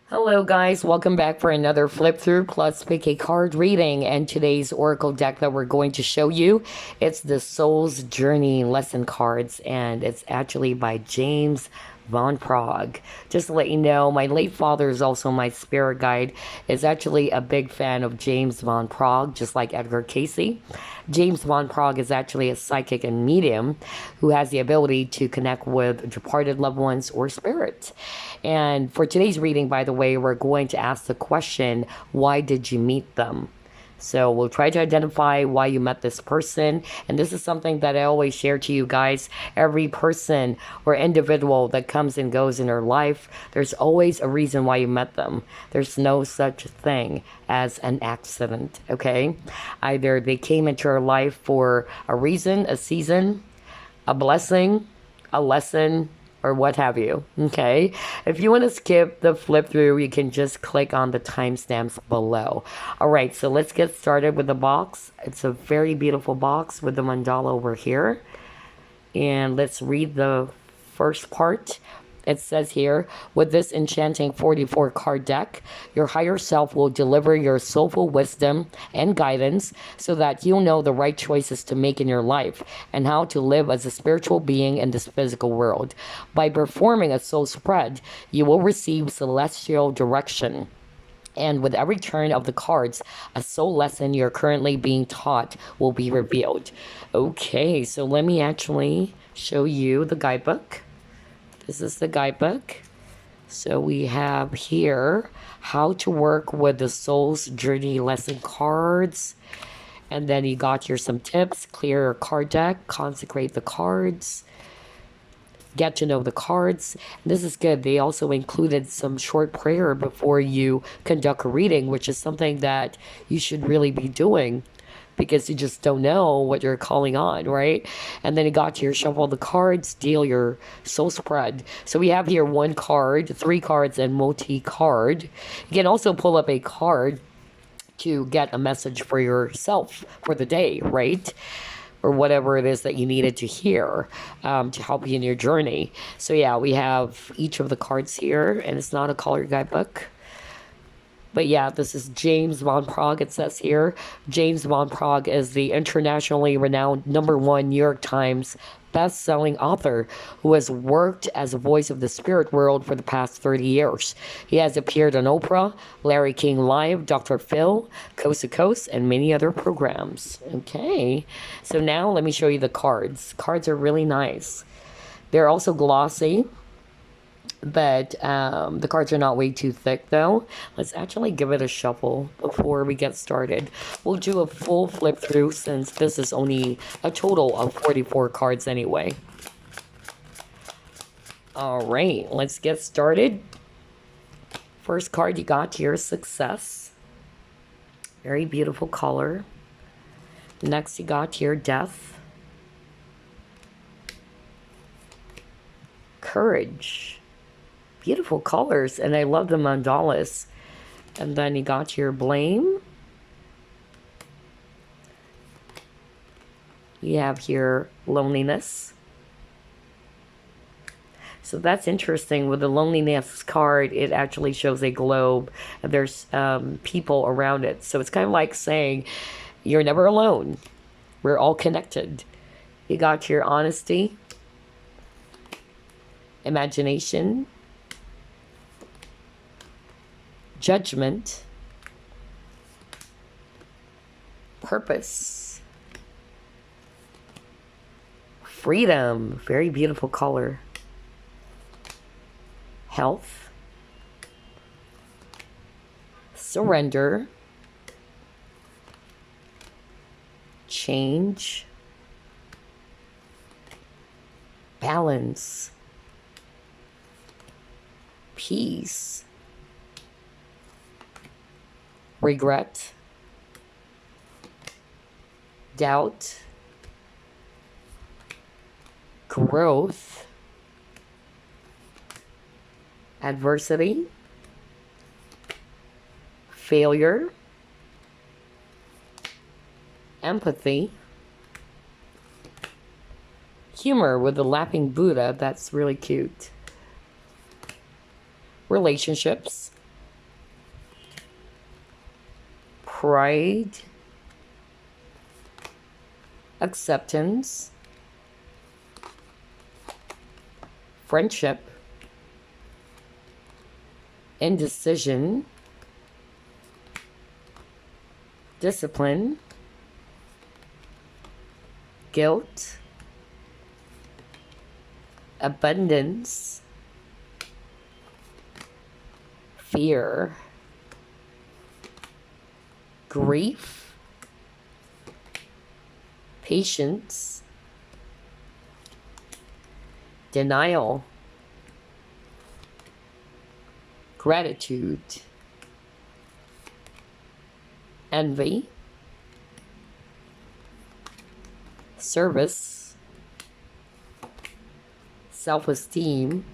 Hello guys, welcome back for another flip through plus pick a card reading, and today's oracle deck that we're going to show you, it's the Soul's Journey lesson cards, and it's actually by James Von Praagh. Just to let you know, my late father is also my spirit guide, is actually a big fan of James Von Praagh, just like Edgar Casey. James Von Praagh is actually a psychic and medium who has the ability to connect with departed loved ones or spirits. And for today's reading, by the way, we're going to ask the question, why did you meet them? So we'll try to identify why you met this person. And this is something that I always share to you guys. Every person or individual that comes and goes in our life, there's always a reason why you met them. There's no such thing as an accident, okay? Either they came into our life for a reason, a season, a blessing, a lesson, or what have you. Okay, if you want to skip the flip through, you can just click on the timestamps below. All right, so let's get started with the box. It's a very beautiful box with the mandala over here, and let's read the first part. It says here, with this enchanting 44 card deck, your higher self will deliver your soulful wisdom and guidance so that you'll know the right choices to make in your life and how to live as a spiritual being in this physical world. By performing a soul spread, you will receive celestial direction. And with every turn of the cards, a soul lesson you're currently being taught will be revealed. Okay, so let me actually show you the guidebook. This is the guidebook. So we have here how to work with the Soul's Journey lesson cards. And then you got here some tips, clear your card deck, consecrate the cards, get to know the cards. This is good. They also included some short prayer before you conduct a reading, which is something that you should really be doing, because you just don't know what you're calling on, right? And then you got your shuffle the cards, deal your soul spread. So we have here one card, three cards, and multi-card. You can also pull up a card to get a message for yourself for the day, right? Or whatever it is that you needed to hear to help you in your journey. So yeah, we have each of the cards here, and it's not a color guidebook. But yeah, this is James Von Praagh, it says here. James Von Praagh is the internationally renowned #1 New York Times best-selling author who has worked as a voice of the spirit world for the past 30 years. He has appeared on Oprah, Larry King Live, Dr. Phil, Coast to Coast, and many other programs. Okay, so now let me show you the cards. Cards are really nice. They're also glossy, but the cards are not way too thick though. Let's actually give it a shuffle before we get started. We'll do a full flip through since this is only a total of 44 cards anyway. All right, let's get started. First card you got here, success. Very beautiful color. Next you got here, death. Courage. Beautiful colors, and I love the mandalas. And then you got your blame. You have here loneliness. So that's interesting. With the loneliness card, it actually shows a globe, and there's people around it. So it's kind of like saying you're never alone. We're all connected. You got your honesty, imagination, judgment, purpose, freedom, very beautiful color, health, surrender, change, balance, peace, regret, doubt, growth, adversity, failure, empathy, humor with the laughing Buddha, that's really cute, relationships, pride, acceptance, friendship, indecision, discipline, guilt, abundance, fear, grief, patience, denial, gratitude, envy, service, self-esteem,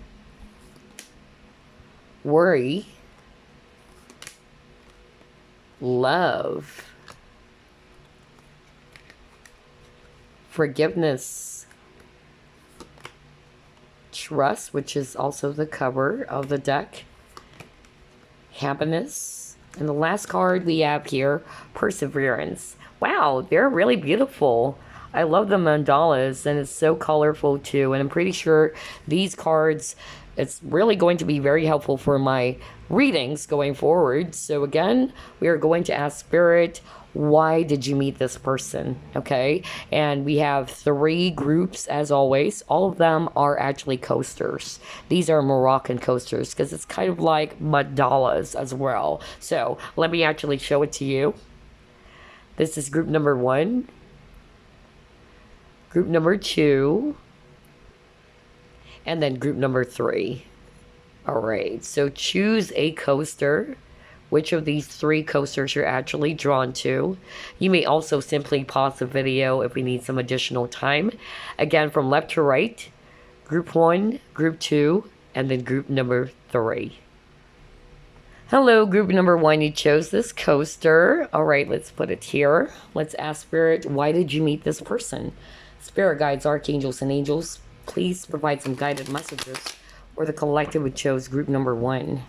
worry, love, forgiveness, trust, which is also the cover of the deck, happiness, and the last card we have here, perseverance. Wow, they're really beautiful. I love the mandalas, and it's so colorful too, and I'm pretty sure these cards, it's really going to be very helpful for my readings going forward. So again, we are going to ask Spirit, why did you meet this person? Okay, and we have 3 groups as always. All of them are actually coasters. These are Moroccan coasters because it's kind of like mandalas as well. So let me actually show it to you. This is group number 1, group number 2, and then group number 3. All right, so choose a coaster. Which of these 3 coasters you're actually drawn to. You may also simply pause the video if we need some additional time. Again, from left to right, group 1, group 2, and then group number 3. Hello, group number 1, you chose this coaster. All right, let's put it here. Let's ask Spirit, why did you meet this person? Spirit guides, archangels, and angels, please provide some guided messages for the collective who chose group number 1.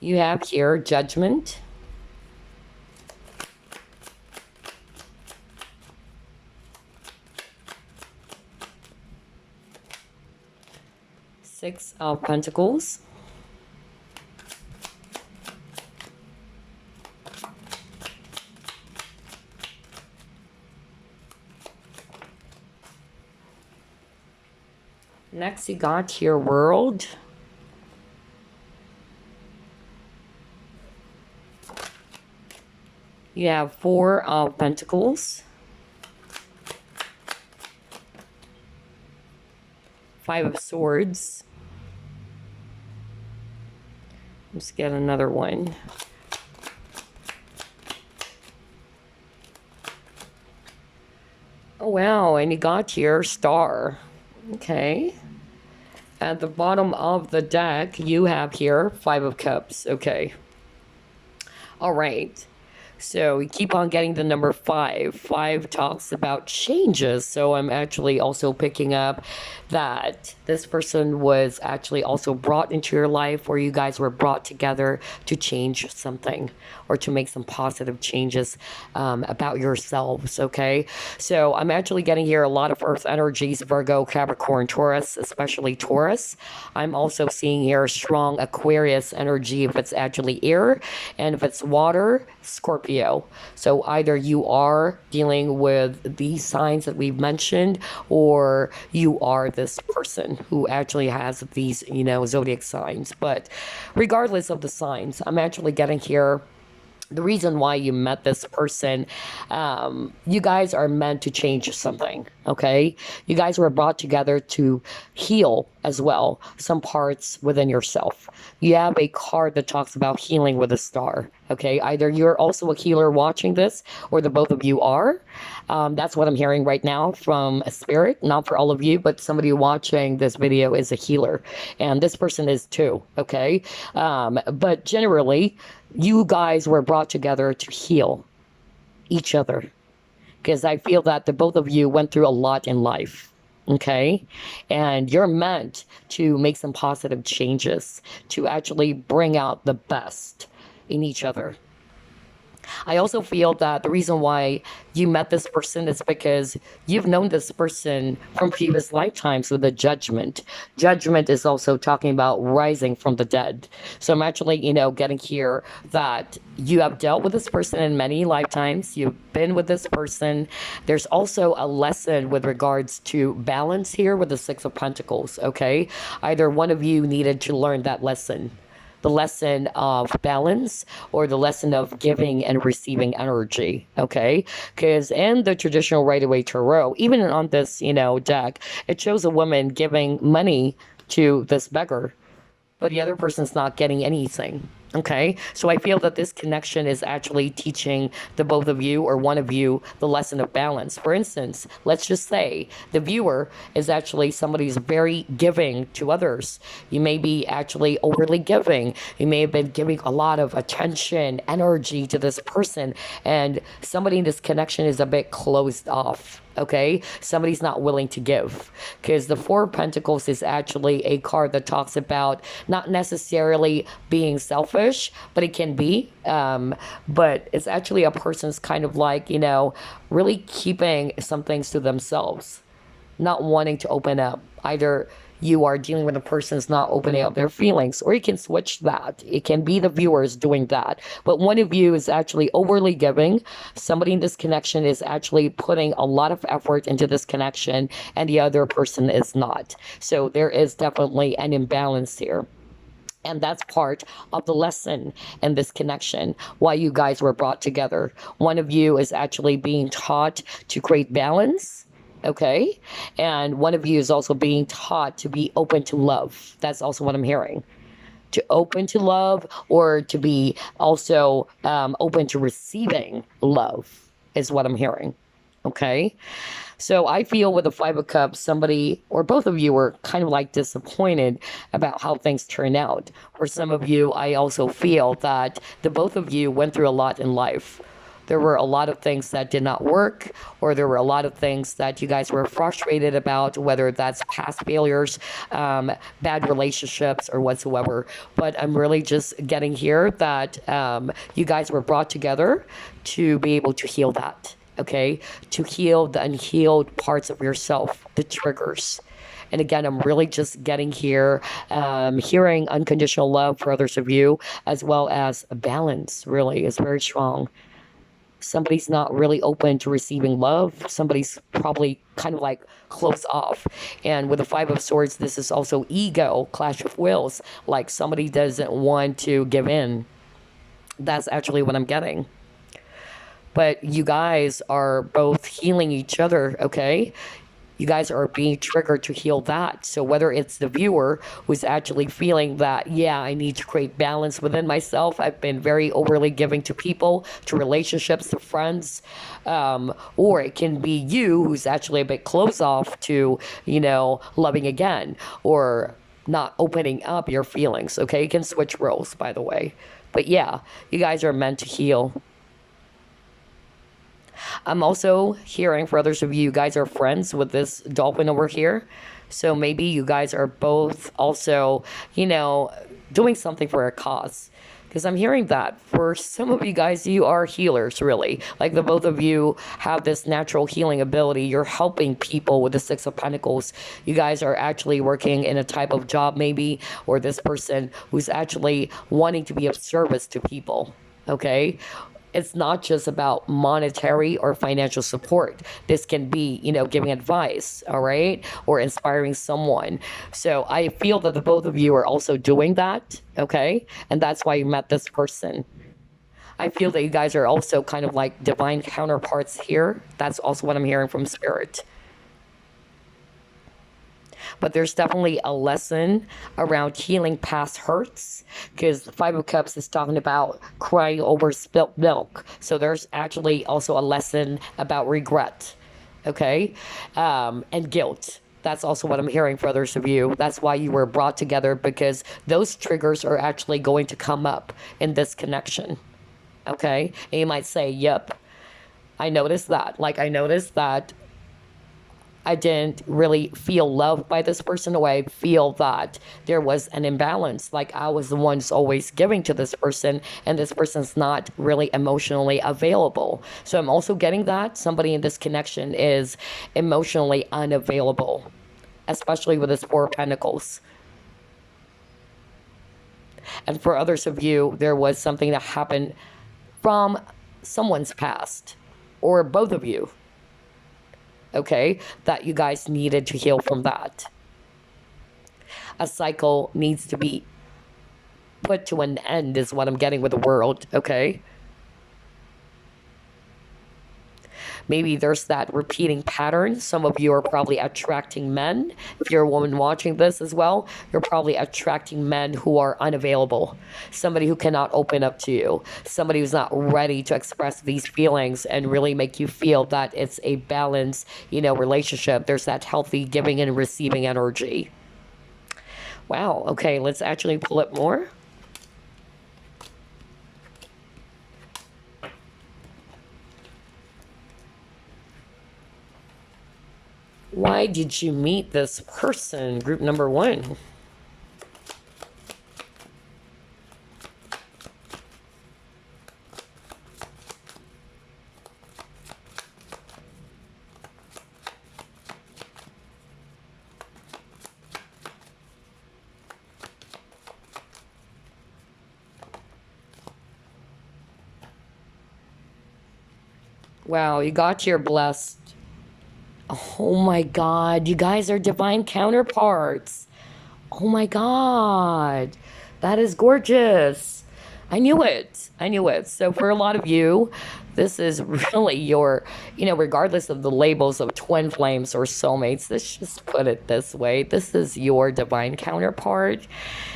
You have here judgment, Six of Pentacles, next you got here World, you have 4 of Pentacles, 5 of Swords. Let's get another one. Oh wow, and you got here Star. Okay. At the bottom of the deck, you have here 5 of Cups. Okay. All right. So we keep on getting the number 5. 5 talks about changes. So I'm actually also picking up that this person was actually also brought into your life, where you guys were brought together to change something or to make some positive changes about yourselves, okay? So I'm actually getting here a lot of earth energies, Virgo, Capricorn, Taurus, especially Taurus. I'm also seeing here strong Aquarius energy if it's actually air, and if it's water, Scorpio. So either you are dealing with these signs that we've mentioned, or you are this person who actually has these, you know, zodiac signs. But regardless of the signs, I'm actually getting here the reason why you met this person. You guys are meant to change something, okay? You guys were brought together to heal as well some parts within yourself. You have a card that talks about healing with a star, okay? Either you're also a healer watching this, or the both of you are. That's what I'm hearing right now from a spirit, not for all of you, but somebody watching this video is a healer, and this person is too, okay? But generally, you guys were brought together to heal each other, because I feel that the both of you went through a lot in life, Okay. And you're meant to make some positive changes to actually bring out the best in each other. I also feel that the reason why you met this person is because you've known this person from previous lifetimes with a judgment. Judgment is also talking about rising from the dead. So I'm actually, getting here that you have dealt with this person in many lifetimes. You've been with this person. There's also a lesson with regards to balance here with the Six of Pentacles, okay? Either one of you needed to learn that lesson, the lesson of balance or the lesson of giving and receiving energy, okay? Because in the traditional Rider-Waite Tarot, even on this, deck, it shows a woman giving money to this beggar, but the other person's not getting anything. Okay, so I feel that this connection is actually teaching the both of you or one of you the lesson of balance. For instance, let's just say the viewer is actually somebody who's very giving to others. You may be actually overly giving. You may have been giving a lot of attention, energy to this person, and somebody in this connection is a bit closed off. Okay, somebody's not willing to give, because the Four of Pentacles is actually a card that talks about not necessarily being selfish, but it can be. But it's actually a person's kind of like, really keeping some things to themselves, not wanting to open up. Either you are dealing with a person who's not opening up their feelings, or you can switch that. It can be the viewers doing that. But one of you is actually overly giving. Somebody in this connection is actually putting a lot of effort into this connection, and the other person is not. So there is definitely an imbalance here. And that's part of the lesson in this connection, why you guys were brought together. One of you is actually being taught to create balance, okay? And one of you is also being taught to be open to love. That's also what I'm hearing. To open to love, or to be also open to receiving love is what I'm hearing, okay? So I feel with the Five of Cups, somebody or both of you were kind of like disappointed about how things turned out. For some of you, I also feel that the both of you went through a lot in life. There were a lot of things that did not work, or there were a lot of things that you guys were frustrated about, whether that's past failures, bad relationships, or whatsoever. But I'm really just getting here that you guys were brought together to be able to heal that, okay? To heal the unhealed parts of yourself, the triggers. And again, I'm really just getting here, hearing unconditional love for others of you, as well as a balance, really, is very strong. Somebody's not really open to receiving love. Somebody's probably kind of like closed off. And with the Five of Swords, this is also ego, clash of wills. Like somebody doesn't want to give in. That's actually what I'm getting. But you guys are both healing each other, okay? You guys are being triggered to heal that. So whether it's the viewer who's actually feeling that, yeah, I need to create balance within myself. I've been very overly giving to people, to relationships, to friends. Or it can be you who's actually a bit closed off to, loving again, or not opening up your feelings, okay? You can switch roles, by the way. But yeah, you guys are meant to heal. I'm also hearing for others of you, you guys are friends with this dolphin over here. So maybe you guys are both also, doing something for a cause. Because I'm hearing that for some of you guys, you are healers, really. Like the both of you have this natural healing ability. You're helping people with the Six of Pentacles. You guys are actually working in a type of job maybe, or this person who's actually wanting to be of service to people, okay? It's not just about monetary or financial support. This can be, giving advice, all right, or inspiring someone. So I feel that the both of you are also doing that, okay, and that's why you met this person. I feel that you guys are also kind of like divine counterparts here. That's also what I'm hearing from Spirit. But there's definitely a lesson around healing past hurts, because the Five of Cups is talking about crying over spilt milk. So there's actually also a lesson about regret, okay, and guilt. That's also what I'm hearing for others of you. That's why you were brought together, because those triggers are actually going to come up in this connection, okay? And you might say, yep, I noticed that. Like I noticed that I didn't really feel loved by this person, or I feel that there was an imbalance. Like I was the one's always giving to this person, and this person's not really emotionally available. So I'm also getting that somebody in this connection is emotionally unavailable, especially with this Four of Pentacles. And for others of you, there was something that happened from someone's past, or both of you, okay, that you guys needed to heal from that. A cycle needs to be put to an end is what I'm getting with the world, okay? Maybe there's that repeating pattern. Some of you are probably attracting men. If you're a woman watching this as well, you're probably attracting men who are unavailable. Somebody who cannot open up to you. Somebody who's not ready to express these feelings and really make you feel that it's a balanced, relationship. There's that healthy giving and receiving energy. Wow. Okay, let's actually pull it more. Why did you meet this person? Group number 1. Wow, you got your blessed. Oh my God, you guys are divine counterparts. Oh my God, that is gorgeous. I knew it. I knew it. So for a lot of you, this is really your, regardless of the labels of twin flames or soulmates, let's just put it this way. This is your divine counterpart.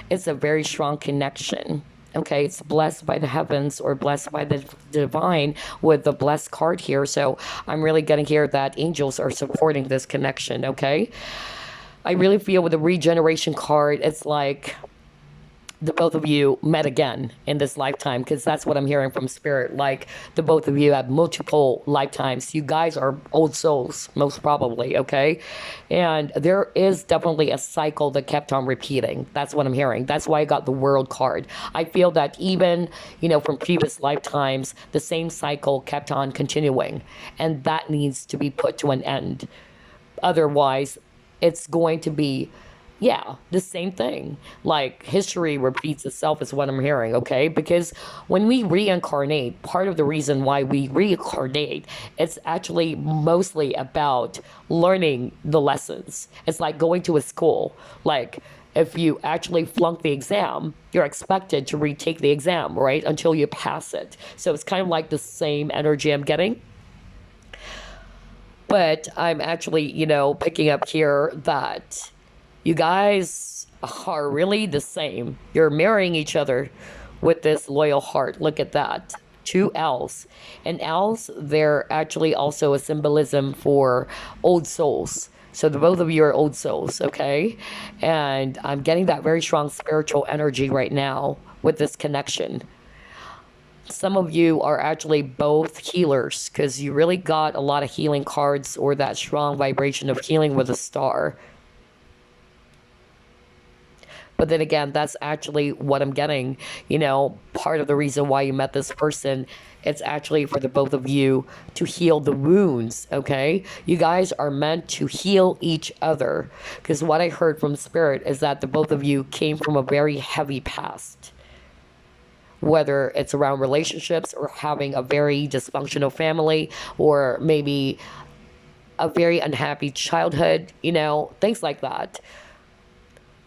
It's a very strong connection. Okay, it's blessed by the heavens or blessed by the divine with the blessed card here. So I'm really getting here that angels are supporting this connection, okay? I really feel with the regeneration card, it's like the both of you met again in this lifetime, because that's what I'm hearing from spirit. Like the both of you have multiple lifetimes. You guys are old souls, most probably, okay? And there is definitely a cycle that kept on repeating. That's what I'm hearing. That's why I got the World card. I feel that even, from previous lifetimes, the same cycle kept on continuing, and that needs to be put to an end. Otherwise, it's going to be the same thing. Like history repeats itself is what I'm hearing, okay? Because when we reincarnate, part of the reason why we reincarnate, it's actually mostly about learning the lessons. It's like going to a school. Like if you actually flunk the exam, you're expected to retake the exam, right? Until you pass it. So it's kind of like the same energy I'm getting. But I'm actually, picking up here that you guys are really the same. You're marrying each other with this loyal heart. Look at that. 2 L's. And L's, they're actually also a symbolism for old souls. So the both of you are old souls, okay? And I'm getting that very strong spiritual energy right now with this connection. Some of you are actually both healers, because you really got a lot of healing cards or that strong vibration of healing with a star. But then again, that's actually what I'm getting. Part of the reason why you met this person, it's actually for the both of you to heal the wounds, okay? You guys are meant to heal each other. Because what I heard from Spirit is that the both of you came from a very heavy past. Whether it's around relationships or having a very dysfunctional family, or maybe a very unhappy childhood, things like that.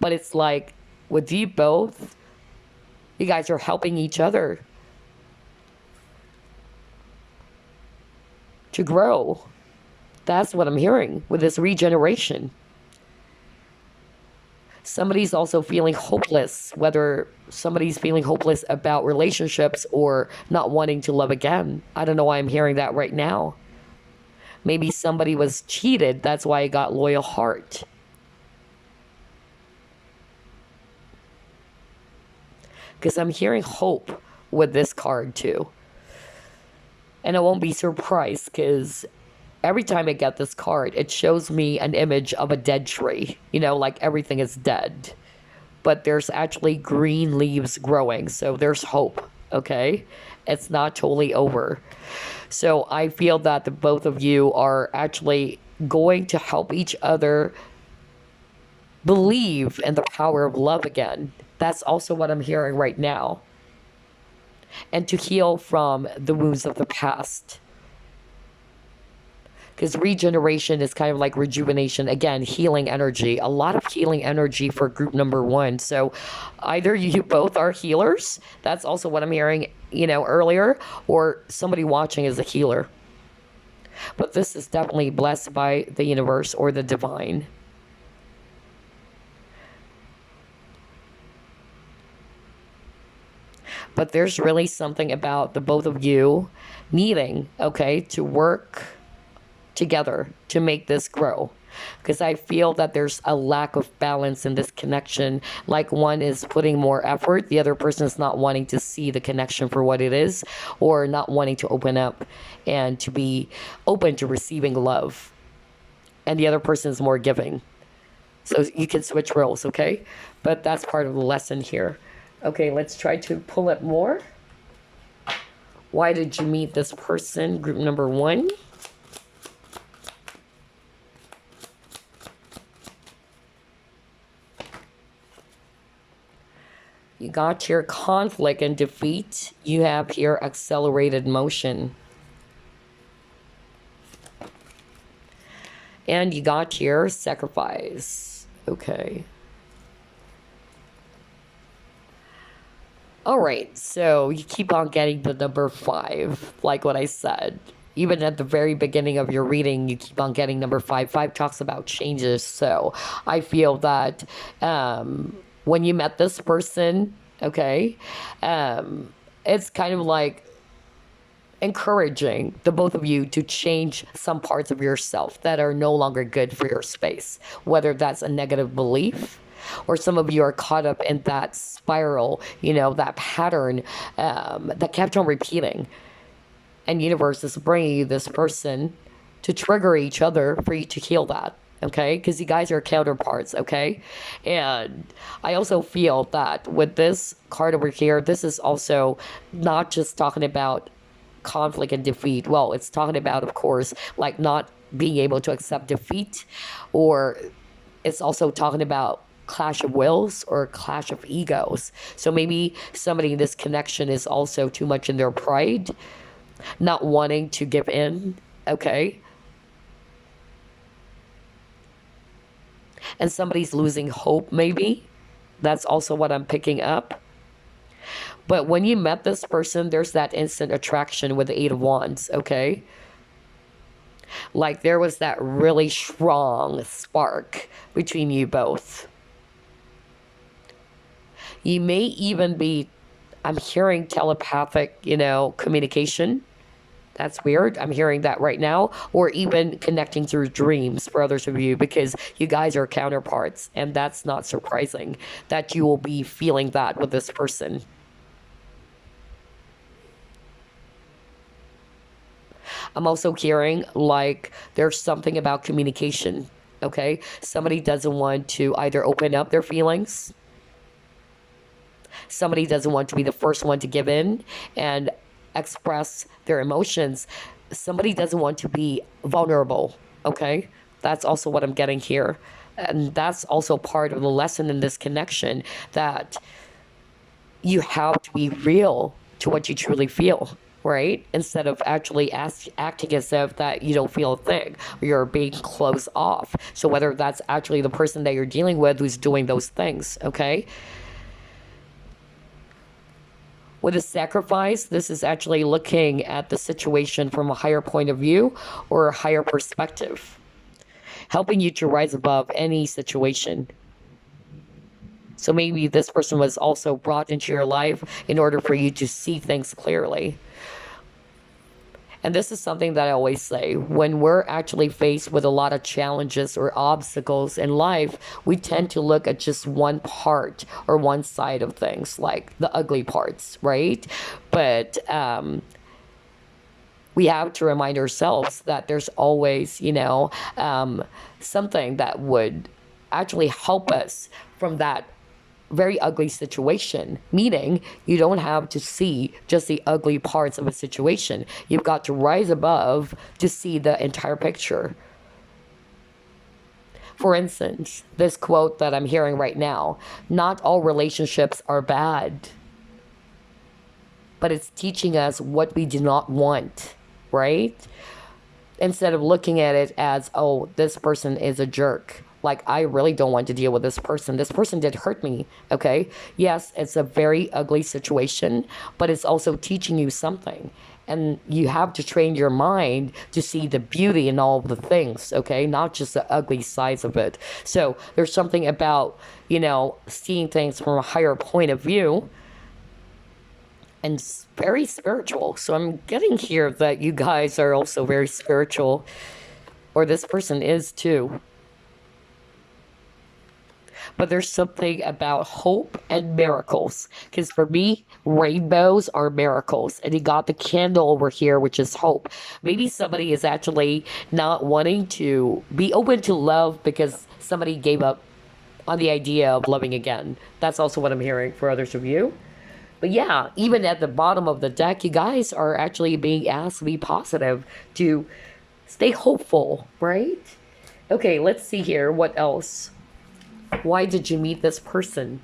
But it's like, with you both, you guys are helping each other to grow. That's what I'm hearing with this regeneration. Somebody's also feeling hopeless, whether somebody's feeling hopeless about relationships or not wanting to love again. I don't know why I'm hearing that right now. Maybe somebody was cheated. That's why I got loyal heart. Because I'm hearing hope with this card too. And I won't be surprised, because every time I get this card, it shows me an image of a dead tree, you know, like everything is dead. But there's actually green leaves growing, so there's hope, okay? It's not totally over. So I feel that the both of you are actually going to help each other believe in the power of love again. That's also what I'm hearing right now. And to heal from the wounds of the past. Because regeneration is kind of like rejuvenation. Again, healing energy. A lot of healing energy for group number 1. So either you both are healers. That's also what I'm hearing, you know, earlier. Or somebody watching is a healer. But this is definitely blessed by the universe or the divine. But there's really something about the both of you needing, okay, to work together to make this grow. Because I feel that there's a lack of balance in this connection. Like one is putting more effort, the other person is not wanting to see the connection for what it is, or not wanting to open up and to be open to receiving love. And the other person is more giving. So you can switch roles, okay? But that's part of the lesson here. Okay, let's try to pull it more. Why did you meet this person? Group number 1. You got here conflict and defeat. You have here accelerated motion. And you got here sacrifice. Okay. All right, so you keep on getting the number 5, like what I said. Even at the very beginning of your reading, you keep on getting number 5. 5 talks about changes. So I feel that when you met this person, okay, it's kind of like encouraging the both of you to change some parts of yourself that are no longer good for your space, whether that's a negative belief, or some of you are caught up in that spiral, you know, that pattern that kept on repeating. And universe is bringing you this person to trigger each other for you to heal that, okay? Because you guys are counterparts, okay? And I also feel that with this card over here, this is also not just talking about conflict and defeat. Well, it's talking about, of course, like not being able to accept defeat, or it's also talking about clash of wills or clash of egos. So maybe somebody in this connection is also too much in their pride, not wanting to give in, okay? And somebody's losing hope, maybe. That's also what I'm picking up. But when you met this person, there's that instant attraction with the 8 of Wands, okay? Like there was that really strong spark between you both. You may even be, I'm hearing telepathic, you know, communication. That's weird. I'm hearing that right now. Or even connecting through dreams for others of you, because you guys are counterparts. And that's not surprising that you will be feeling that with this person. I'm also hearing like there's something about communication, okay? Somebody doesn't want to either open up their feelings. Somebody doesn't want to be the first one to give in and express their emotions. Somebody doesn't want to be vulnerable, okay? That's also what I'm getting here. And that's also part of the lesson in this connection, that you have to be real to what you truly feel, right? Instead of actually acting as if that you don't feel a thing, or you're being closed off. So whether that's actually the person that you're dealing with who's doing those things, okay? With a sacrifice, this is actually looking at the situation from a higher point of view or a higher perspective, helping you to rise above any situation. So maybe this person was also brought into your life in order for you to see things clearly. And this is something that I always say, when we're actually faced with a lot of challenges or obstacles in life, we tend to look at just one part or one side of things, like the ugly parts, right? But we have to remind ourselves that there's always, something that would actually help us from that very ugly situation. Meaning, you don't have to see just the ugly parts of a situation. You've got to rise above to see the entire picture. For instance, this quote that I'm hearing right now, not all relationships are bad, but it's teaching us what we do not want, right? Instead of looking at it as, oh, this person is a jerk. Like, I really don't want to deal with this person. This person did hurt me, okay? Yes, it's a very ugly situation, but it's also teaching you something. And you have to train your mind to see the beauty in all of the things, okay? Not just the ugly sides of it. So there's something about, seeing things from a higher point of view, and it's very spiritual. So I'm getting here that you guys are also very spiritual, or this person is too. But there's something about hope and miracles. Because for me, rainbows are miracles. And you got the candle over here, which is hope. Maybe somebody is actually not wanting to be open to love because somebody gave up on the idea of loving again. That's also what I'm hearing for others of you. But yeah, even at the bottom of the deck, you guys are actually being asked to be positive, to stay hopeful, right? Okay, let's see here. What else? Why did you meet this person?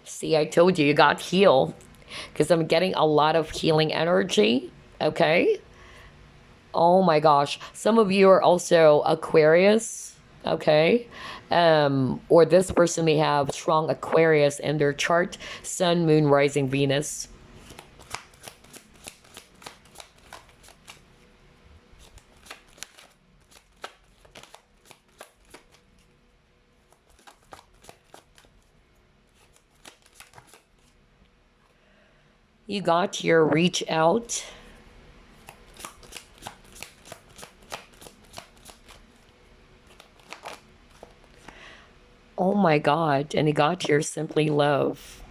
See, I told you, you got healed. Because I'm getting a lot of healing energy. Okay? Oh my gosh. Some of you are also Aquarius. Okay? Or this person may have strong Aquarius in their chart. Sun, Moon, Rising, Venus. You got your reach out. Oh my God. And you got your simply love.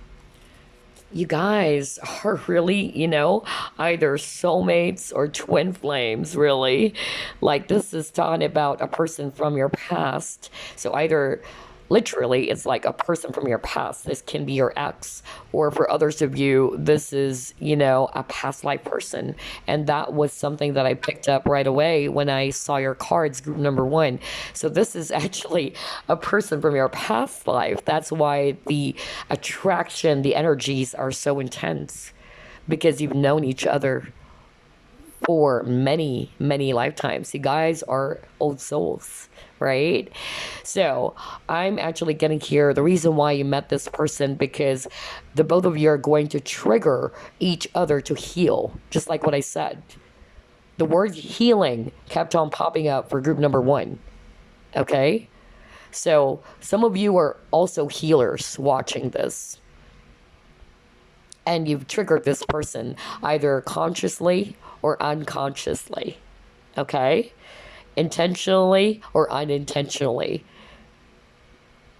You guys are really, either soulmates or twin flames, really. Like, this is talking about a person from your past. So either literally, it's like a person from your past. This can be your ex, or for others of you, this is, a past life person. And that was something that I picked up right away when I saw your cards, group number 1. So this is actually a person from your past life. That's why the attraction, the energies are so intense, because you've known each other for many, many lifetimes. You guys are old souls, right? So I'm actually getting here the reason why you met this person, because the both of you are going to trigger each other to heal, just like what I said. The word healing kept on popping up for group number 1. Okay? So some of you are also healers watching this. And you've triggered this person either consciously or unconsciously. Okay? Intentionally or unintentionally.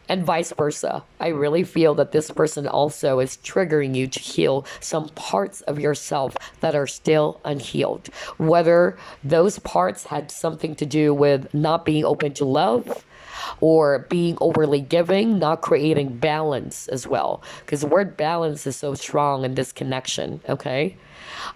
And vice versa. I really feel that this person also is triggering you to heal some parts of yourself that are still unhealed. Whether those parts had something to do with not being open to love, or being overly giving, not creating balance as well. Because the word balance is so strong in this connection, okay?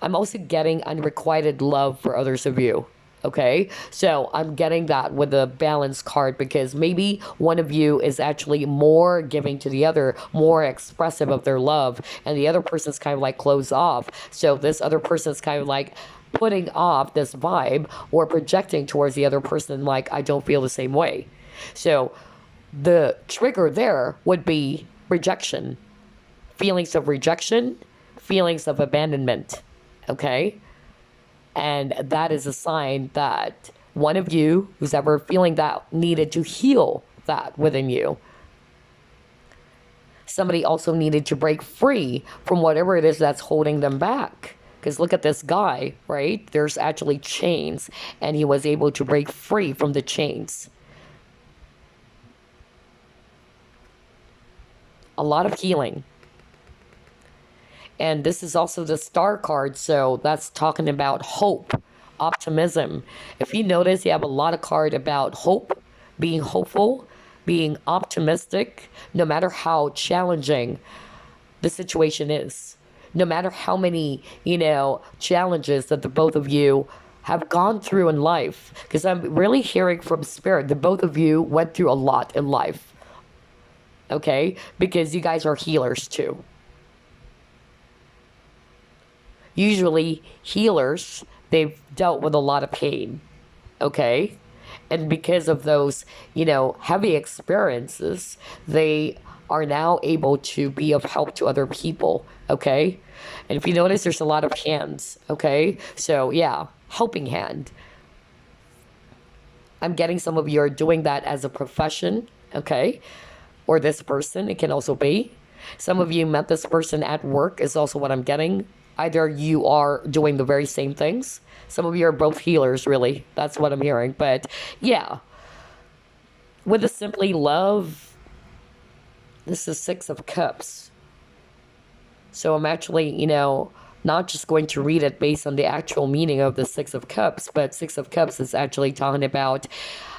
I'm also getting unrequited love for others of you. Okay, so I'm getting that with a balance card, because maybe one of you is actually more giving to the other, more expressive of their love, and the other person's kind of like closed off. So this other person's kind of like putting off this vibe or projecting towards the other person like, I don't feel the same way. So the trigger there would be rejection, feelings of rejection, feelings of abandonment. Okay. And that is a sign that one of you who's ever feeling that needed to heal that within you. Somebody also needed to break free from whatever it is that's holding them back. Because look at this guy, right? There's actually chains, and he was able to break free from the chains. a lot of healing. And this is also the star card, so that's talking about hope, optimism. If you notice, you have a lot of card about hope, being hopeful, being optimistic, no matter how challenging the situation is, no matter how many, challenges that the both of you have gone through in life. Because I'm really hearing from Spirit that both of you went through a lot in life. Okay? Because you guys are healers too. Usually, healers, they've dealt with a lot of pain. Okay? And because of those, heavy experiences, they are now able to be of help to other people. Okay? And if you notice, there's a lot of hands. Okay? So, yeah, helping hand. I'm getting some of you are doing that as a profession. Okay? Or this person, it can also be. Some of you met this person at work is also what I'm getting. Either you are doing the very same things. Some of you are both healers, really. That's what I'm hearing. But yeah, with the simply love, this is Six of Cups. So I'm actually, not just going to read it based on the actual meaning of the Six of Cups, but Six of Cups is actually talking about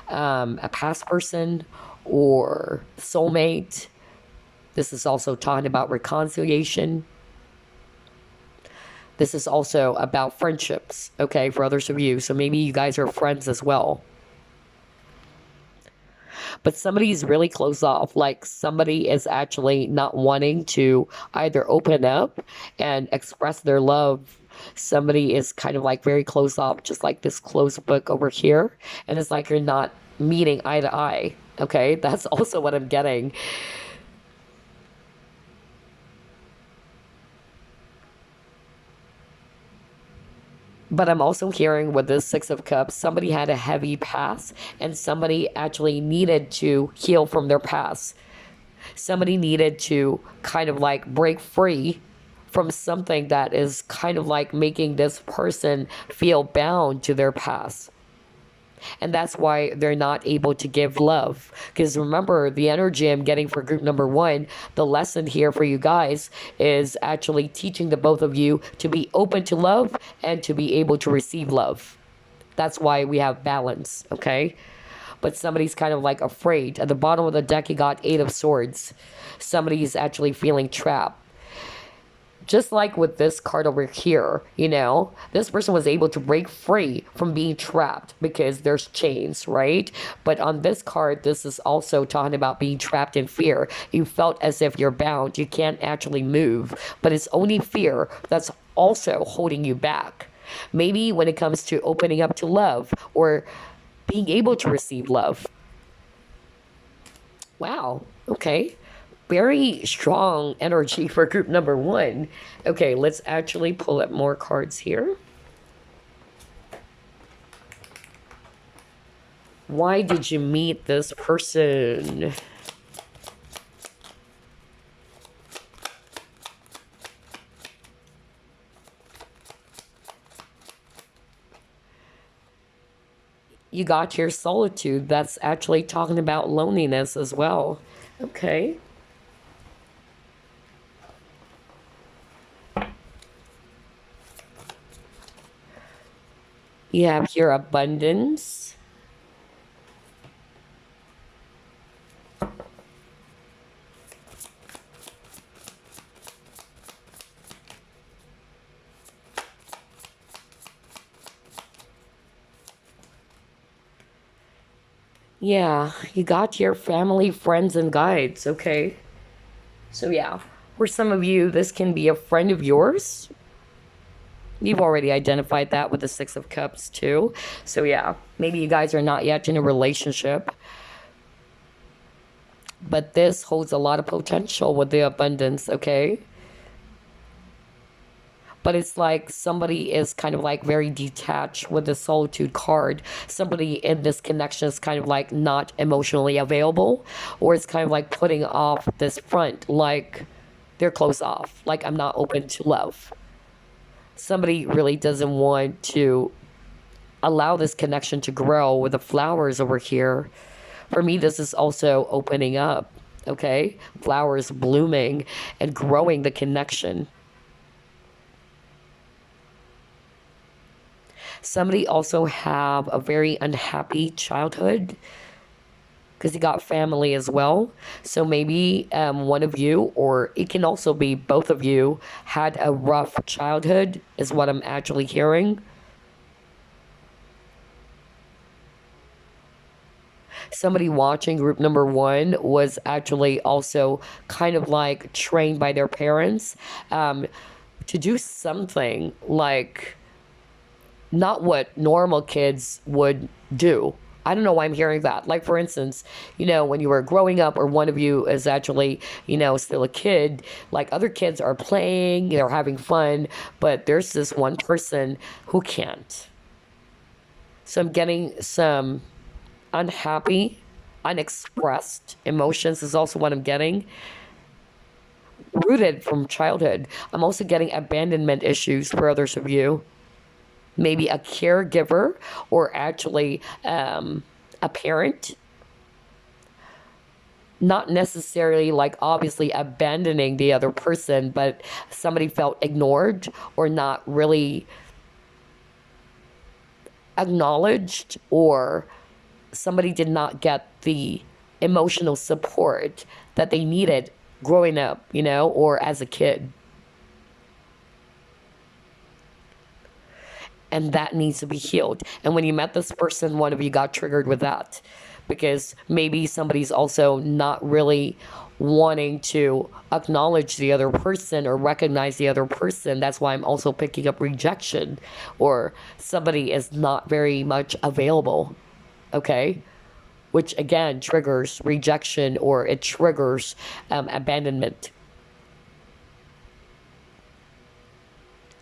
a past person or soulmate. This is also talking about reconciliation. This is also about friendships, okay, for others of you. So maybe you guys are friends as well. But somebody's really closed off. Like somebody is actually not wanting to either open up and express their love. Somebody is kind of like very closed off, just like this closed book over here. And it's like you're not meeting eye to eye, okay? That's also what I'm getting. But I'm also hearing with this Six of Cups, somebody had a heavy past and somebody actually needed to heal from their past. Somebody needed to kind of like break free from something that is kind of like making this person feel bound to their past. And that's why they're not able to give love. Because remember, the energy I'm getting for group number one, the lesson here for you guys is actually teaching the both of you to be open to love and to be able to receive love. That's why we have balance, okay? But somebody's kind of like afraid. At the bottom of the deck, you got Eight of Swords. Somebody's actually feeling trapped. Just like with this card over here, this person was able to break free from being trapped because there's chains, right? But on this card, this is also talking about being trapped in fear. You felt as if you're bound. You can't actually move, but it's only fear that's also holding you back. Maybe when it comes to opening up to love or being able to receive love. Wow, okay. Very strong energy for group number one. Okay, let's actually pull up more cards here. Why did you meet this person? You got your solitude. That's actually talking about loneliness as well. Okay. You have your abundance. Yeah, you got your family, friends, and guides, okay? So yeah, for some of you, this can be a friend of yours. You've already identified that with the Six of Cups too. So yeah, maybe you guys are not yet in a relationship. But this holds a lot of potential with the abundance, okay? But it's like somebody is kind of like very detached with the solitude card. Somebody in this connection is kind of like not emotionally available, or it's kind of like putting off this front, like they're closed off, like I'm not open to love. Somebody really doesn't want to allow this connection to grow with the flowers over here. For me, this is also opening up. okay? Flowers blooming and growing the connection. Somebody also have a very unhappy childhood because you got family as well. So maybe one of you, or it can also be both of you, had a rough childhood, is what I'm actually hearing. Somebody watching group number one was actually also kind of like trained by their parents to do something like not what normal kids would do. I don't know why I'm hearing that. Like, for instance, when you were growing up, or one of you is actually, still a kid, like other kids are playing, they're having fun, but there's this one person who can't. So I'm getting some unhappy, unexpressed emotions is also what I'm getting. Rooted from childhood. I'm also getting abandonment issues for others of you. Maybe a caregiver, or actually a parent. Not necessarily like obviously abandoning the other person, but somebody felt ignored or not really acknowledged, or somebody did not get the emotional support that they needed growing up, or as a kid. And that needs to be healed. And when you met this person, one of you got triggered with that, because maybe somebody's also not really wanting to acknowledge the other person or recognize the other person. That's why I'm also picking up rejection, or somebody is not very much available, okay? Which again triggers rejection, or it triggers abandonment.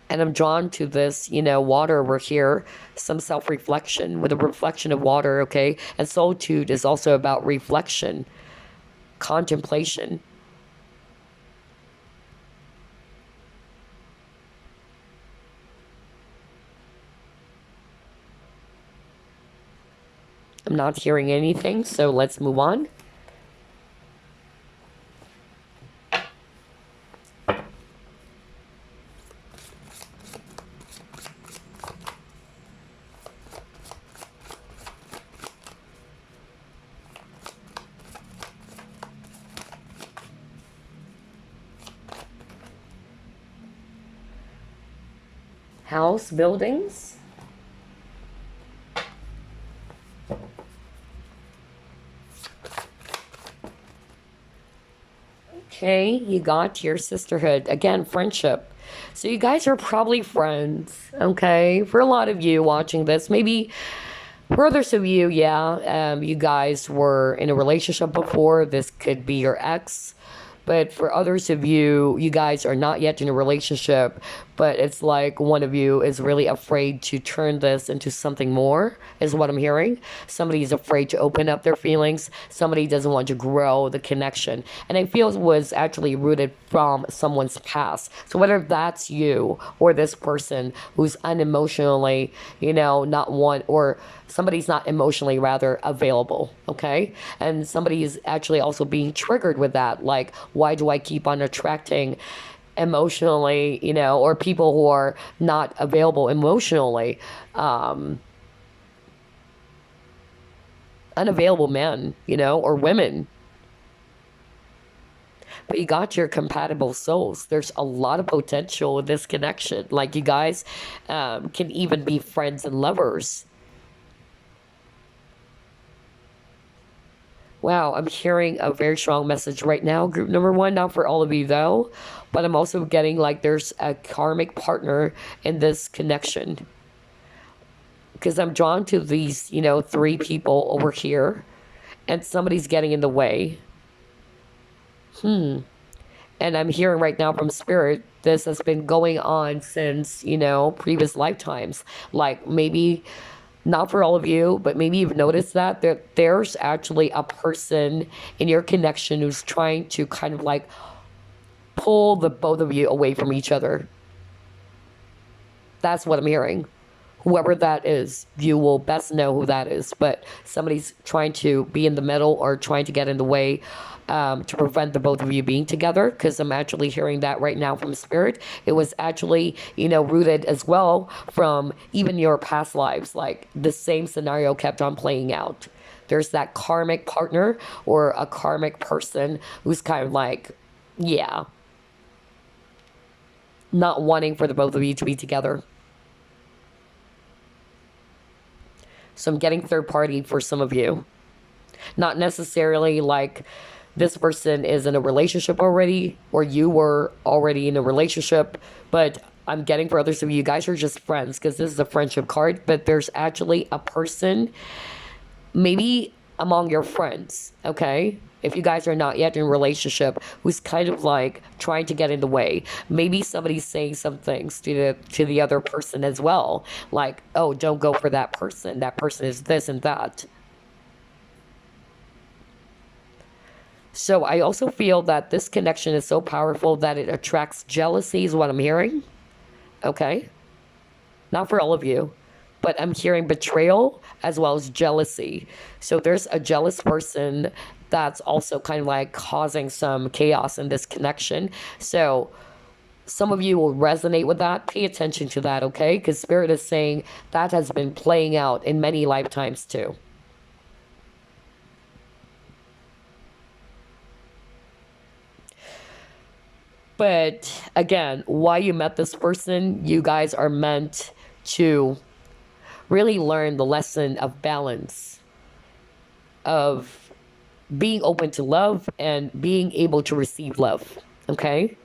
And I'm drawn to this, water over here, some self-reflection with a reflection of water, okay? And solitude is also about reflection, contemplation. I'm not hearing anything, so let's move on. House, buildings. Okay, you got your sisterhood. Again, friendship. So you guys are probably friends, okay? For a lot of you watching this, maybe for others of you, yeah, you guys were in a relationship before. This could be your ex. But for others of you, you guys are not yet in a relationship, but it's like one of you is really afraid to turn this into something more, is what I'm hearing. Somebody is afraid to open up their feelings. Somebody doesn't want to grow the connection. And I feel it was actually rooted from someone's past. So whether that's you or this person who's unemotionally, not one, or somebody's not emotionally rather available, okay? And somebody is actually also being triggered with that. Like, why do I keep on attracting emotionally, or people who are not available emotionally, unavailable men, or women. But you got your compatible souls. There's a lot of potential in this connection. Like, you guys can even be friends and lovers. Wow, I'm hearing a very strong message right now, group number one. Not for all of you, though, but I'm also getting like there's a karmic partner in this connection. Because I'm drawn to these, 3 people over here, and somebody's getting in the way. And I'm hearing right now from Spirit, this has been going on since, previous lifetimes. Like, maybe not for all of you, but maybe you've noticed that there's actually a person in your connection who's trying to kind of like pull the both of you away from each other. That's what I'm hearing. whoever that is, you will best know who that is. But somebody's trying to be in the middle or trying to get in the way to prevent the both of you being together, because I'm actually hearing that right now from Spirit. It was actually, rooted as well from even your past lives. Like the same scenario kept on playing out. There's that karmic partner or a karmic person who's kind of like, yeah, not wanting for the both of you to be together. So I'm getting third party for some of you. Not necessarily like this person is in a relationship already, or you were already in a relationship, but I'm getting for others of you guys are just friends, because this is a friendship card, but there's actually a person, maybe among your friends, okay? If you guys are not yet in a relationship, who's kind of like trying to get in the way. Maybe somebody's saying some things to the other person as well. Like, oh, don't go for that person. That person is this and that. So I also feel that this connection is so powerful that it attracts jealousy is what I'm hearing. Okay? Not for all of you, but I'm hearing betrayal as well as jealousy. So there's a jealous person that's also kind of like causing some chaos in this connection. So some of you will resonate with that. Pay attention to that, okay? Because Spirit is saying that has been playing out in many lifetimes too. But again, why you met this person, you guys are meant to really learn the lesson of balance, of being open to love and being able to receive love, okay?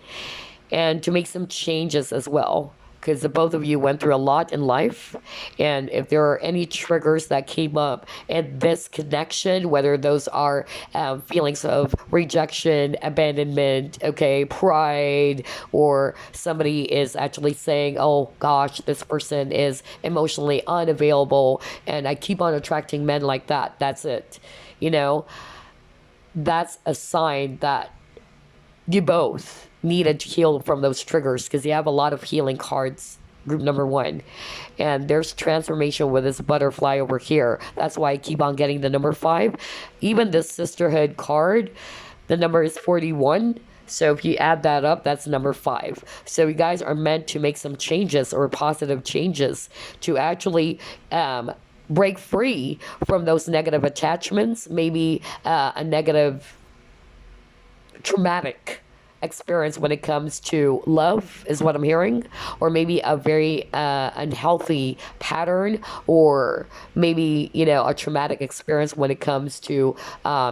And to make some changes as well, because the both of you went through a lot in life. And if there are any triggers that came up in this connection, whether those are feelings of rejection, abandonment, okay, pride, or somebody is actually saying, oh gosh, this person is emotionally unavailable and I keep on attracting men like that, that's it. That's a sign that you both needed to heal from those triggers, because you have a lot of healing cards, group number 1. And there's transformation with this butterfly over here. That's why I keep on getting the number 5. Even this sisterhood card, the number is 41. So if you add that up, that's number 5. So you guys are meant to make some changes or positive changes to actually break free from those negative attachments, maybe a negative traumatic experience when it comes to love is what I'm hearing, or maybe a very unhealthy pattern, or maybe a traumatic experience when it comes to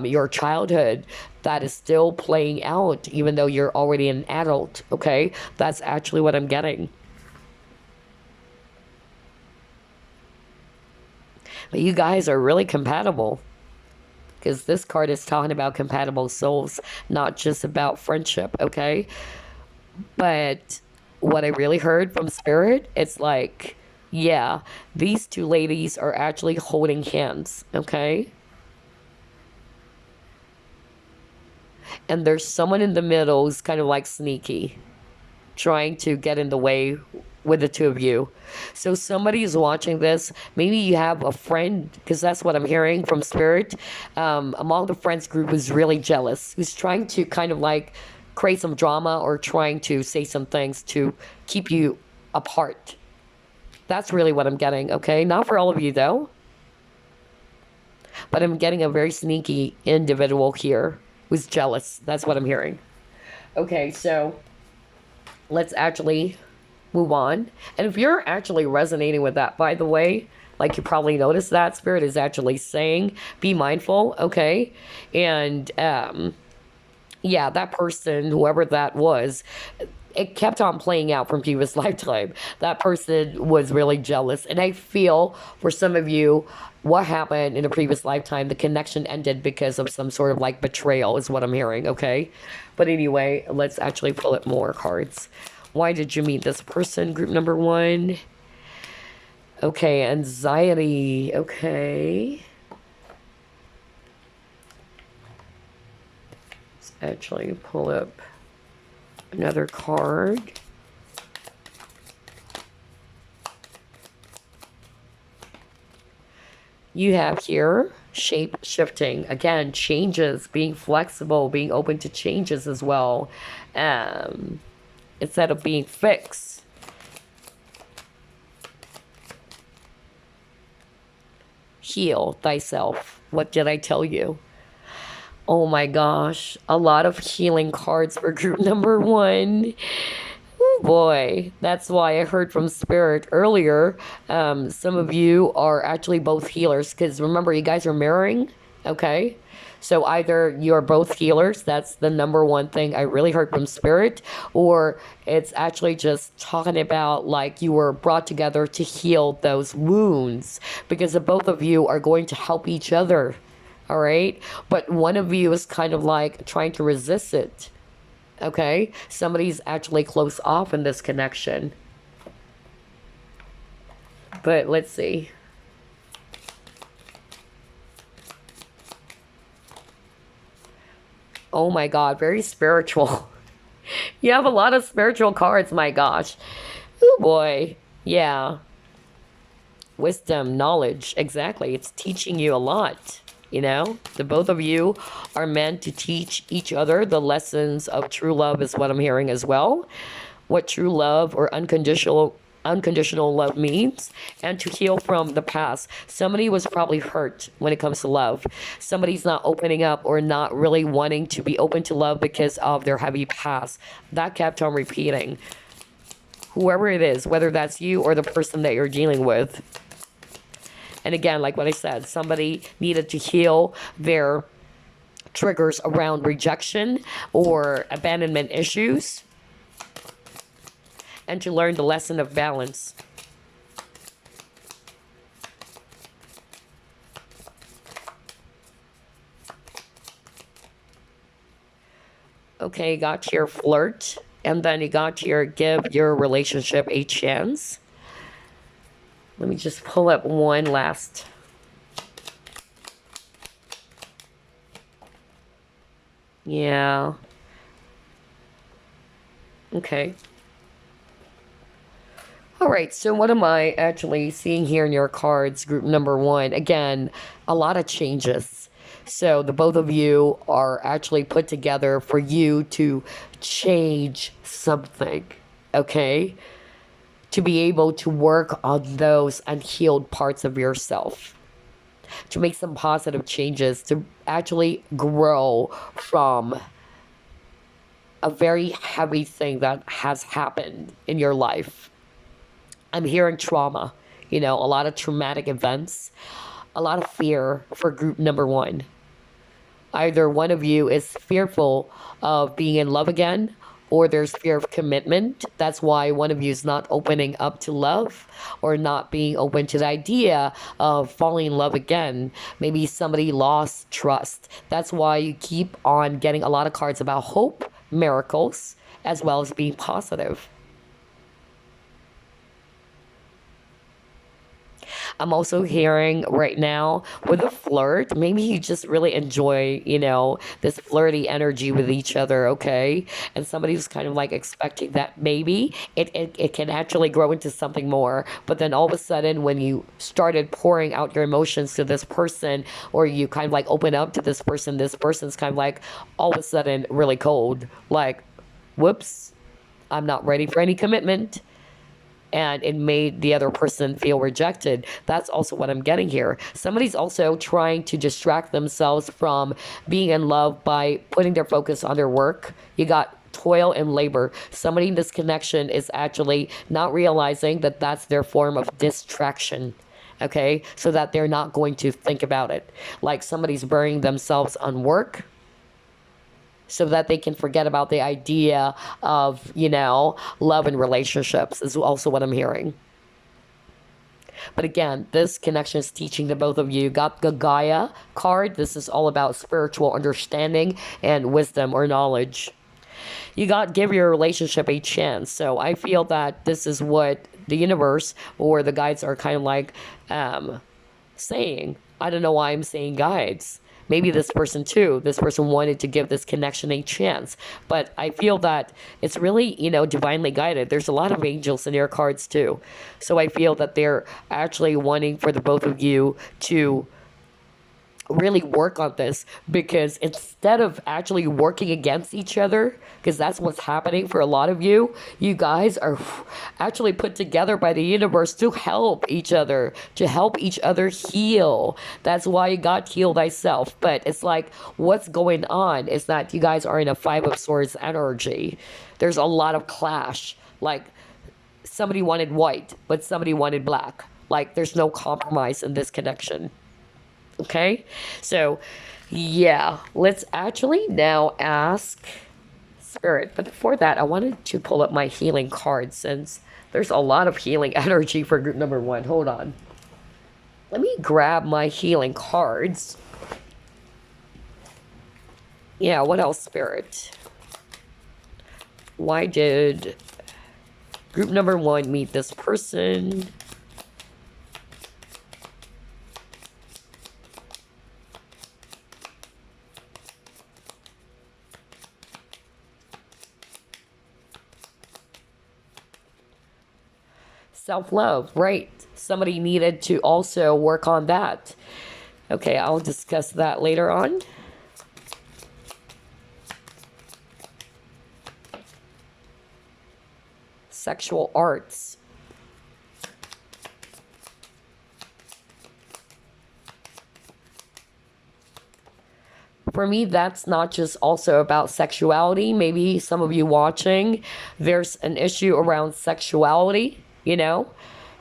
your childhood that is still playing out even though you're already an adult. Okay, that's actually what I'm getting. But you guys are really compatible, because this card is talking about compatible souls, not just about friendship, okay? But what I really heard from Spirit, it's like, yeah, these two ladies are actually holding hands, okay? And there's someone in the middle who's kind of like sneaky, trying to get in the way with the two of you. So somebody is watching this. Maybe you have a friend, because that's what I'm hearing from Spirit, among the friends group who's really jealous, who's trying to kind of like create some drama or trying to say some things to keep you apart. That's really what I'm getting, okay? Not for all of you though, but I'm getting a very sneaky individual here who's jealous. That's what I'm hearing. Okay, so let's actually move on. And if you're actually resonating with that, by the way, like you probably noticed that Spirit is actually saying, be mindful, okay? And yeah, that person, whoever that was, it kept on playing out from previous lifetime. That person was really jealous. And I feel for some of you, what happened in a previous lifetime, the connection ended because of some sort of like betrayal is what I'm hearing, okay? But anyway, let's actually pull up more cards. Why did you meet this person? Group number 1. Okay, anxiety. Okay. Let's actually pull up another card. You have here shape shifting. Again, changes, being flexible, being open to changes as well. Instead of being fixed. Heal thyself. What did I tell you? Oh my gosh. A lot of healing cards for group number 1. Oh boy. That's why I heard from Spirit earlier. Some of you are actually both healers because remember, you guys are mirroring. Okay. So either you're both healers, that's the number 1 thing I really heard from Spirit, or it's actually just talking about like you were brought together to heal those wounds because the both of you are going to help each other. All right. But one of you is kind of like trying to resist it. Okay. Somebody's actually close off in this connection. But let's see. Oh my God, very spiritual. You have a lot of spiritual cards, my gosh. Oh boy. Yeah. Wisdom, knowledge. Exactly. It's teaching you a lot. You know, the both of you are meant to teach each other the lessons of true love is what I'm hearing as well. What true love or unconditional love means, and to heal from the past. Somebody was probably hurt when it comes to love. Somebody's not opening up or not really wanting to be open to love because of their heavy past. That kept on repeating. Whoever it is, whether that's you or the person that you're dealing with. And again, like what I said, somebody needed to heal their triggers around rejection or abandonment issues, and to learn the lesson of balance. Okay, you got your flirt, and then you got your give your relationship a chance. Let me just pull up one last. Yeah. Okay. All right, so what am I actually seeing here in your cards, group number 1? Again, a lot of changes. So the both of you are actually put together for you to change something, okay? To be able to work on those unhealed parts of yourself. To make some positive changes, to actually grow from a very heavy thing that has happened in your life. I'm hearing trauma, you know, a lot of traumatic events, a lot of fear for group number 1. Either one of you is fearful of being in love again, or there's fear of commitment. That's why one of you is not opening up to love or not being open to the idea of falling in love again. Maybe somebody lost trust. That's why you keep on getting a lot of cards about hope, miracles, as well as being positive. I'm also hearing right now with a flirt, maybe you just really enjoy, you know, this flirty energy with each other, okay? And somebody who's kind of like expecting that maybe it can actually grow into something more. But then all of a sudden, when you started pouring out your emotions to this person, or you kind of like open up to this person's kind of like all of a sudden really cold. Like, whoops, I'm not ready for any commitment. And it made the other person feel rejected. That's also what I'm getting here. Somebody's also trying to distract themselves from being in love by putting their focus on their work. You got toil and labor. Somebody in this connection is actually not realizing that that's their form of distraction. Okay? So that they're not going to think about it. Like somebody's burying themselves on work, so that they can forget about the idea of, you know, love and relationships is also what I'm hearing. But again, this connection is teaching the both of you. Got the Gaia card. This is all about spiritual understanding and wisdom or knowledge. You got give your relationship a chance. So I feel that this is what the universe or the guides are kind of like saying. I don't know why I'm saying guides. Maybe this person too. This person wanted to give this connection a chance. But I feel that it's really, divinely guided. There's a lot of angels in your cards too. So I feel that they're actually wanting for the both of you to really work on this, because instead of actually working against each other, because that's what's happening for a lot of you, you guys are actually put together by the universe to help each other, heal. That's why you got heal thyself. But it's like, what's going on is that you guys are in a Five of Swords energy. There's a lot of clash. Like, somebody wanted white, but somebody wanted black. Like, there's no compromise in this connection. Okay, so yeah, let's actually now ask Spirit. But before that, I wanted to pull up my healing card, since there's a lot of healing energy for group number 1. Hold on. Let me grab my healing cards. Yeah, what else, Spirit? Why did group number 1 meet this person? Self-love, right? Somebody needed to also work on that. Okay, I'll discuss that later on. Sexual arts. For me, that's not just also about sexuality. Maybe some of you watching, there's an issue around sexuality.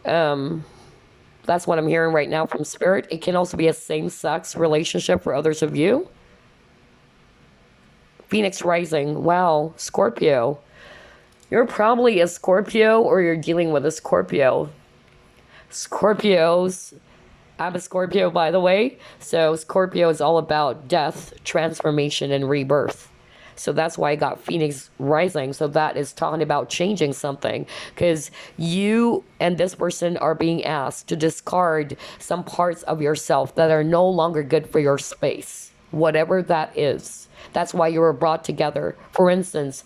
That's what I'm hearing right now from Spirit. It can also be a same-sex relationship for others of you. Phoenix rising. Wow, Scorpio. You're probably a Scorpio, or you're dealing with a Scorpio. Scorpios. I'm a Scorpio, by the way. So Scorpio is all about death, transformation, and rebirth. So that's why I got Phoenix rising. So that is talking about changing something, because you and this person are being asked to discard some parts of yourself that are no longer good for your space, whatever that is. That's why you were brought together. For instance,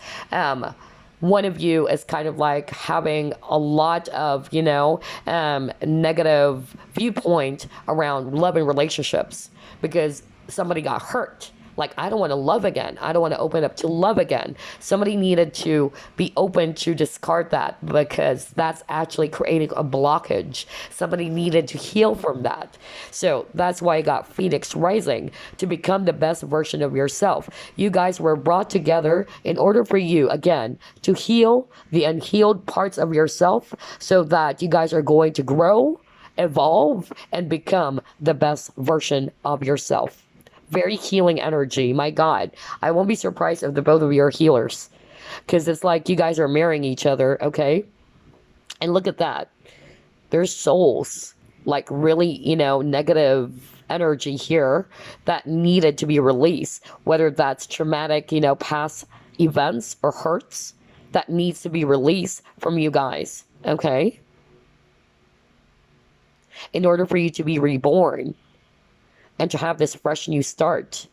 one of you is kind of like having a lot of, negative viewpoint around love and relationships, because somebody got hurt. Like, I don't want to love again. I don't want to open up to love again. Somebody needed to be open to discard that, because that's actually creating a blockage. Somebody needed to heal from that. So that's why I got Phoenix rising, to become the best version of yourself. You guys were brought together in order for you, again, to heal the unhealed parts of yourself, so that you guys are going to grow, evolve, and become the best version of yourself. Very healing energy. My God, I won't be surprised if the both of you are healers, because it's like you guys are marrying each other. Okay, and look at that. There's souls, like really, negative energy here that needed to be released, whether that's traumatic, past events or hurts that needs to be released from you guys. Okay, in order for you to be reborn and to have this fresh new start.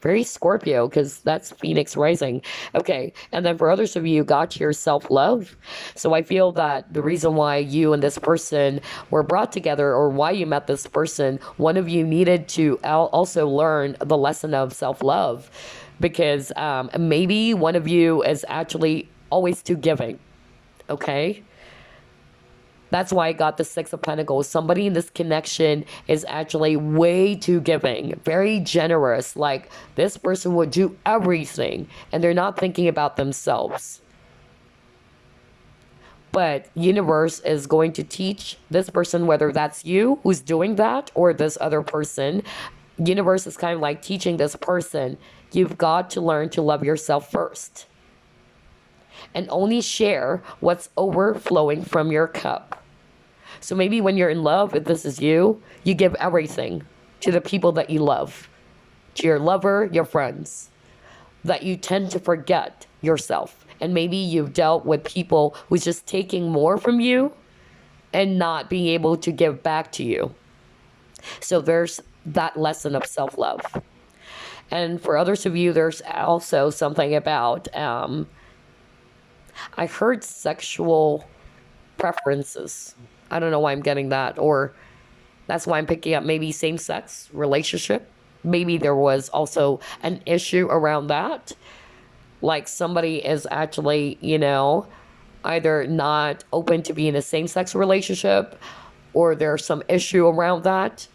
Very Scorpio, because that's Phoenix rising. Okay, and then for others of you, got your self-love. So I feel that the reason why you and this person were brought together, or why you met this person, one of you needed to also learn the lesson of self-love, because maybe one of you is actually always too giving. Okay, that's why I got the Six of Pentacles. Somebody in this connection is actually way too giving, very generous. Like, this person would do everything, and they're not thinking about themselves. But universe is going to teach this person, whether that's you who's doing that or this other person. Universe is kind of like teaching this person, you've got to learn to love yourself first, and only share what's overflowing from your cup. So maybe when you're in love, if this is you, you give everything to the people that you love, to your lover, your friends, that you tend to forget yourself. And maybe you've dealt with people who's just taking more from you and not being able to give back to you. So there's that lesson of self-love. And for others of you, there's also something about, I heard sexual preferences. I don't know why I'm getting that, or that's why I'm picking up maybe same-sex relationship. Maybe there was also an issue around that. Like somebody is actually, either not open to be in a same-sex relationship, or there's some issue around that.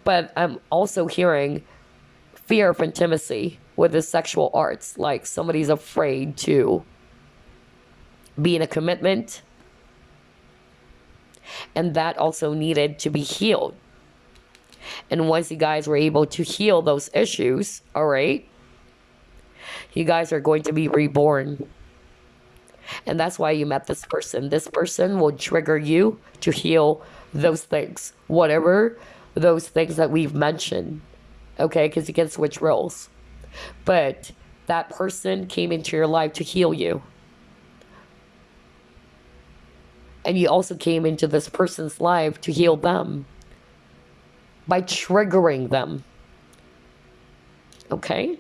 But I'm also hearing fear of intimacy with the sexual arts. Like somebody's afraid to be in a commitment. And that also needed to be healed. And once you guys were able to heal those issues, all right, you guys are going to be reborn. And that's why you met this person. This person will trigger you to heal those things. Whatever those things that we've mentioned. Okay, because you can switch roles. But that person came into your life to heal you. And you also came into this person's life to heal them by triggering them. Okay?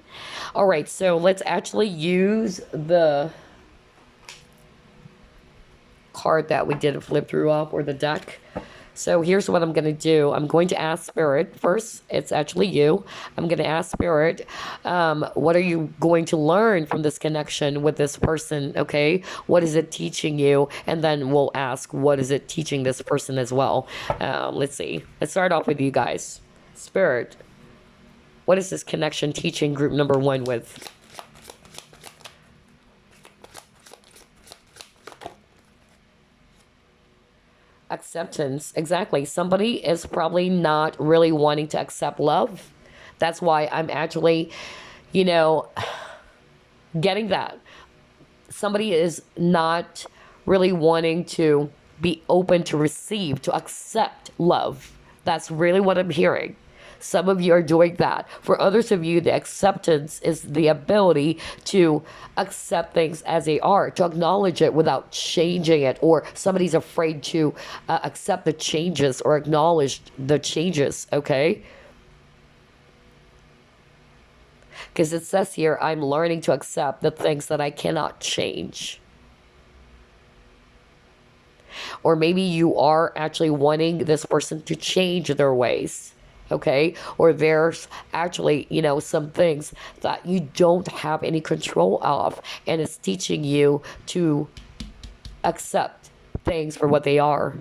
All right, so let's actually use the card that we did flip through off, or the deck. So here's what I'm going to do. I'm going to ask Spirit first. It's actually you. I'm going to ask Spirit, what are you going to learn from this connection with this person, okay? What is it teaching you? And then we'll ask, what is it teaching this person as well? Let's see. Let's start off with you guys. Spirit, what is this connection teaching group number 1 with? Acceptance. Exactly. Somebody is probably not really wanting to accept love. That's why I'm actually, getting that. Somebody is not really wanting to be open to receive, to accept love. That's really what I'm hearing. Some of you are doing that. For others of you, the acceptance is the ability to accept things as they are, to acknowledge it without changing it, or somebody's afraid to accept the changes or acknowledge the changes, okay? Because it says here, I'm learning to accept the things that I cannot change. Or maybe you are actually wanting this person to change their ways. Okay, or there's actually, some things that you don't have any control of, and it's teaching you to accept things for what they are.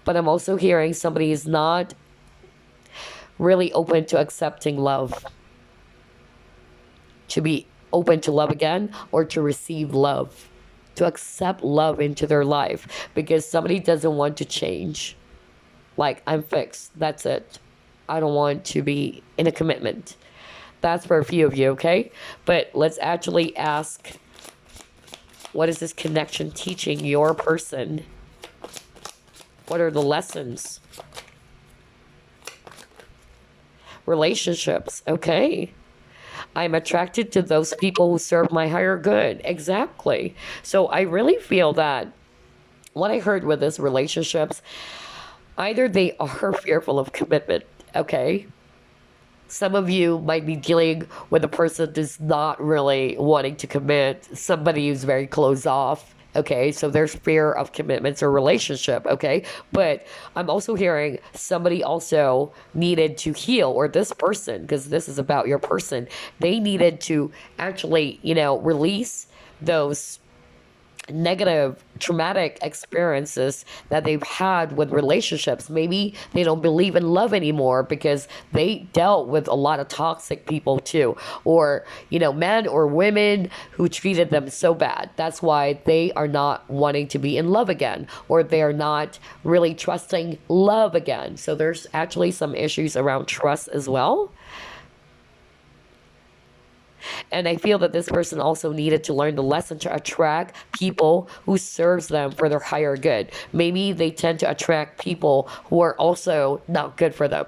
But I'm also hearing somebody is not really open to accepting love, to be open to love again, or to receive love, to accept love into their life, because somebody doesn't want to change. Like, I'm fixed. That's it. I don't want to be in a commitment. That's for a few of you, okay? But let's actually ask, what is this connection teaching your person? What are the lessons? Relationships, okay. I'm attracted to those people who serve my higher good. Exactly. So I really feel that what I heard with this relationships, either they are fearful of commitment, okay? Some of you might be dealing with a person who's not really wanting to commit, somebody who's very closed off, okay? So there's fear of commitments or relationship, okay? But I'm also hearing somebody also needed to heal, or this person, because this is about your person, they needed to actually, release those negative traumatic experiences that they've had with relationships. Maybe they don't believe in love anymore because they dealt with a lot of toxic people too, or men or women who treated them so bad. That's why they are not wanting to be in love again, or they are not really trusting love again. So there's actually some issues around trust as well. And I feel that this person also needed to learn the lesson to attract people who serves them for their higher good. Maybe they tend to attract people who are also not good for them.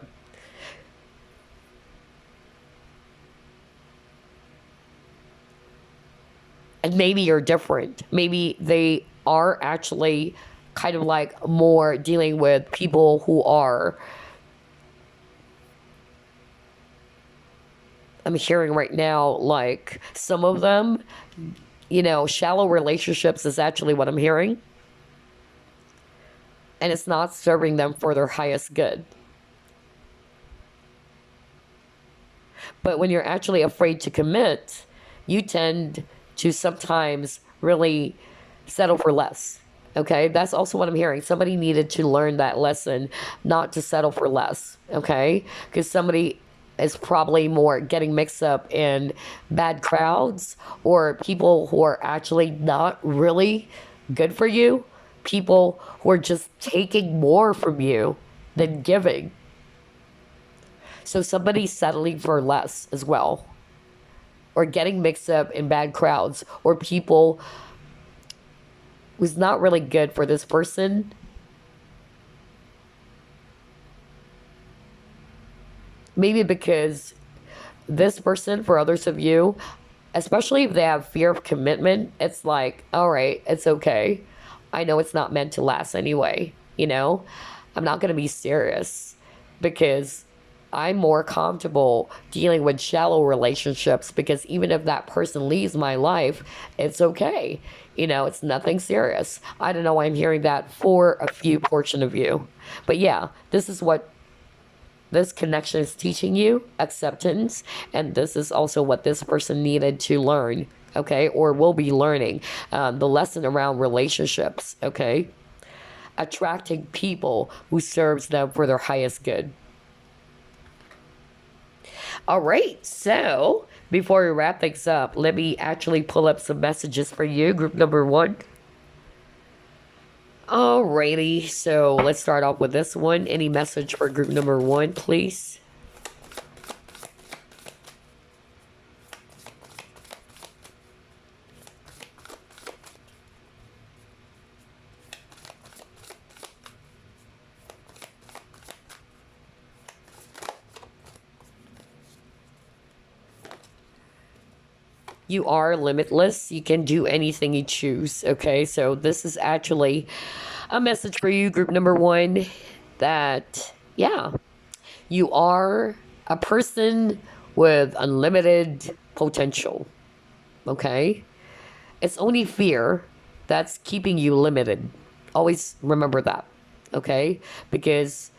And maybe you're different. Maybe they are actually kind of like more dealing with people who are, I'm hearing right now, like some of them, you know, shallow relationships is actually what I'm hearing. And it's not serving them for their highest good. But when you're actually afraid to commit, you tend to sometimes really settle for less. Okay, that's also what I'm hearing. Somebody needed to learn that lesson, not to settle for less. Okay, because somebody is probably more getting mixed up in bad crowds or people who are actually not really good for you, people who are just taking more from you than giving. So somebody's settling for less as well, or getting mixed up in bad crowds, or people who's not really good for this person. Maybe because this person, for others of you, especially if they have fear of commitment, it's like, all right, it's okay. I know it's not meant to last anyway, you know? I'm not going to be serious because I'm more comfortable dealing with shallow relationships, because even if that person leaves my life, it's okay. You know, it's nothing serious. I don't know why I'm hearing that for a few portion of you. But yeah, this is what this connection is teaching you, acceptance. And this is also what this person needed to learn, okay? Or will be learning, the lesson around relationships, okay? Attracting people who serves them for their highest good. All right, so before we wrap things up, let me actually pull up some messages for you, group number one. Alrighty, so let's start off with this one. Any message for group number one, please? You are limitless. You can do anything you choose. Okay, so this is actually a message for you, group number one, that, yeah, you are a person with unlimited potential. Okay, it's only fear that's keeping you limited. Always remember that. Okay, because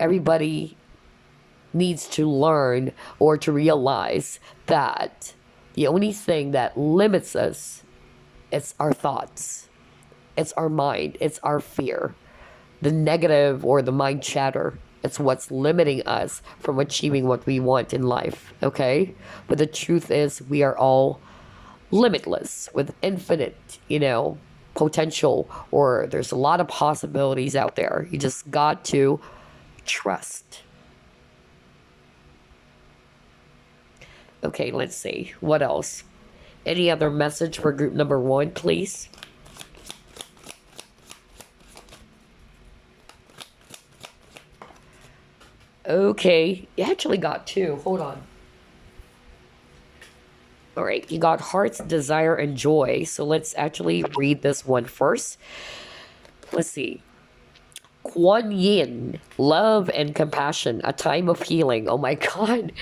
everybody needs to learn or to realize that the only thing that limits us is our thoughts. It's our mind. It's our fear. The negative or the mind chatter. It's what's limiting us from achieving what we want in life. Okay? But the truth is, we are all limitless with infinite, potential, or there's a lot of possibilities out there. You just got to trust. Okay, let's see. What else? Any other message for group number one, please? Okay, you actually got two. Hold on. All right, you got heart's desire and joy. So let's actually read this one first. Let's see. Kuan Yin, love and compassion, a time of healing. Oh my God.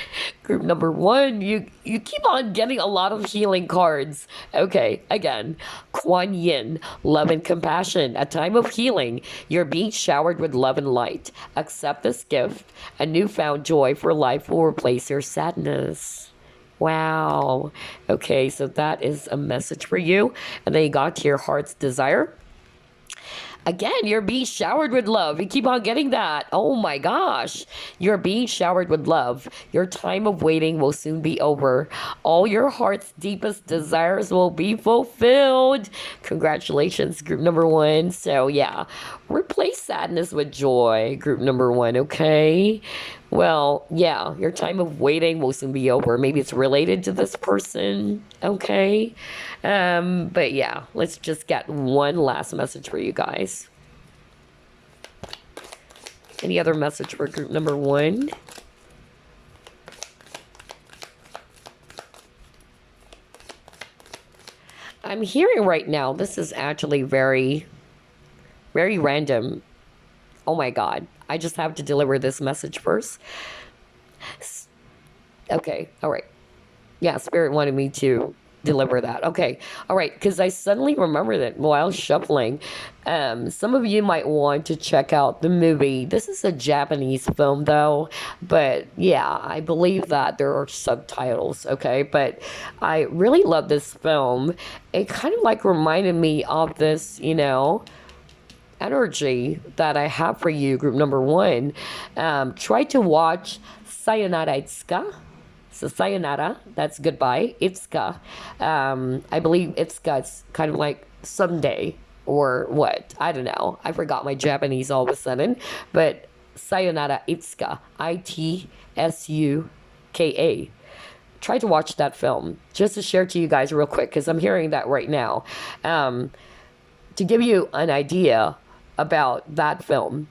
Group number one, you keep on getting a lot of healing cards. Okay, again. Kuan Yin, love and compassion, a time of healing. You're being showered with love and light. Accept this gift. A newfound joy for life will replace your sadness. Wow. Okay, so that is a message for you. And then you got to your heart's desire. Again, you're being showered with love. You keep on getting that. Oh my gosh. You're being showered with love. Your time of waiting will soon be over. All your heart's deepest desires will be fulfilled. Congratulations, group number one. So yeah, replace sadness with joy, group number one, okay? Well, yeah, your time of waiting will soon be over. Maybe it's related to this person, okay? But yeah, let's just get one last message for you guys. Any other message for group number one? I'm hearing right now, this is actually very very random. Oh my God. I just have to deliver this message first. Okay. All right. Yeah, Spirit wanted me to deliver that. Okay. All right. Because I suddenly remembered it while shuffling. Some of you might want to check out the movie. This is a Japanese film, though. But yeah, I believe that there are subtitles. Okay. But I really love this film. It kind of like reminded me of this, energy that I have for you, group number one. Try to watch Sayonara Itsuka. So sayonara, that's goodbye. Itsuka. I believe Itsuka is kind of like someday or what. I don't know. I forgot my Japanese all of a sudden. But sayonara Itsuka. Itsuka. Try to watch that film. Just to share to you guys real quick, because I'm hearing that right now. To give you an idea about that film,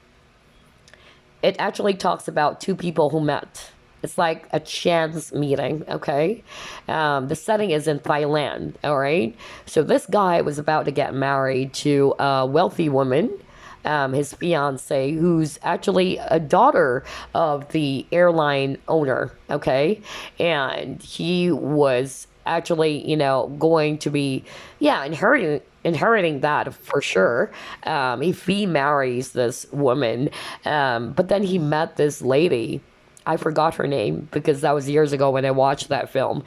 it actually talks about two people who met. It's like a chance meeting, okay? The setting is in Thailand, all right? So this guy was about to get married to a wealthy woman, his fiance, who's actually a daughter of the airline owner, okay? And he was actually, going to be, inheriting that for sure, if he marries this woman. But then he met this lady. I forgot her name because that was years ago when I watched that film.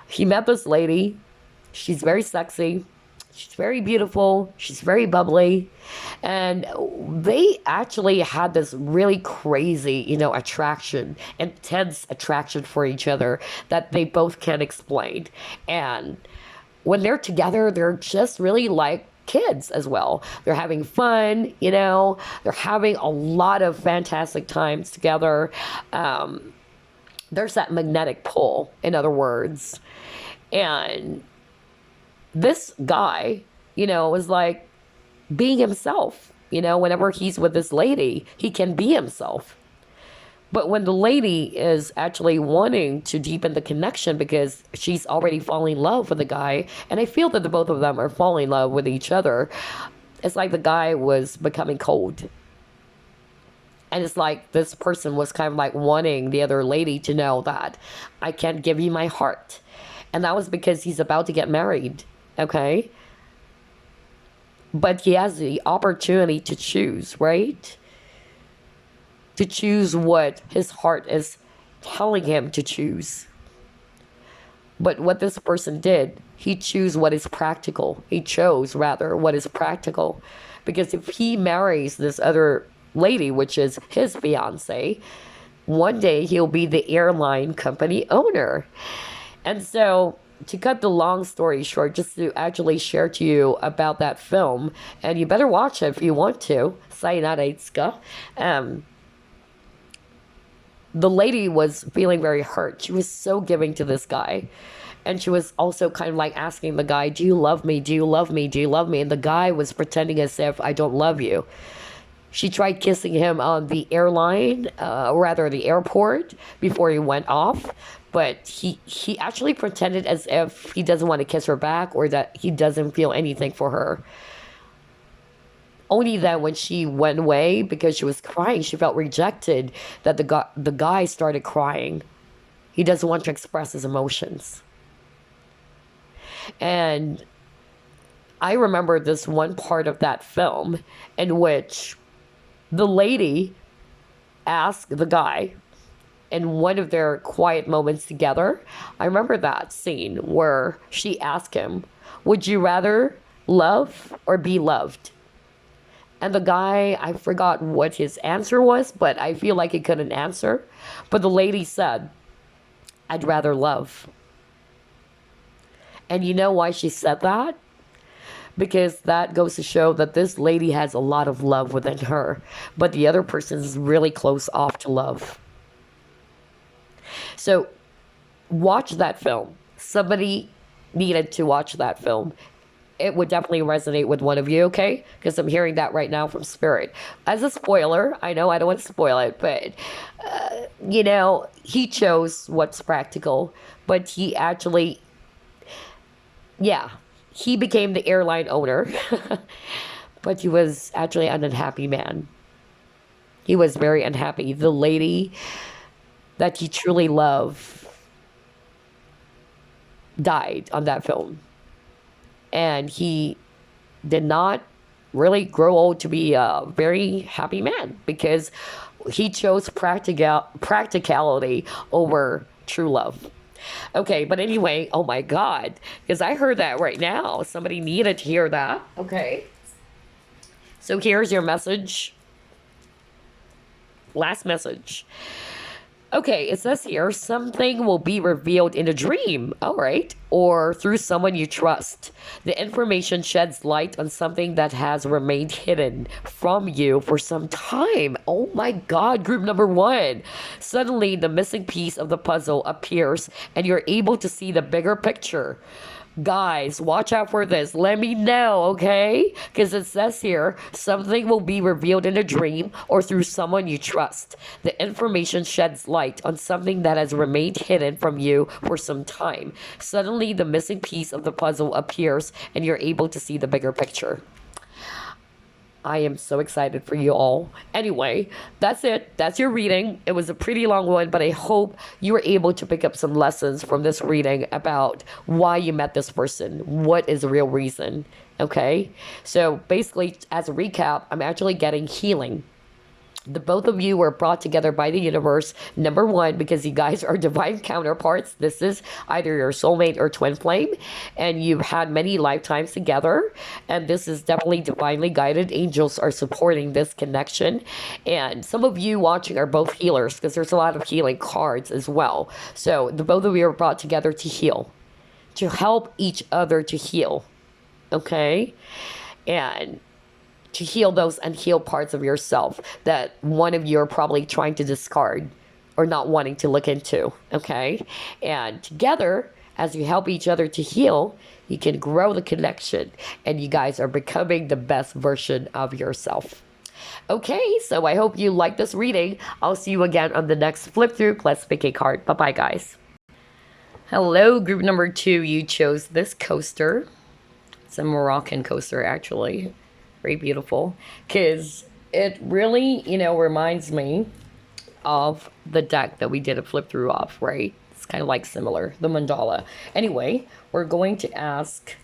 He met this lady. She's very sexy. She's very beautiful. She's very bubbly. And they actually had this really crazy, attraction, intense attraction for each other that they both can't explain. And when they're together, they're just really like kids as well. They're having fun, they're having a lot of fantastic times together. There's that magnetic pull, in other words. And this guy, was like being himself. Whenever he's with this lady, he can be himself. But when the lady is actually wanting to deepen the connection because she's already falling in love with the guy, and I feel that the both of them are falling in love with each other, it's like the guy was becoming cold. And it's like this person was kind of like wanting the other lady to know that I can't give you my heart. And that was because he's about to get married, okay? But he has the opportunity to choose, right? To choose what his heart is telling him to choose. But what this person did, he chose what is practical. He chose, rather, what is practical. Because if he marries this other lady, which is his fiance, one day he'll be the airline company owner. And so, to cut the long story short, just to actually share to you about that film, and you better watch it if you want to, Sayonara Itsuka. The lady was feeling very hurt. She was so giving to this guy. And she was also kind of like asking the guy, do you love me? Do you love me? Do you love me? And the guy was pretending as if I don't love you. She tried kissing him on the airline, the airport, before he went off. But he actually pretended as if he doesn't want to kiss her back or that he doesn't feel anything for her. Only then when she went away because she was crying, she felt rejected, that the guy started crying. He doesn't want to express his emotions. And I remember this one part of that film in which the lady asked the guy in one of their quiet moments together. I remember that scene where she asked him, would you rather love or be loved? And the guy, I forgot what his answer was, but I feel like he couldn't answer. But the lady said, I'd rather love. And you know why she said that? Because that goes to show that this lady has a lot of love within her, but the other person is really close off to love. So watch that film. Somebody needed to watch that film. It would definitely resonate with one of you, okay? Because I'm hearing that right now from Spirit. As a spoiler, I know I don't want to spoil it, but, he chose what's practical. But he actually, he became the airline owner. but he was actually an unhappy man. He was very unhappy. The lady that he truly loved died on that film. And he did not really grow old to be a very happy man because he chose practicality over true love. Okay, but anyway, oh my God, because I heard that right now. Somebody needed to hear that. Okay. So here's your message. Last message. Okay, it says here, something will be revealed in a dream, all right, or through someone you trust. The information sheds light on something that has remained hidden from you for some time. Oh my God, group number 1. Suddenly, the missing piece of the puzzle appears, and you're able to see the bigger picture. Guys, watch out for this. Let me know, okay? Because it says here, something will be revealed in a dream or through someone you trust. The information sheds light on something that has remained hidden from you for some time. Suddenly, the missing piece of the puzzle appears and you're able to see the bigger picture. I am so excited for you all. Anyway, that's it. That's your reading. It was a pretty long one, but I hope you were able to pick up some lessons from this reading about why you met this person. What is the real reason? Okay? So basically, as a recap, I'm actually getting healing. The both of you were brought together by the universe, number 1, because you guys are divine counterparts. This is either your soulmate or twin flame, and you've had many lifetimes together, and this is definitely divinely guided. Angels are supporting this connection, and some of you watching are both healers, because there's a lot of healing cards as well. So the both of you are brought together to heal, to help each other to heal, okay? And to heal those unhealed parts of yourself that one of you are probably trying to discard or not wanting to look into, okay? And together, as you help each other to heal, you can grow the connection and you guys are becoming the best version of yourself. Okay, so I hope you like this reading. I'll see you again on the next flip through. Let's pick a card. Bye-bye, guys. Hello, group number 2. You chose this coaster. It's a Moroccan coaster, actually. Very beautiful, because it really, reminds me of the deck that we did a flip through of, right? It's kind of like similar, the mandala. Anyway, we're going to ask,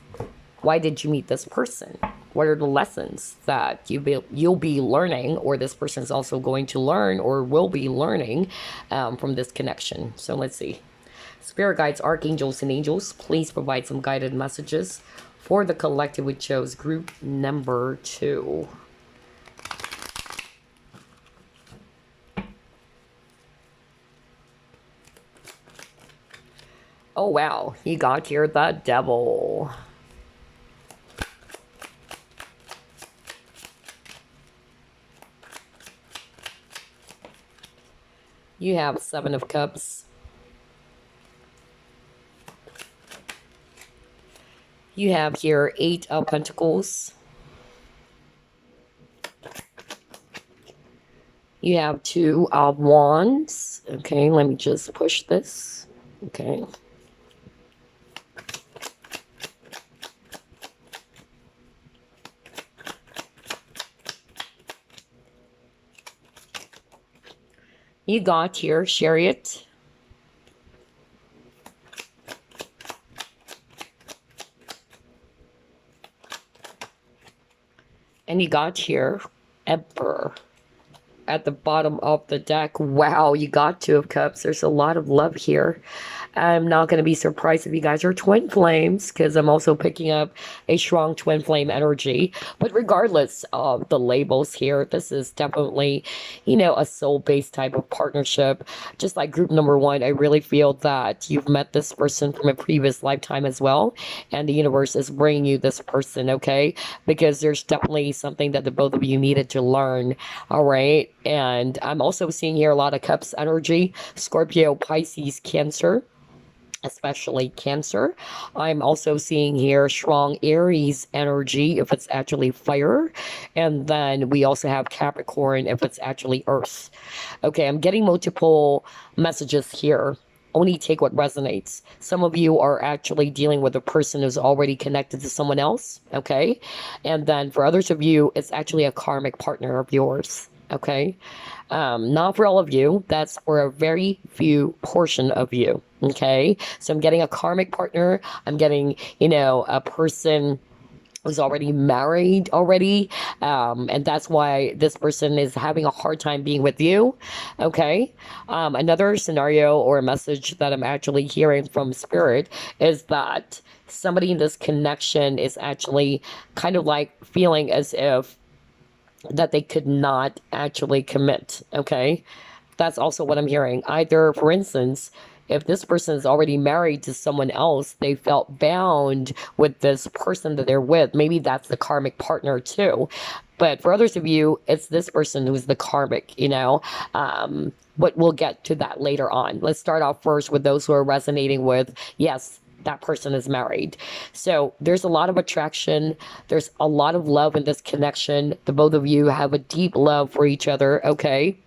why did you meet this person? What are the lessons that you'll be learning, or this person is also going to learn or will be learning from this connection? So let's see. Spirit guides, archangels, and angels, please provide some guided messages for the collective we chose, group number 2. Oh wow, you got here the devil. You have 7 of Cups. You have here 8 of Pentacles. You have 2 of Wands. Okay, let me just push this. Okay. You got here Chariot. And you got here Emperor at the bottom of the deck. Wow, you got 2 of Cups. There's a lot of love here. I'm not going to be surprised if you guys are twin flames, because I'm also picking up a strong twin flame energy. But regardless of the labels here, this is definitely, a soul-based type of partnership. Just like group number 1, I really feel that you've met this person from a previous lifetime as well. And the universe is bringing you this person, okay? Because there's definitely something that the both of you needed to learn, all right? And I'm also seeing here a lot of Cups energy. Scorpio, Pisces, Cancer. Especially Cancer. I'm also seeing here strong Aries energy if it's actually fire. And then we also have Capricorn if it's actually earth. Okay, I'm getting multiple messages here. only take what resonates. Some of you are actually dealing with a person who's already connected to someone else, okay? And then for others of you, it's actually a karmic partner of yours, okay? Not for all of you. That's for a very few portion of you, okay? So I'm getting a karmic partner. I'm getting, a person who's already married already, and that's why this person is having a hard time being with you, okay? Another scenario or a message that I'm actually hearing from spirit is that somebody in this connection is actually kind of like feeling as if that they could not actually commit, okay? That's also what I'm hearing. Either, for instance, if this person is already married to someone else, they felt bound with this person that they're with. Maybe that's the karmic partner too. But for others of you, it's this person who's the karmic, But we'll get to that later on. Let's start off first with those who are resonating with, yes, that person is married. So there's a lot of attraction. There's a lot of love in this connection. The both of you have a deep love for each other, okay?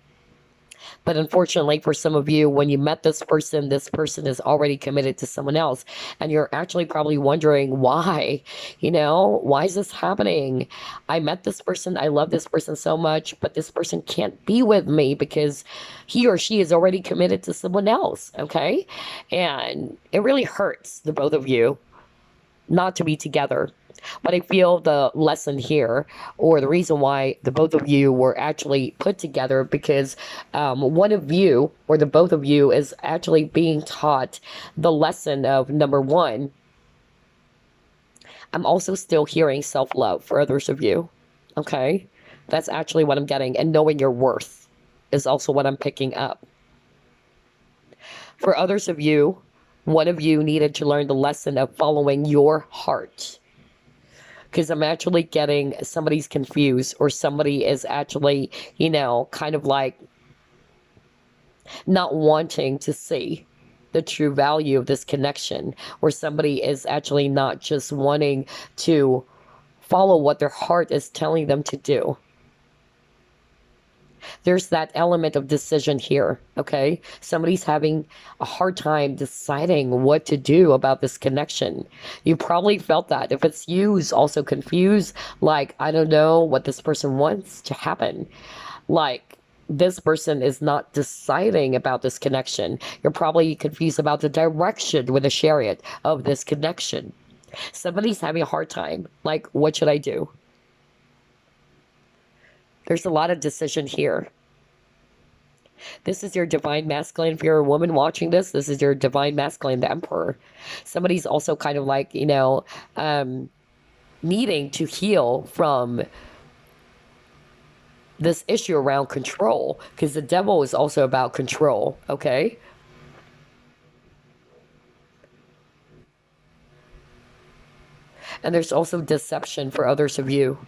But unfortunately, for some of you, when you met this person is already committed to someone else. And you're actually probably wondering why, why is this happening? I met this person. I love this person so much, but this person can't be with me because he or she is already committed to someone else. Okay. And it really hurts the both of you not to be together. But I feel the lesson here, or the reason why the both of you were actually put together, because one of you, or the both of you, is actually being taught the lesson of, number one, I'm also still hearing self-love for others of you, okay? That's actually what I'm getting. And knowing your worth is also what I'm picking up. For others of you, one of you needed to learn the lesson of following your heart. Because I'm actually getting somebody's confused, or somebody is actually, kind of like not wanting to see the true value of this connection, or somebody is actually not just wanting to follow what their heart is telling them to do. There's that element of decision here, okay? Somebody's having a hard time deciding what to do about this connection. You probably felt that. If it's you who's also confused, like, I don't know what this person wants to happen. Like, this person is not deciding about this connection. You're probably confused about the direction with the chariot of this connection. Somebody's having a hard time. Like, what should I do? There's a lot of decision here. This is your divine masculine. If you're a woman watching this, this is your divine masculine, the emperor. Somebody's also kind of like, needing to heal from this issue around control, because the devil is also about control, okay? And there's also deception for others of you.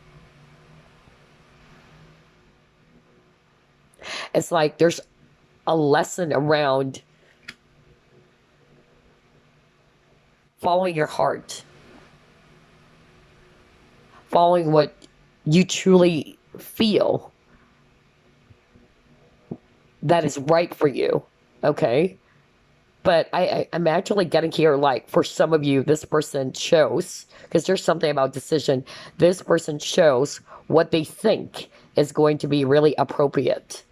It's like there's a lesson around following your heart, following what you truly feel that is right for you, okay? But I'm actually getting here, like, for some of you, this person chose, because there's something about decision, this person chose what they think is going to be really appropriate.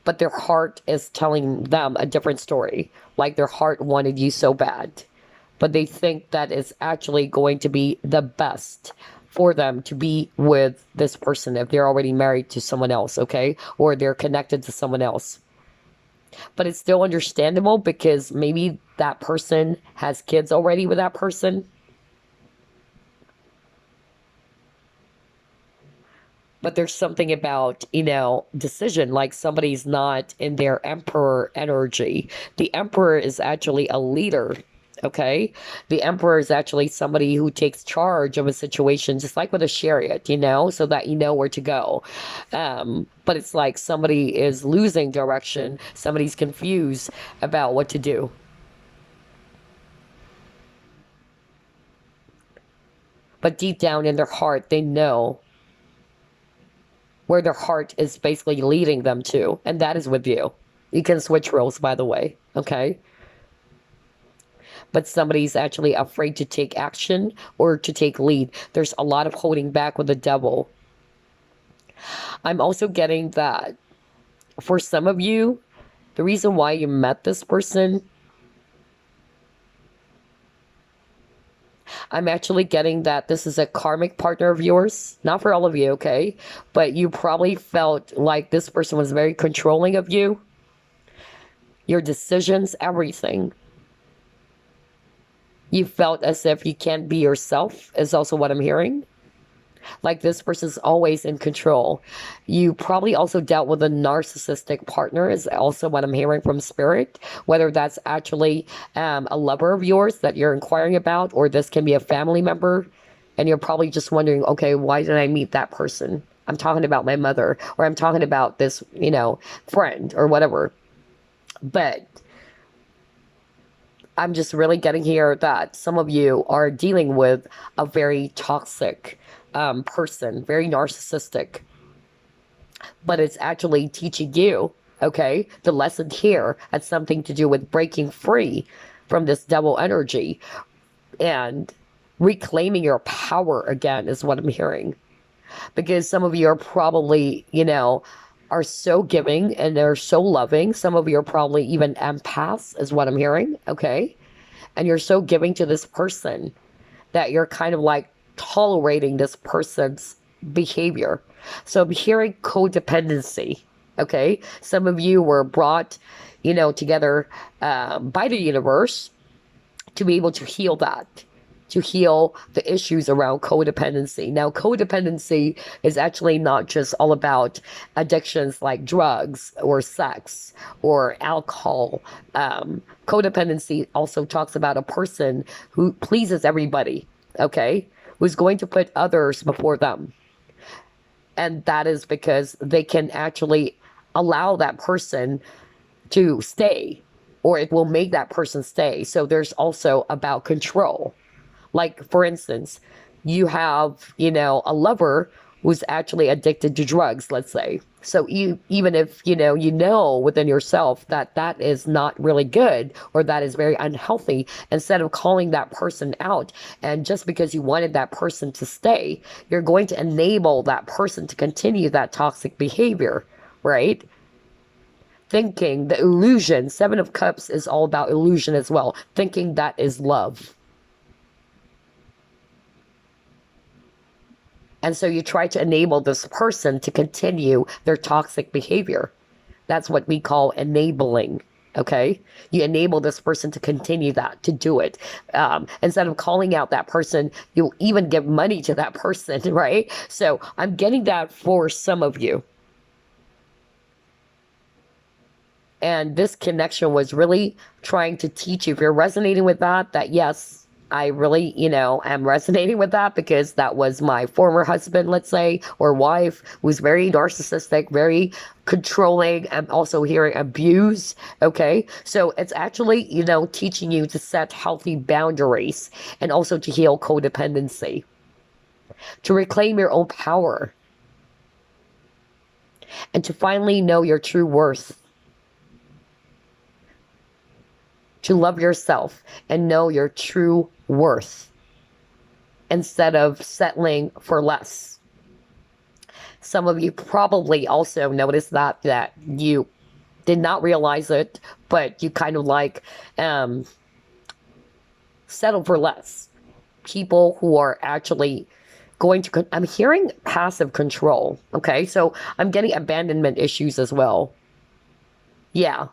But their heart is telling them a different story. Like, their heart wanted you so bad. But they think that is actually going to be the best for them to be with this person if they're already married to someone else, okay? Or they're connected to someone else. But it's still understandable, because maybe that person has kids already with that person. But there's something about, decision, like somebody's not in their emperor energy. The emperor is actually a leader, okay? The emperor is actually somebody who takes charge of a situation, just like with a chariot, so that you know where to go. But it's like somebody is losing direction. Somebody's confused about what to do. But deep down in their heart, they know where their heart is basically leading them to, and that is with you, You can switch roles, by the way, okay? But somebody's actually afraid to take action or to take lead. There's a lot of holding back with the devil. I'm also getting that for some of you, the reason why you met this person, I'm actually getting that this is a karmic partner of yours. Not for all of you, okay? But you probably felt like this person was very controlling of you. Your decisions, everything. You felt as if you can't be yourself, is also what I'm hearing. Like this person's always in control. You probably also dealt with a narcissistic partner, is also what I'm hearing from spirit. Whether that's actually a lover of yours that you're inquiring about, or this can be a family member, and you're probably just wondering, okay, why did I meet that person? I'm talking about my mother, or I'm talking about this, friend, or whatever. But I'm just really getting here that some of you are dealing with a very toxic person, very narcissistic. But it's actually teaching you, okay, the lesson here has something to do with breaking free from this devil energy and reclaiming your power again, is what I'm hearing. Because some of you are probably, are so giving and they're so loving. Some of you are probably even empaths, is what I'm hearing, okay? And you're so giving to this person that you're kind of like tolerating this person's behavior. So I'm hearing codependency, okay? Some of you were brought, together by the universe to be able to heal that, to heal the issues around codependency. Now, codependency is actually not just all about addictions like drugs or sex or alcohol. Codependency also talks about a person who pleases everybody, okay? Who's going to put others before them. And that is because they can actually allow that person to stay, or it will make that person stay. So there's also about control. Like, for instance, you have, a lover who's actually addicted to drugs, let's say. So even if, you know within yourself that that is not really good or that is very unhealthy, instead of calling that person out, and just because you wanted that person to stay, you're going to enable that person to continue that toxic behavior, right? Thinking the illusion, Seven of Cups is all about illusion as well. Thinking that is love. And so you try to enable this person to continue their toxic behavior. That's what we call enabling, okay? You enable this person to continue that, to do it. Instead of calling out that person, you'll even give money to that person, right? So I'm getting that for some of you. And this connection was really trying to teach you, if you're resonating with that yes, I really, am resonating with that, because that was my former husband, let's say, or wife, who was very narcissistic, very controlling. I'm also hearing abuse, okay? So it's actually, teaching you to set healthy boundaries and also to heal codependency, to reclaim your own power, and to finally know your true worth. To love yourself and know your true worth instead of settling for less. Some of you probably also noticed that you did not realize it, but you kind of like settle for less. People who are actually going to, I'm hearing passive control, okay? So I'm getting abandonment issues as well. Yeah.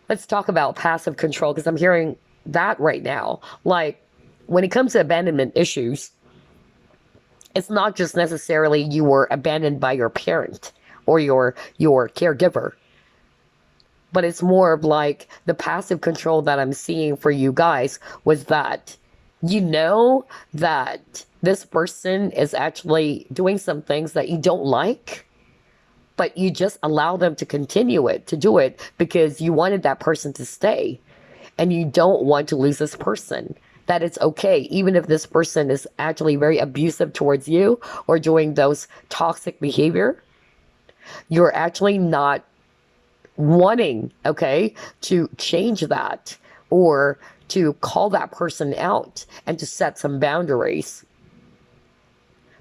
Let's talk about passive control, because I'm hearing that right now. Like, when it comes to abandonment issues, it's not just necessarily you were abandoned by your parent or your caregiver, but it's more of like the passive control that I'm seeing for you guys was that that this person is actually doing some things that you don't like, but you just allow them to continue to do it because you wanted that person to stay and you don't want to lose this person. That it's okay, even if this person is actually very abusive towards you or doing those toxic behavior, you're actually not wanting, okay, to change that, or to call that person out and to set some boundaries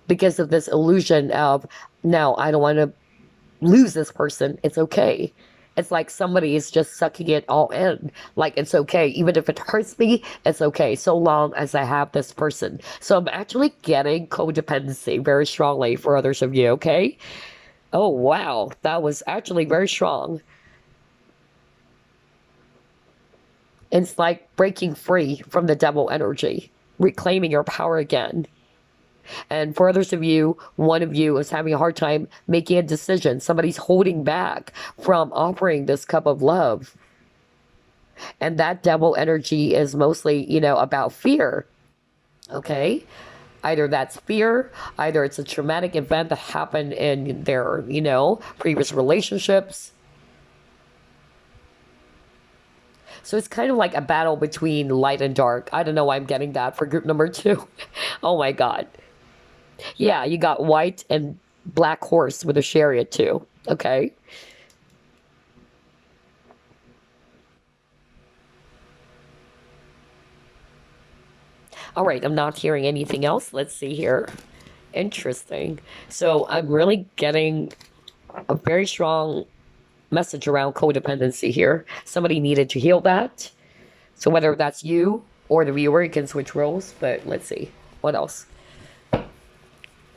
because of this illusion of, no, I don't want to lose this person. It's okay. It's like somebody is just sucking it all in. Like, it's okay. Even if it hurts me, it's okay. So long as I have this person. So I'm actually getting codependency very strongly for others of you, okay? Oh, wow. That was actually very strong. It's like breaking free from the devil energy, reclaiming your power again. And for others of you, one of you is having a hard time making a decision. Somebody's holding back from offering this cup of love. And that devil energy is mostly, about fear. Okay? Either that's fear, either it's a traumatic event that happened in their, previous relationships. So it's kind of like a battle between light and dark. I don't know why I'm getting that for group number 2. Oh my God. Yeah, you got white and black horse with a chariot too. Okay. All right, I'm not hearing anything else. Let's see here. Interesting. So I'm really getting a very strong message around codependency here. Somebody needed to heal that. So whether that's you or the viewer, you can switch roles. But let's see. What else?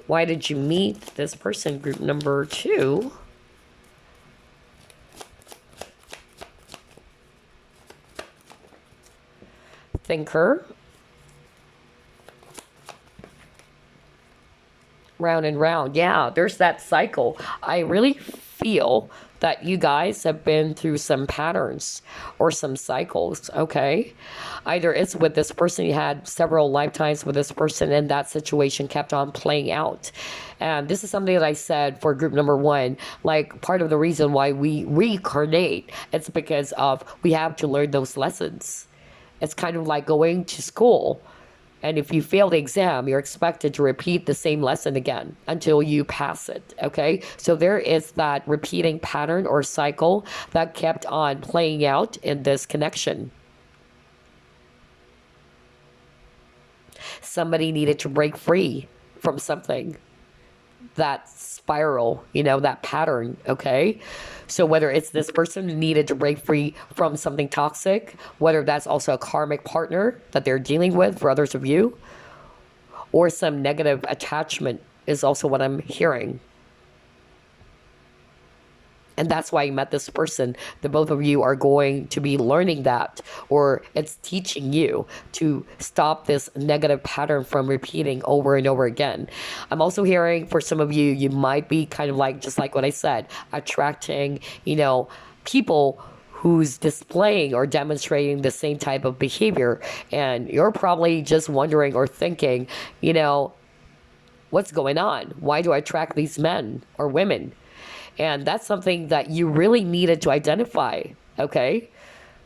Why did you meet this person? Group number 2. Thinker. Round and round. Yeah, there's that cycle. I really feel that you guys have been through some patterns or some cycles, okay? Either it's with this person, you had several lifetimes with this person, and that situation kept on playing out. And this is something that I said for group number 1, like part of the reason why we reincarnate, it's because of we have to learn those lessons. It's kind of like going to school. And if you fail the exam, you're expected to repeat the same lesson again until you pass it, okay? So there is that repeating pattern or cycle that kept on playing out in this connection. Somebody needed to break free from something. That spiral, that pattern, okay? So whether it's this person who needed to break free from something toxic, whether that's also a karmic partner that they're dealing with for others of you, or some negative attachment is also what I'm hearing. And that's why you met this person. The both of you are going to be learning that, or it's teaching you to stop this negative pattern from repeating over and over again. I'm also hearing for some of you, you might be kind of like, just like what I said, attracting, people who's displaying or demonstrating the same type of behavior. And you're probably just wondering or thinking, what's going on? Why do I attract these men or women? And that's something that you really needed to identify, okay?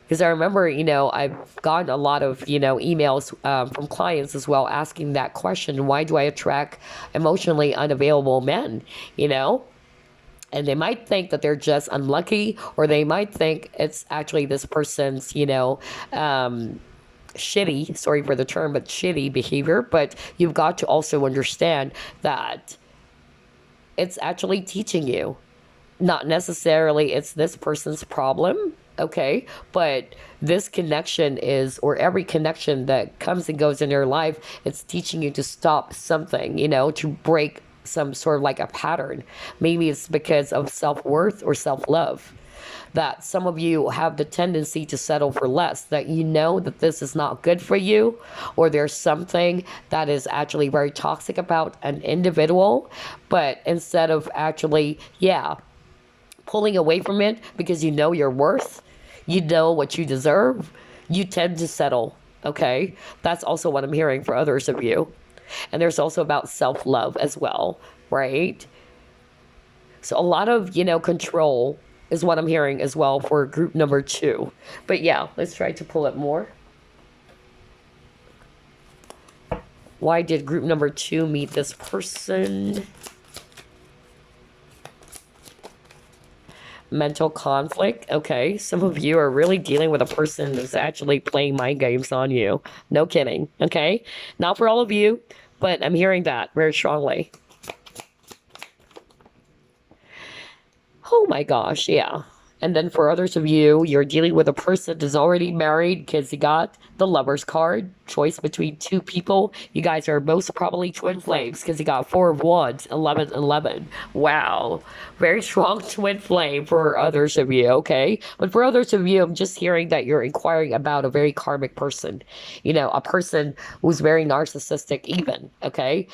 Because I remember, I've gotten a lot of, emails from clients as well asking that question, why do I attract emotionally unavailable men, And they might think that they're just unlucky, or they might think it's actually this person's, shitty, sorry for the term, but shitty behavior. But you've got to also understand that it's actually teaching you. Not necessarily it's this person's problem, okay? But this connection is, or every connection that comes and goes in your life, it's teaching you to stop something, to break some sort of like a pattern. Maybe it's because of self-worth or self-love. That some of you have the tendency to settle for less, that that this is not good for you, or there's something that is actually very toxic about an individual, but instead of actually, pulling away from it because your worth, what you deserve, you tend to settle, okay? That's also what I'm hearing for others of you. And there's also about self-love as well, right? So a lot of, control is what I'm hearing as well for group number 2. But yeah, let's try to pull it more. Why did group number 2 meet this person? mental conflict. Okay, some of you are really dealing with a person who's actually playing mind games on you. No kidding. Okay, not for all of you, but I'm hearing that very strongly. Oh my gosh, yeah. And then for others of you, you're dealing with a person that's already married because you got the lover's card. Choice between two people. You guys are most probably twin flames because you got 4 of Wands, 11, 11. Wow. Very strong twin flame for others of you, okay? But for others of you, I'm just hearing that you're inquiring about a very karmic person. You know, a person who's very narcissistic even, okay?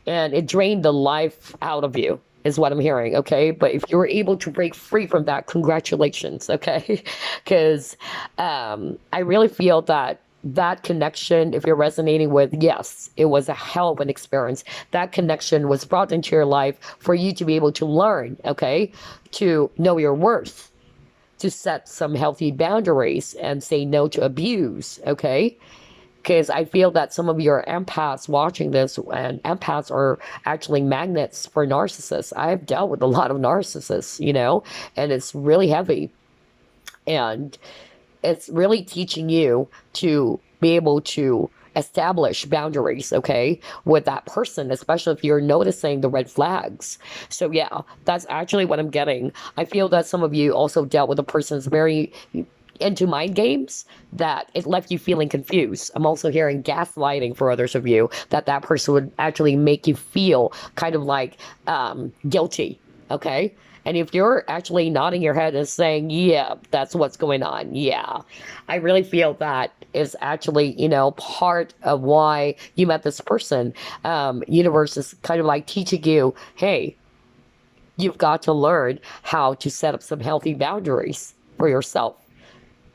And it drained the life out of you is what I'm hearing, okay? But if you were able to break free from that, congratulations, okay? Because I really feel that that connection, if you're resonating with, yes, it was a hell of an experience. That connection was brought into your life for you to be able to learn, okay? To know your worth, to set some healthy boundaries and say no to abuse, okay? Because I feel that some of your empaths watching this, and empaths are actually magnets for narcissists. I've dealt with a lot of narcissists, you know, and it's really heavy. And it's really teaching you to be able to establish boundaries, okay, with that person, especially if you're noticing the red flags. So yeah, that's actually what I'm getting. I feel that some of you also dealt with a person that's very into mind games, that it left you feeling confused. I'm also hearing gaslighting for others of you, that that person would actually make you feel kind of like guilty, okay? And if you're actually nodding your head and saying, yeah, that's what's going on, yeah, I really feel that is actually, you know, part of why you met this person. Universe is kind of like teaching you, hey, you've got to learn how to set up some healthy boundaries for yourself.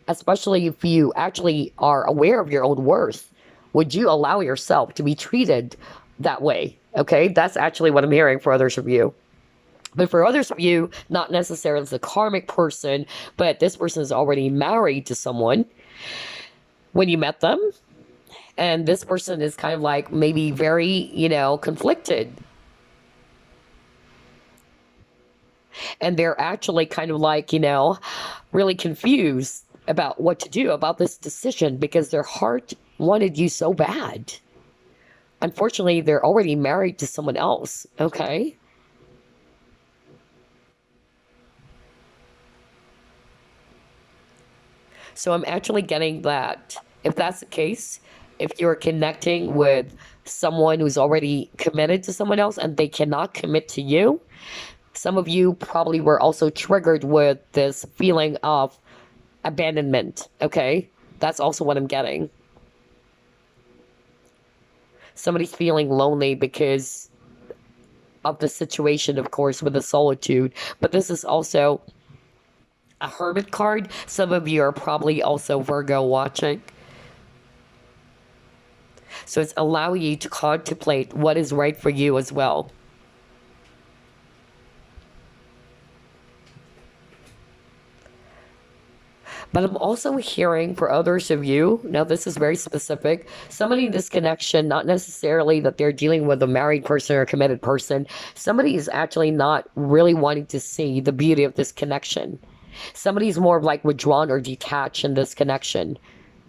Especially if you actually are aware of your own worth, would you allow yourself to be treated that way? Okay, that's actually what I'm hearing for others of you. But for others of you, not necessarily the karmic person, but this person is already married to someone when you met them. And this person is kind of like maybe very, you know, conflicted. And they're actually kind of like, you know, really confused about what to do about this decision because their heart wanted you so bad. Unfortunately, they're already married to someone else, okay? So I'm actually getting that if that's the case, if you're connecting with someone who's already committed to someone else and they cannot commit to you, some of you probably were also triggered with this feeling of abandonment, okay? That's also what I'm getting. Somebody's feeling lonely because of the situation, of course, with the solitude. But this is also a hermit card. Some of you are probably also Virgo watching. So it's allowing you to contemplate what is right for you as well. But I'm also hearing for others of you, now this is very specific, somebody in this connection, not necessarily that they're dealing with a married person or a committed person, somebody is actually not really wanting to see the beauty of this connection. Somebody's more of like withdrawn or detached in this connection.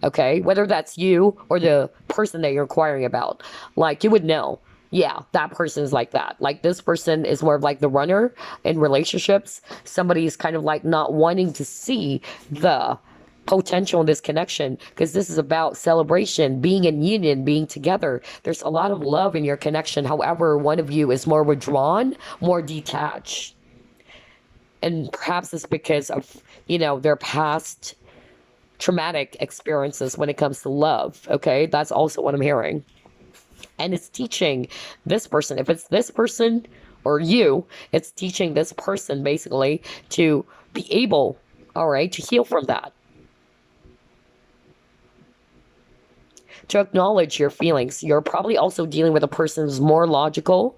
Okay, whether that's you or the person that you're inquiring about, like you would know, yeah, that person is like that. Like this person is more of like the runner in relationships. Somebody is kind of like not wanting to see the potential in this connection because this is about celebration, being in union, being together. There's a lot of love in your connection. However, one of you is more withdrawn, more detached. And perhaps it's because of, you know, their past traumatic experiences when it comes to love. Okay, that's also what I'm hearing. And it's teaching this person, if it's this person or you, it's teaching this person basically to be able, all right, to heal from that. To acknowledge your feelings. You're probably also dealing with a person who's more logical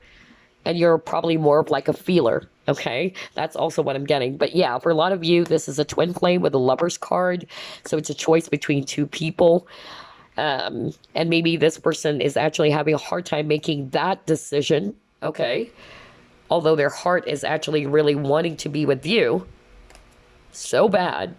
and you're probably more of like a feeler. Okay, that's also what I'm getting. But yeah, for a lot of you, this is a twin flame with a lover's card. So it's a choice between two people. And maybe this person is actually having a hard time making that decision, okay? Although their heart is actually really wanting to be with you. so bad.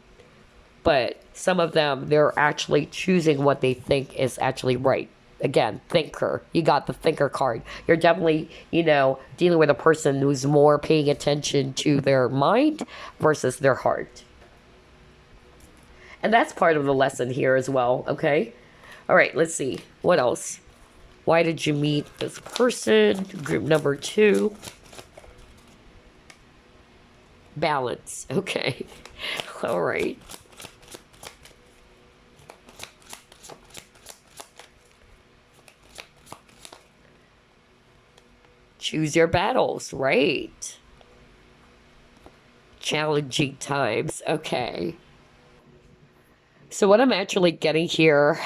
But some of them, they're actually choosing what they think is actually right. Again, thinker. You got the thinker card. You're definitely, dealing with a person who's more paying attention to their mind versus their heart. And that's part of the lesson here as well, okay? All right, let's see. What else? Why did you meet this person? Group number 2. Balance. Okay. All right. Choose your battles, right? Challenging times. Okay. So what I'm actually getting here,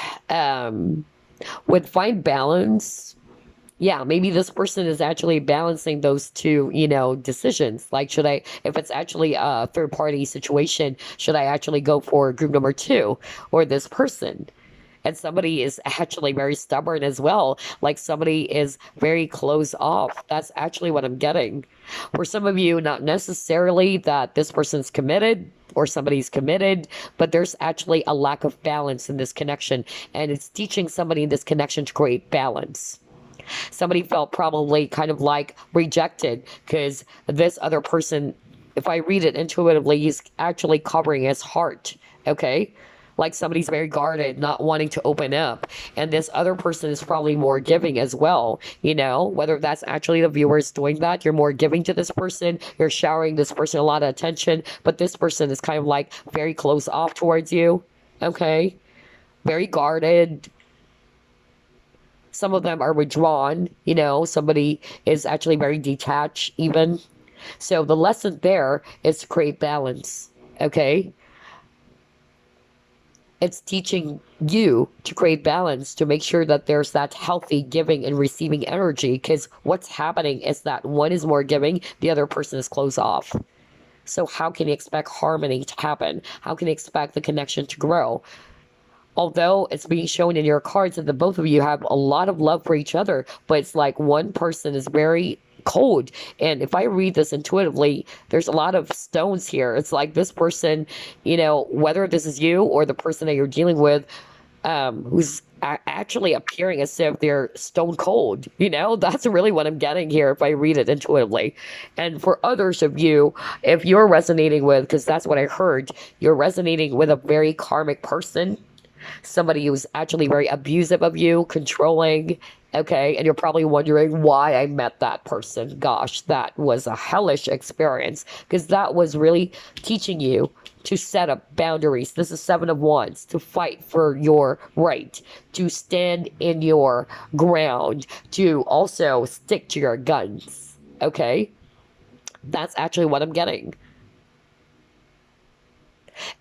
with find balance, yeah, maybe this person is actually balancing those two, decisions. Like, if it's actually a third party situation, should I actually go for group number 2 or this person? And somebody is actually very stubborn as well. Like somebody is very closed off. That's actually what I'm getting. For some of you, not necessarily that this person's committed or somebody's committed, but there's actually a lack of balance in this connection. And it's teaching somebody in this connection to create balance. Somebody felt probably kind of like rejected because this other person, if I read it intuitively, he's actually covering his heart. Okay? Like somebody's very guarded, not wanting to open up. And this other person is probably more giving as well. Whether that's actually the viewers doing that, you're more giving to this person, you're showering this person a lot of attention, but this person is kind of like very close off towards you. Okay? Very guarded. Some of them are withdrawn, somebody is actually very detached even. So the lesson there is to create balance. Okay? It's teaching you to create balance, to make sure that there's that healthy giving and receiving energy, because what's happening is that one is more giving, the other person is closed off. So how can you expect harmony to happen? How can you expect the connection to grow? Although it's being shown in your cards that the both of you have a lot of love for each other, but it's like one person is very cold. And if I read this intuitively, there's a lot of stones here. It's like this person, whether this is you or the person that you're dealing with, who's actually appearing as if they're stone cold. That's really what I'm getting here if I read it intuitively. And for others of you, if you're resonating with, because that's what I heard, you're resonating with a very karmic person, somebody who's actually very abusive of you, controlling, okay? And you're probably wondering why I met that person. Gosh, that was a hellish experience, because that was really teaching you to set up boundaries. This is 7 of Wands, to fight for your right, to stand in your ground, to also stick to your guns, okay? That's actually what I'm getting.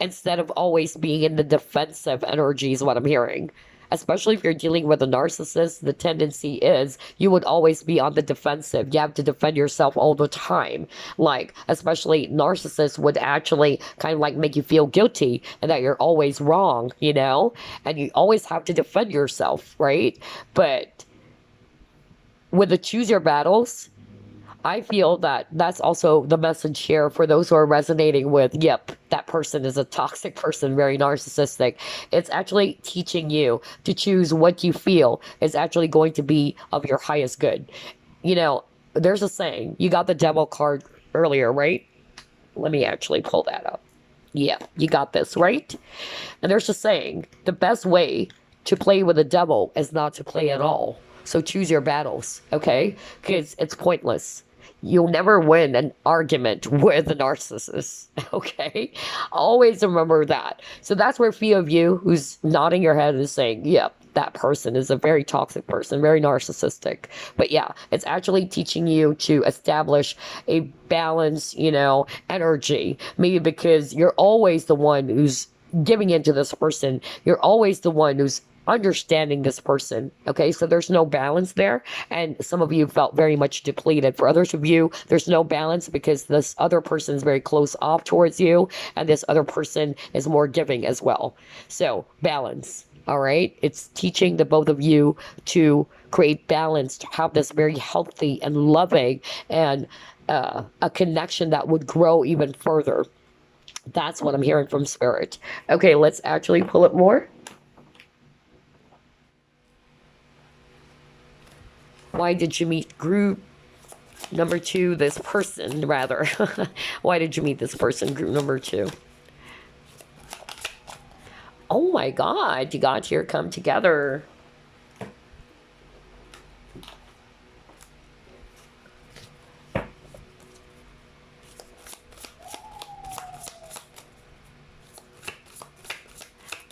Instead of always being in the defensive energy is what I'm hearing. Especially if you're dealing with a narcissist, the tendency is you would always be on the defensive. You have to defend yourself all the time. Like, especially narcissists would actually kind of like make you feel guilty and that you're always wrong, And you always have to defend yourself, right? But with the choose your battles, I feel that that's also the message here for those who are resonating with, yep, that person is a toxic person, very narcissistic. It's actually teaching you to choose what you feel is actually going to be of your highest good. There's a saying, you got the devil card earlier, right? Let me actually pull that up. Yeah, you got this, right? And there's a saying, the best way to play with the devil is not to play at all. So choose your battles, okay? Because it's pointless. You'll never win an argument with a narcissist, okay? Always remember that. So that's where a few of you who's nodding your head and saying, yep, that person is a very toxic person, very narcissistic. But yeah, it's actually teaching you to establish a balance, energy. Maybe because you're always the one who's giving into this person. You're always the one who's understanding this person. Okay, so there's no balance there, and some of you felt very much depleted. For others of you, there's no balance because this other person is very close off towards you, and this other person is more giving as well. So balance. All right, it's teaching the both of you to create balance, to have this very healthy and loving and a connection that would grow even further. That's what I'm hearing from Spirit. Okay, let's actually pull it more. Why did you meet group number 2, this person, rather? Why did you meet this person, group number 2? Oh my God, you got here, come together.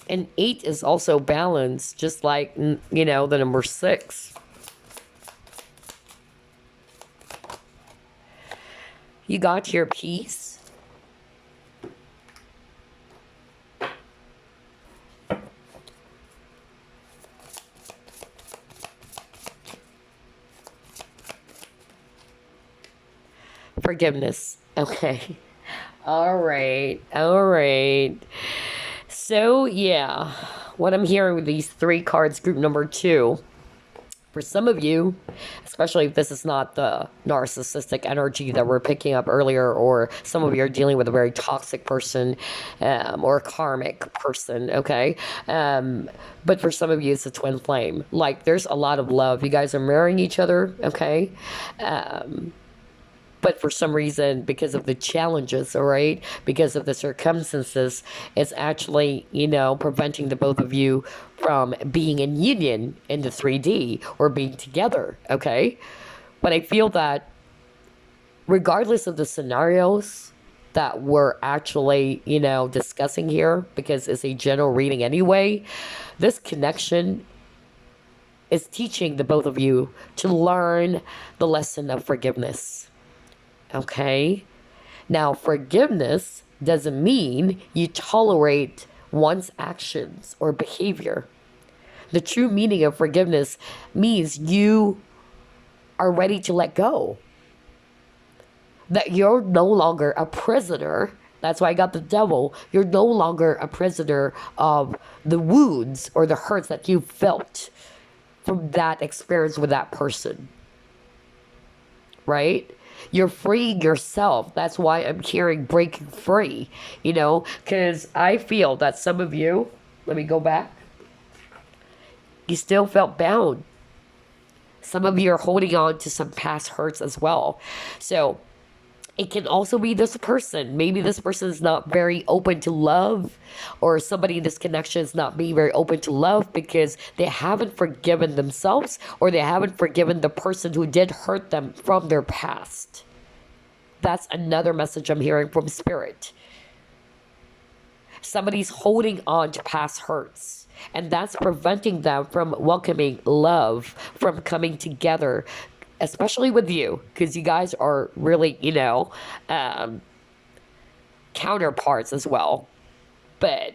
And 8 is also balanced, just like, you know, the number 6. You got your peace. Forgiveness. Okay. All right. All right. So, yeah, what I'm hearing with these 3 cards, group number 2, for some of you, especially if this is not the narcissistic energy that we're picking up earlier, or some of you are dealing with a very toxic person or a karmic person, okay? But for some of you, it's a twin flame. Like, there's a lot of love. You guys are marrying each other, okay? But for some reason, because of the challenges, all right, because of the circumstances, it's actually, you know, preventing the both of you from being in union in the 3D or being together, okay? But I feel that regardless of the scenarios that we're actually, you know, discussing here, because it's a general reading anyway, this connection is teaching the both of you to learn the lesson of forgiveness. Okay? Now, forgiveness doesn't mean you tolerate one's actions or behavior. The true meaning of forgiveness means you are ready to let go. That you're no longer a prisoner. That's why I got the devil. You're no longer a prisoner of the wounds or the hurts that you felt from that experience with that person. Right? You're freeing yourself. That's why I'm hearing breaking free, you know, because I feel that some of you, let me go back, you still felt bound. Some of you are holding on to some past hurts as well. So it can also be this person. Maybe this person is not very open to love, or somebody in this connection is not being very open to love because they haven't forgiven themselves, or they haven't forgiven the person who did hurt them from their past. That's another message I'm hearing from Spirit. Somebody's holding on to past hurts, and that's preventing them from welcoming love, from coming together, especially with you, because you guys are really, you know, counterparts as well. But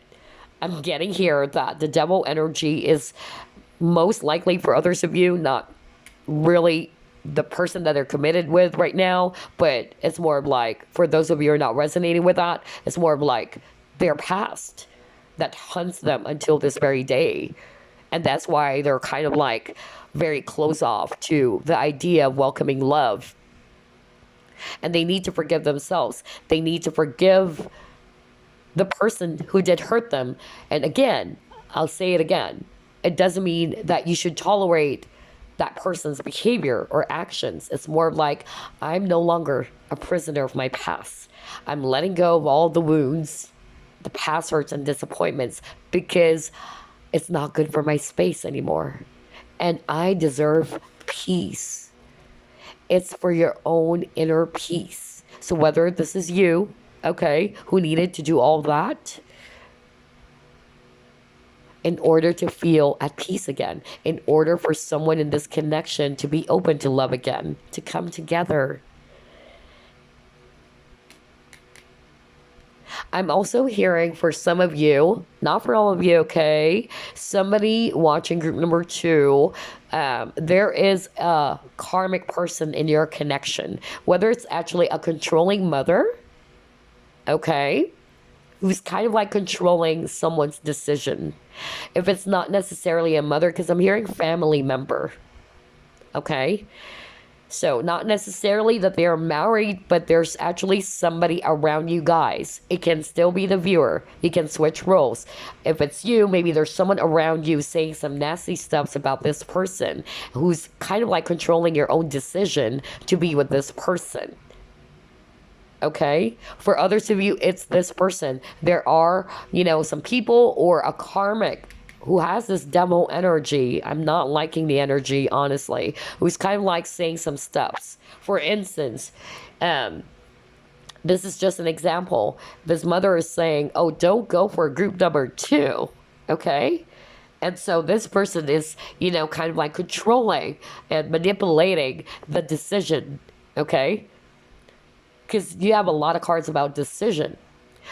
I'm getting here that the devil energy is most likely for others of you not really the person that they're committed with right now, but it's more of like, for those of you who are not resonating with that, it's more of like their past that hunts them until this very day. And that's why they're kind of like very close off to the idea of welcoming love. And they need to forgive themselves. They need to forgive the person who did hurt them. And again, I'll say it again, it doesn't mean that you should tolerate that person's behavior or actions. It's more like, I'm no longer a prisoner of my past. I'm letting go of all the wounds, the past hurts and disappointments, because it's not good for my space anymore. And I deserve peace. It's for your own inner peace. So whether this is you, okay, who needed to do all that in order to feel at peace again, in order for someone in this connection to be open to love again, to come together. I'm also hearing for some of you, not for all of you, okay? Somebody watching group number 2, there is a karmic person in your connection, whether it's actually a controlling mother, okay, who's kind of like controlling someone's decision. If it's not necessarily a mother, because I'm hearing family member, okay? So not necessarily that they're married, but there's actually somebody around you guys. It can still be the viewer. You can switch roles. If it's you, maybe there's someone around you saying some nasty stuff about this person who's kind of like controlling your own decision to be with this person. Okay? For others of you, it's this person. There are, some people or a karmic who has this devil energy. I'm not liking the energy, honestly. Who's kind of like saying some stuffs. For instance, this is just an example. This mother is saying, oh, don't go for group number 2. Okay? And so this person is, kind of like controlling and manipulating the decision. Okay? Because you have a lot of cards about decision.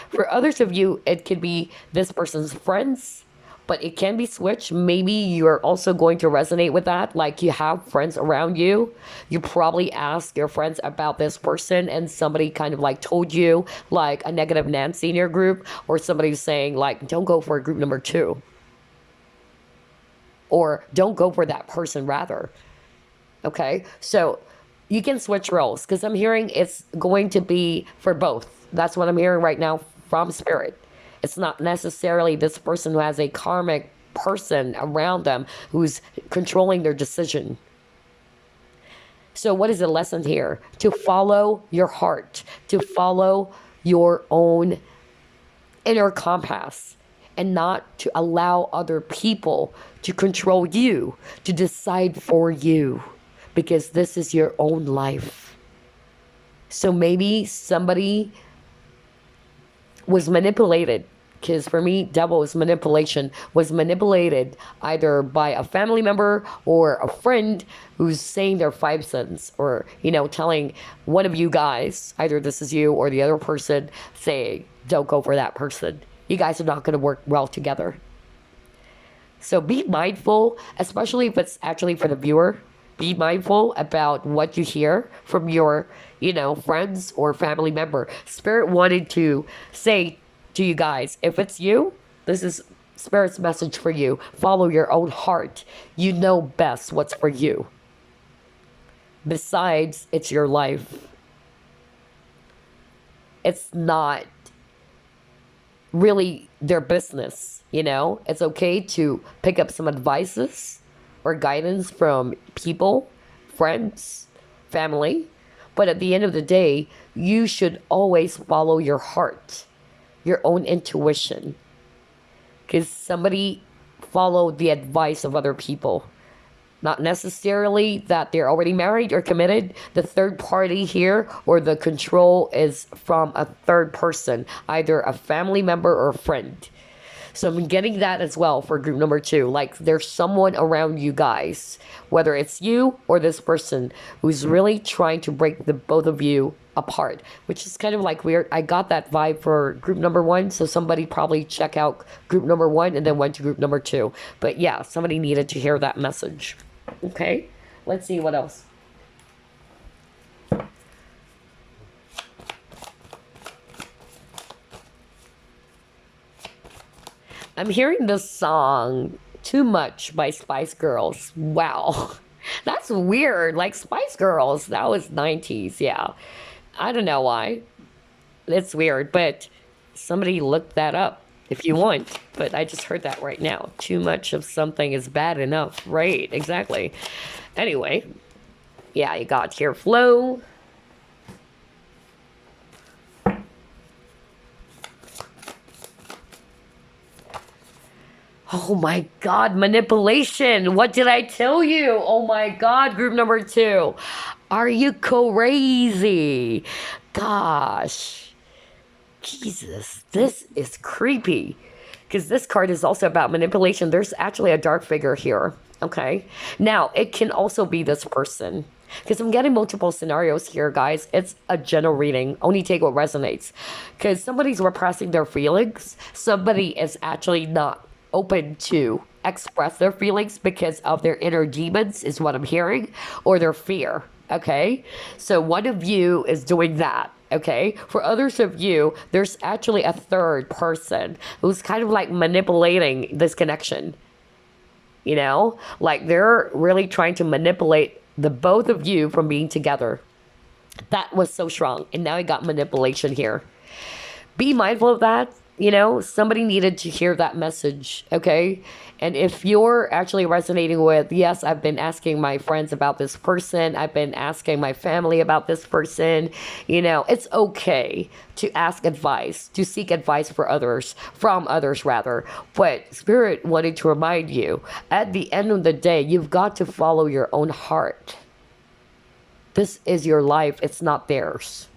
For others of you, it could be this person's friends, but it can be switched. Maybe you're also going to resonate with that. Like you have friends around you. You probably ask your friends about this person and somebody kind of like told you like a negative Nancy in your group, or somebody's saying like, don't go for group number 2. Or don't go for that person rather. Okay, so you can switch roles because I'm hearing it's going to be for both. That's what I'm hearing right now from Spirit. It's not necessarily this person who has a karmic person around them who's controlling their decision. So what is the lesson here? To follow your heart, to follow your own inner compass, and not to allow other people to control you, to decide for you, because this is your own life. So maybe somebody was manipulated, because for me, devil is manipulation, was manipulated either by a family member or a friend who's saying their 5 cents, or, telling one of you guys, either this is you or the other person, saying, don't go for that person. You guys are not going to work well together. So be mindful, especially if it's actually for the viewer. Be mindful about what you hear from your, friends or family member. Spirit wanted to say to you guys, if it's you, this is Spirit's message for you. Follow your own heart. You know best what's for you. Besides, it's your life. It's not really their business, It's okay to pick up some advices or guidance from people, friends, family. But at the end of the day, you should always follow your heart, your own intuition. Because somebody followed the advice of other people. Not necessarily that they're already married or committed. The third party here, or the control, is from a third person, either a family member or a friend. So I'm getting that as well for group number 2. Like there's someone around you guys, whether it's you or this person, who's really trying to break the both of you apart, which is kind of like weird. I got that vibe for group number 1. So somebody probably check out group number 1 and then went to group number 2. But yeah, somebody needed to hear that message. Okay, let's see what else. I'm hearing this song, Too Much by Spice Girls. Wow. That's weird. Like Spice Girls, that was 90s. Yeah. I don't know why. It's weird, but somebody look that up if you want. But I just heard that right now. Too much of something is bad enough. Right, exactly. Anyway, yeah, you got here flow. Oh my God, manipulation. What did I tell you? Oh my God, group number 2. Are you crazy? Gosh. Jesus, this is creepy. Because this card is also about manipulation. There's actually a dark figure here. Okay. Now, it can also be this person. Because I'm getting multiple scenarios here, guys. It's a general reading. Only take what resonates. Because somebody's repressing their feelings. Somebody is actually not open to express their feelings because of their inner demons, is what I'm hearing, or their fear. Okay, so one of you is doing that. Okay, for others of you, there's actually a third person who's kind of like manipulating this connection. Like they're really trying to manipulate the both of you from being together. That was so strong. And now I got manipulation here. Be mindful of that. You know, somebody needed to hear that message, okay? And if you're actually resonating with, yes, I've been asking my friends about this person, I've been asking my family about this person, you know, it's okay to ask advice, to seek advice for others, from others rather. But Spirit wanted to remind you, at the end of the day, you've got to follow your own heart. This is your life, it's not theirs.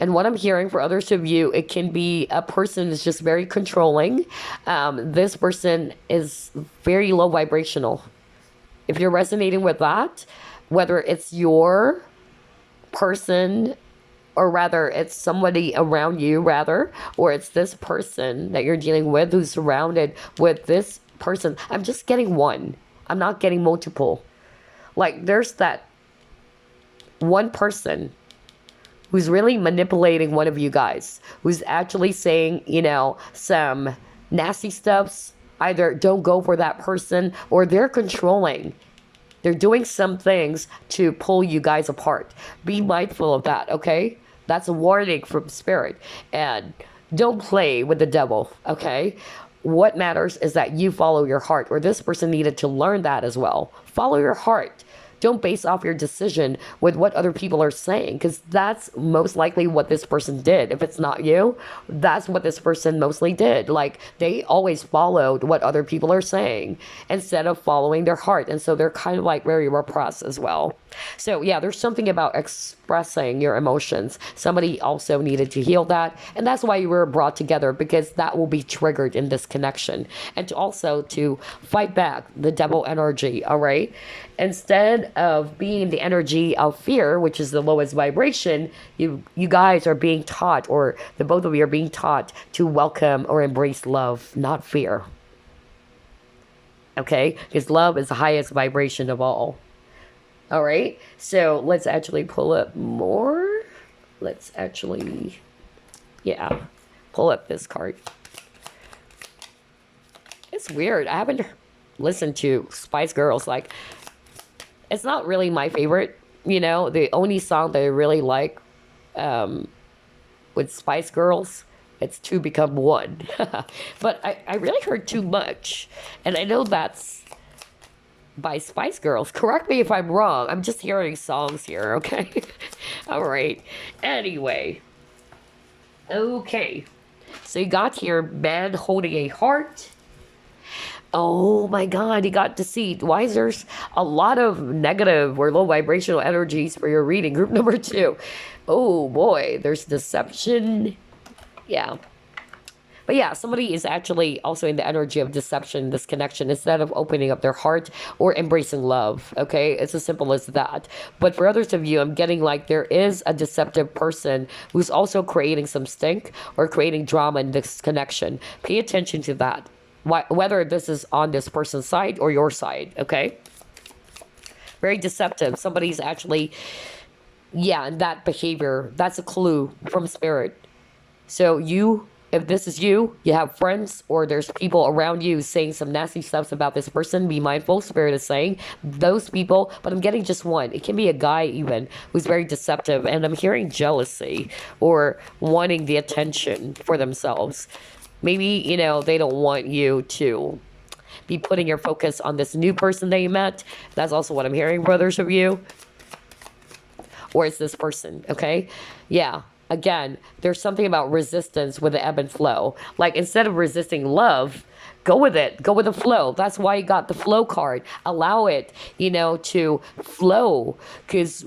And what I'm hearing for others of you, it can be a person is just very controlling. This person is very low vibrational. If you're resonating with that, whether it's your person, or rather it's somebody around you rather, or it's this person that you're dealing with who's surrounded with this person. I'm just getting one. I'm not getting multiple. Like there's that one person who's really manipulating one of you guys, who's actually saying, you know, some nasty stuffs. Either don't go for that person, or they're controlling. They're doing some things to pull you guys apart. Be mindful of that, okay? That's a warning from Spirit. And don't play with the devil, okay? What matters is that you follow your heart, or this person needed to learn that as well. Follow your heart. Don't base off your decision with what other people are saying, because that's most likely what this person did. If it's not you, that's what this person mostly did. Like, they always followed what other people are saying instead of following their heart. And so they're kind of like very repressed as well. So yeah, there's something about expressing your emotions. Somebody also needed to heal that. And that's why you were brought together, because that will be triggered in this connection. And to also to fight back the devil energy, all right? Instead of being the energy of fear, which is the lowest vibration, you guys are being taught, or the both of you are being taught to welcome or embrace love, not fear. Okay? Because love is the highest vibration of all. All right? So let's actually pull up more. Let's actually, yeah, pull up this card. It's weird. I haven't listened to Spice Girls. Like, it's not really my favorite, you know. The only song that I really like with Spice Girls, it's Two Become One. But I really heard too much. And I know that's by Spice Girls. Correct me if I'm wrong. I'm just hearing songs here, okay? All right. Anyway. Okay. So you got here, man holding a heart. Oh my God, he got deceived. Why is there a lot of negative or low vibrational energies for your reading? Group number 2. Oh boy, there's deception. Yeah. But yeah, somebody is actually also in the energy of deception, this connection, instead of opening up their heart or embracing love. Okay, it's as simple as that. But for others of you, I'm getting like there is a deceptive person who's also creating some stink or creating drama in this connection. Pay attention to that. Whether this is on this person's side or your side, okay? Very deceptive. Somebody's actually, yeah, and that behavior, that's a clue from Spirit. So you, if this is you, you have friends or there's people around you saying some nasty stuff about this person, be mindful. Spirit is saying those people, but I'm getting just one. It can be a guy even who's very deceptive, and I'm hearing jealousy or wanting the attention for themselves. Maybe, you know, they don't want you to be putting your focus on this new person that you met. That's also what I'm hearing, brothers of you. Or it's this person, okay? Yeah, again, there's something about resistance with the ebb and flow. Like, instead of resisting love, go with it. Go with the flow. That's why you got the flow card. Allow it, you know, to flow. Because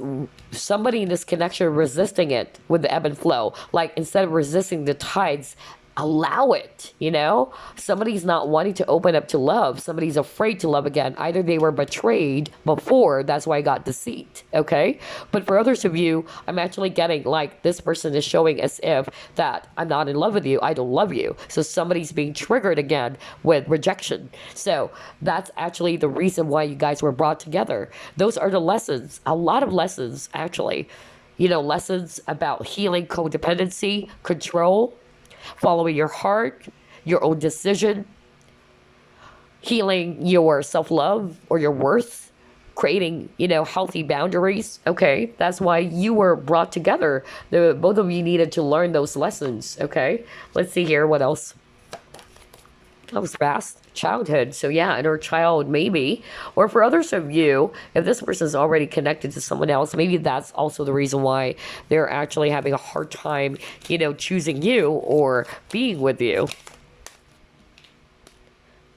somebody in this connection resisting it with the ebb and flow. Like, instead of resisting the tides, allow it, you know? Somebody's not wanting to open up to love. Somebody's afraid to love again. Either they were betrayed before, that's why I got deceit, okay? But for others of you, I'm actually getting like this person is showing as if that I'm not in love with you, I don't love you. So somebody's being triggered again with rejection. So that's actually the reason why you guys were brought together. Those are the lessons, a lot of lessons actually. You know, lessons about healing codependency, control, following your heart, your own decision, healing your self-love or your worth, creating, healthy boundaries. Okay, that's why you were brought together. The both of you needed to learn those lessons. Okay, let's see here. What else? That was fast. Childhood. So yeah, inner child maybe. Or for others of you, if this person is already connected to someone else, maybe that's also the reason why they're actually having a hard time, choosing you or being with you.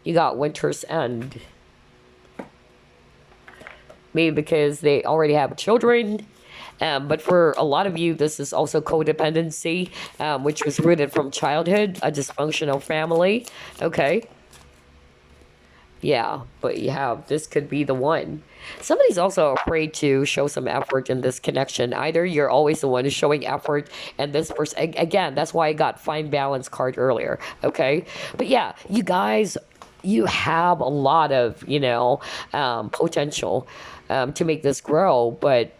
You got winter's end. Maybe because they already have children. But for a lot of you, this is also codependency, which was rooted from childhood, a dysfunctional family. Okay. Yeah, but this could be the one. Somebody's also afraid to show some effort in this connection. Either you're always the one who's showing effort, and this person, again, that's why I got fine balance card earlier. Okay. But yeah, you guys, you have a lot of, potential to make this grow, but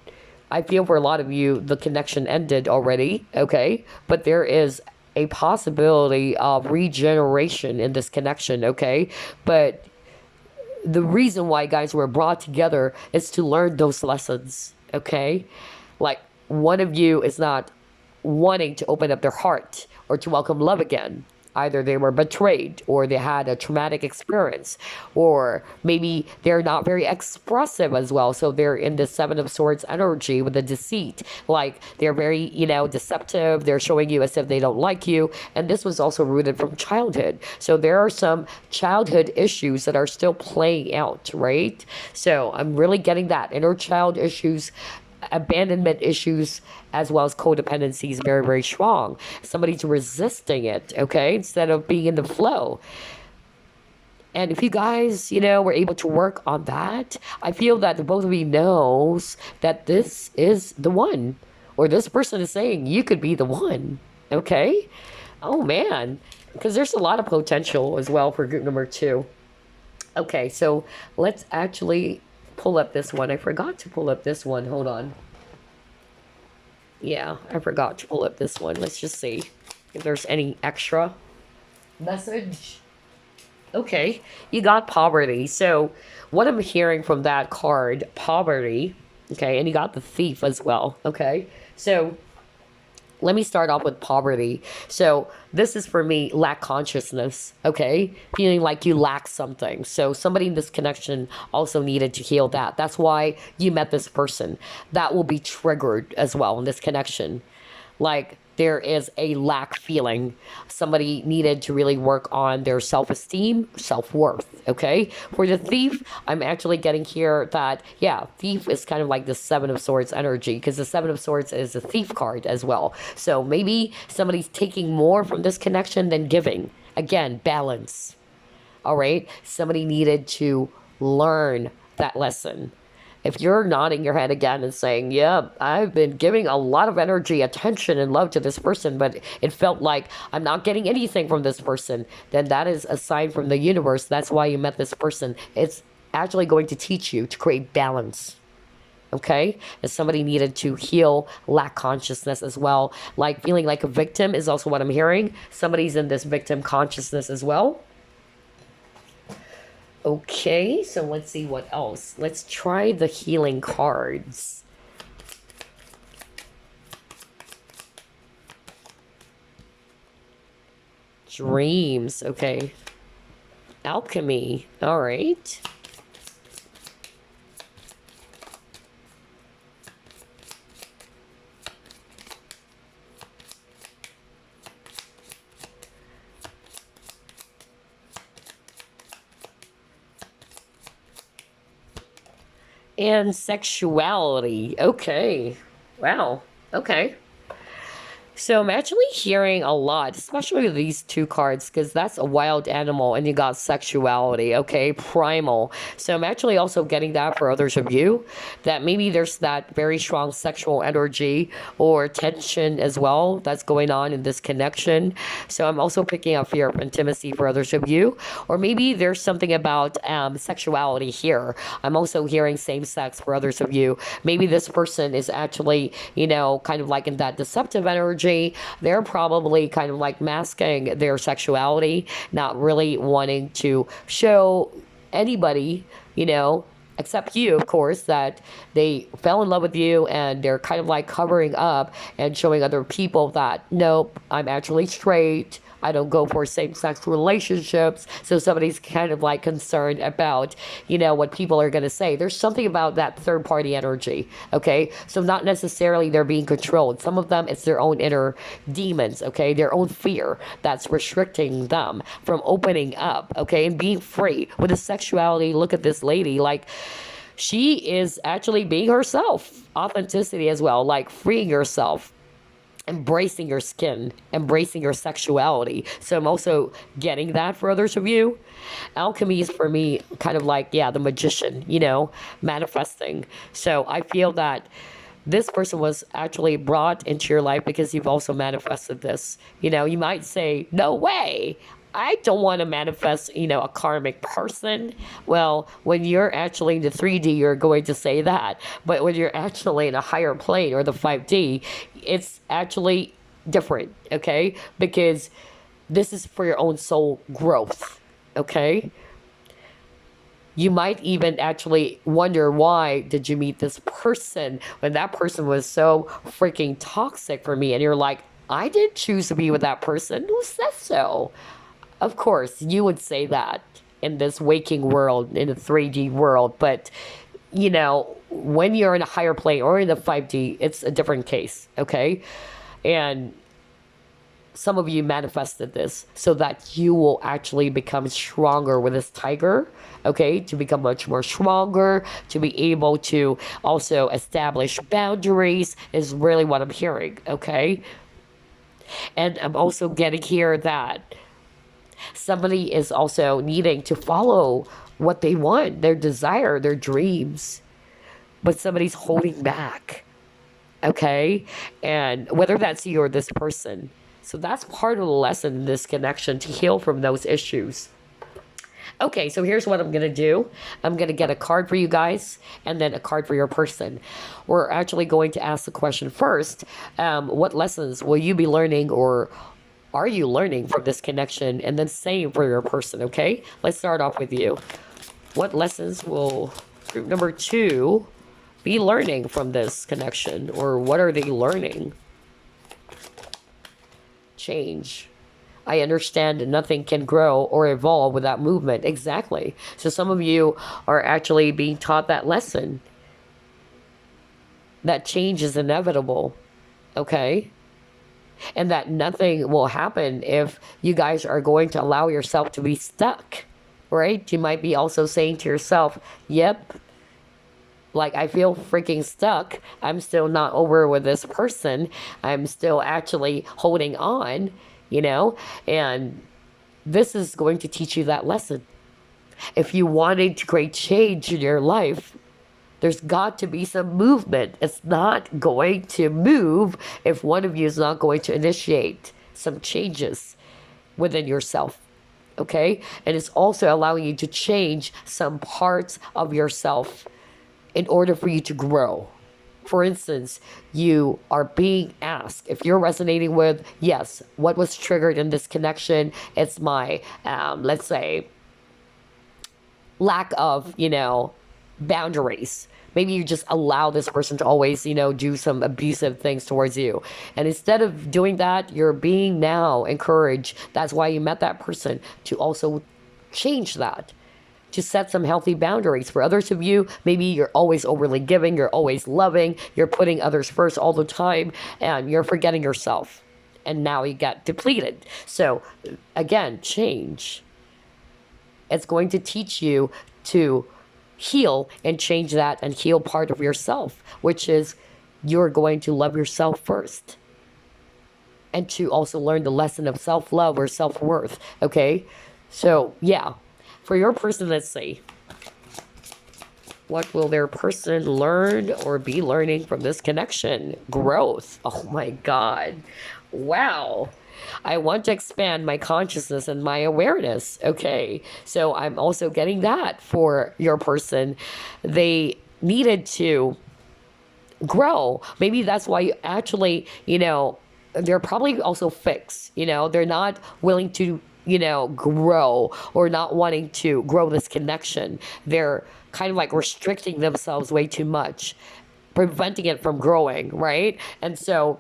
I feel for a lot of you, the connection ended already, okay? But there is a possibility of regeneration in this connection, okay? But the reason why guys were brought together is to learn those lessons, okay? Like, one of you is not wanting to open up their heart or to welcome love again. Either they were betrayed, or they had a traumatic experience, or maybe they're not very expressive as well. So they're in the Seven of Swords energy with the deceit. Like, they're very, deceptive. They're showing you as if they don't like you. And this was also rooted from childhood. So there are some childhood issues that are still playing out, right? So I'm really getting that. Inner child issues, abandonment issues, as well as codependency is very, very strong. Somebody's resisting it, okay, instead of being in the flow. And if you guys, were able to work on that, I feel that the both of you knows that this is the one, or this person is saying you could be the one, okay? Oh man, because there's a lot of potential as well for group number 2. Okay, so let's actually pull up this one. I forgot to pull up this one. Hold on. Yeah, I forgot to pull up this one. Let's just see if there's any extra message. Okay, you got poverty. So what I'm hearing from that card, poverty, okay, and you got the thief as well, okay? So let me start off with poverty. So this is for me, lack consciousness, okay? Feeling like you lack something. So somebody in this connection also needed to heal that. That's why you met this person. That will be triggered as well in this connection. Like, there is a lack feeling. Somebody needed to really work on their self-esteem, self-worth, okay? For the thief, I'm actually getting here that, yeah, thief is kind of like the Seven of Swords energy, because the Seven of Swords is a thief card as well. So maybe somebody's taking more from this connection than giving. Again, balance, all right? Somebody needed to learn that lesson. If you're nodding your head again and saying, yeah, I've been giving a lot of energy, attention, and love to this person, but it felt like I'm not getting anything from this person, then that is a sign from the universe. That's why you met this person. It's actually going to teach you to create balance. Okay? And somebody needed to heal lack consciousness as well. Like, feeling like a victim is also what I'm hearing. Somebody's in this victim consciousness as well. Okay, so let's see what else. Let's try the healing cards. Dreams, okay. Alchemy, all right. And sexuality. Okay. Wow. Okay. So I'm actually hearing a lot, especially with these two cards, because that's a wild animal and you got sexuality, okay? Primal. So I'm actually also getting that for others of you, that maybe there's that very strong sexual energy or tension as well that's going on in this connection. So I'm also picking up fear of intimacy for others of you. Or maybe there's something about sexuality here. I'm also hearing same sex for others of you. Maybe this person is actually, kind of like in that deceptive energy. They're probably kind of like masking their sexuality, not really wanting to show anybody, except you, of course, that they fell in love with you and they're kind of like covering up and showing other people that, nope, I'm actually straight. I don't go for same-sex relationships. So somebody's kind of like concerned about, what people are going to say. There's something about that third-party energy, okay? So not necessarily they're being controlled. Some of them, it's their own inner demons, okay? Their own fear that's restricting them from opening up, okay? And being free. With the sexuality, look at this lady, like, she is actually being herself. Authenticity as well, like freeing yourself, embracing your skin, embracing your sexuality. So I'm also getting that for others of you. Alchemy is for me kind of like, the magician, manifesting. So I feel that this person was actually brought into your life because you've also manifested this. You might say, no way, I don't want to manifest, a karmic person. Well, when you're actually in the 3D, you're going to say that. But when you're actually in a higher plane or the 5D, it's actually different, okay? Because this is for your own soul growth, okay? You might even actually wonder, why did you meet this person when that person was so freaking toxic for me? And you're like, I didn't choose to be with that person. Who says so? Of course, you would say that in this waking world, in the 3D world. But, when you're in a higher plane or in the 5D, it's a different case, okay? And some of you manifested this so that you will actually become stronger with this tiger, okay? To become much more stronger, to be able to also establish boundaries is really what I'm hearing, okay? And I'm also getting here that somebody is also needing to follow what they want, their desire, their dreams, but somebody's holding back, okay? And whether that's you or this person. So that's part of the lesson in this connection, to heal from those issues. Okay, so here's what I'm going to do. I'm going to get a card for you guys and then a card for your person. We're actually going to ask the question first, what lessons will you be learning, or are you learning from this connection? And then same for your person, okay? Let's start off with you. What lessons will group number 2 be learning from this connection? Or what are they learning? Change. I understand that nothing can grow or evolve without movement. Exactly. So some of you are actually being taught that lesson. That change is inevitable, okay? And that nothing will happen if you guys are going to allow yourself to be stuck, right? You might be also saying to yourself, yep, like I feel freaking stuck. I'm still not over with this person. I'm still actually holding on, and this is going to teach you that lesson. If you wanted to create change in your life, there's got to be some movement. It's not going to move if one of you is not going to initiate some changes within yourself, okay? And it's also allowing you to change some parts of yourself in order for you to grow. For instance, you are being asked, if you're resonating with, yes, what was triggered in this connection? It's my, let's say, lack of, boundaries. Maybe you just allow this person to always, do some abusive things towards you. And instead of doing that, you're being now encouraged. That's why you met that person, to also change that, to set some healthy boundaries. For others of you, maybe you're always overly giving, you're always loving, you're putting others first all the time, and you're forgetting yourself. And now you got depleted. So again, change. It's going to teach you to heal and change that and heal part of yourself, which is you're going to love yourself first, and to also learn the lesson of self-love or self-worth, okay? So yeah, for your person, let's see, what will their person learn or be learning from this connection? Growth. Oh my God. Wow. I want to expand my consciousness and my awareness. Okay, so I'm also getting that for your person. They needed to grow. Maybe that's why you actually, they're probably also fixed. They're not willing to grow, or not wanting to grow this connection. They're kind of like restricting themselves way too much, preventing it from growing, right? And so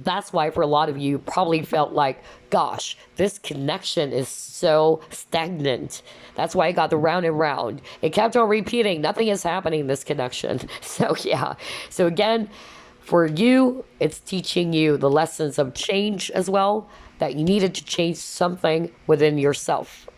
that's why for a lot of you probably felt like, gosh, this connection is so stagnant. That's why I got the round and round. It kept on repeating. Nothing is happening in this connection. So yeah. So again, for you, it's teaching you the lessons of change as well, that you needed to change something within yourself.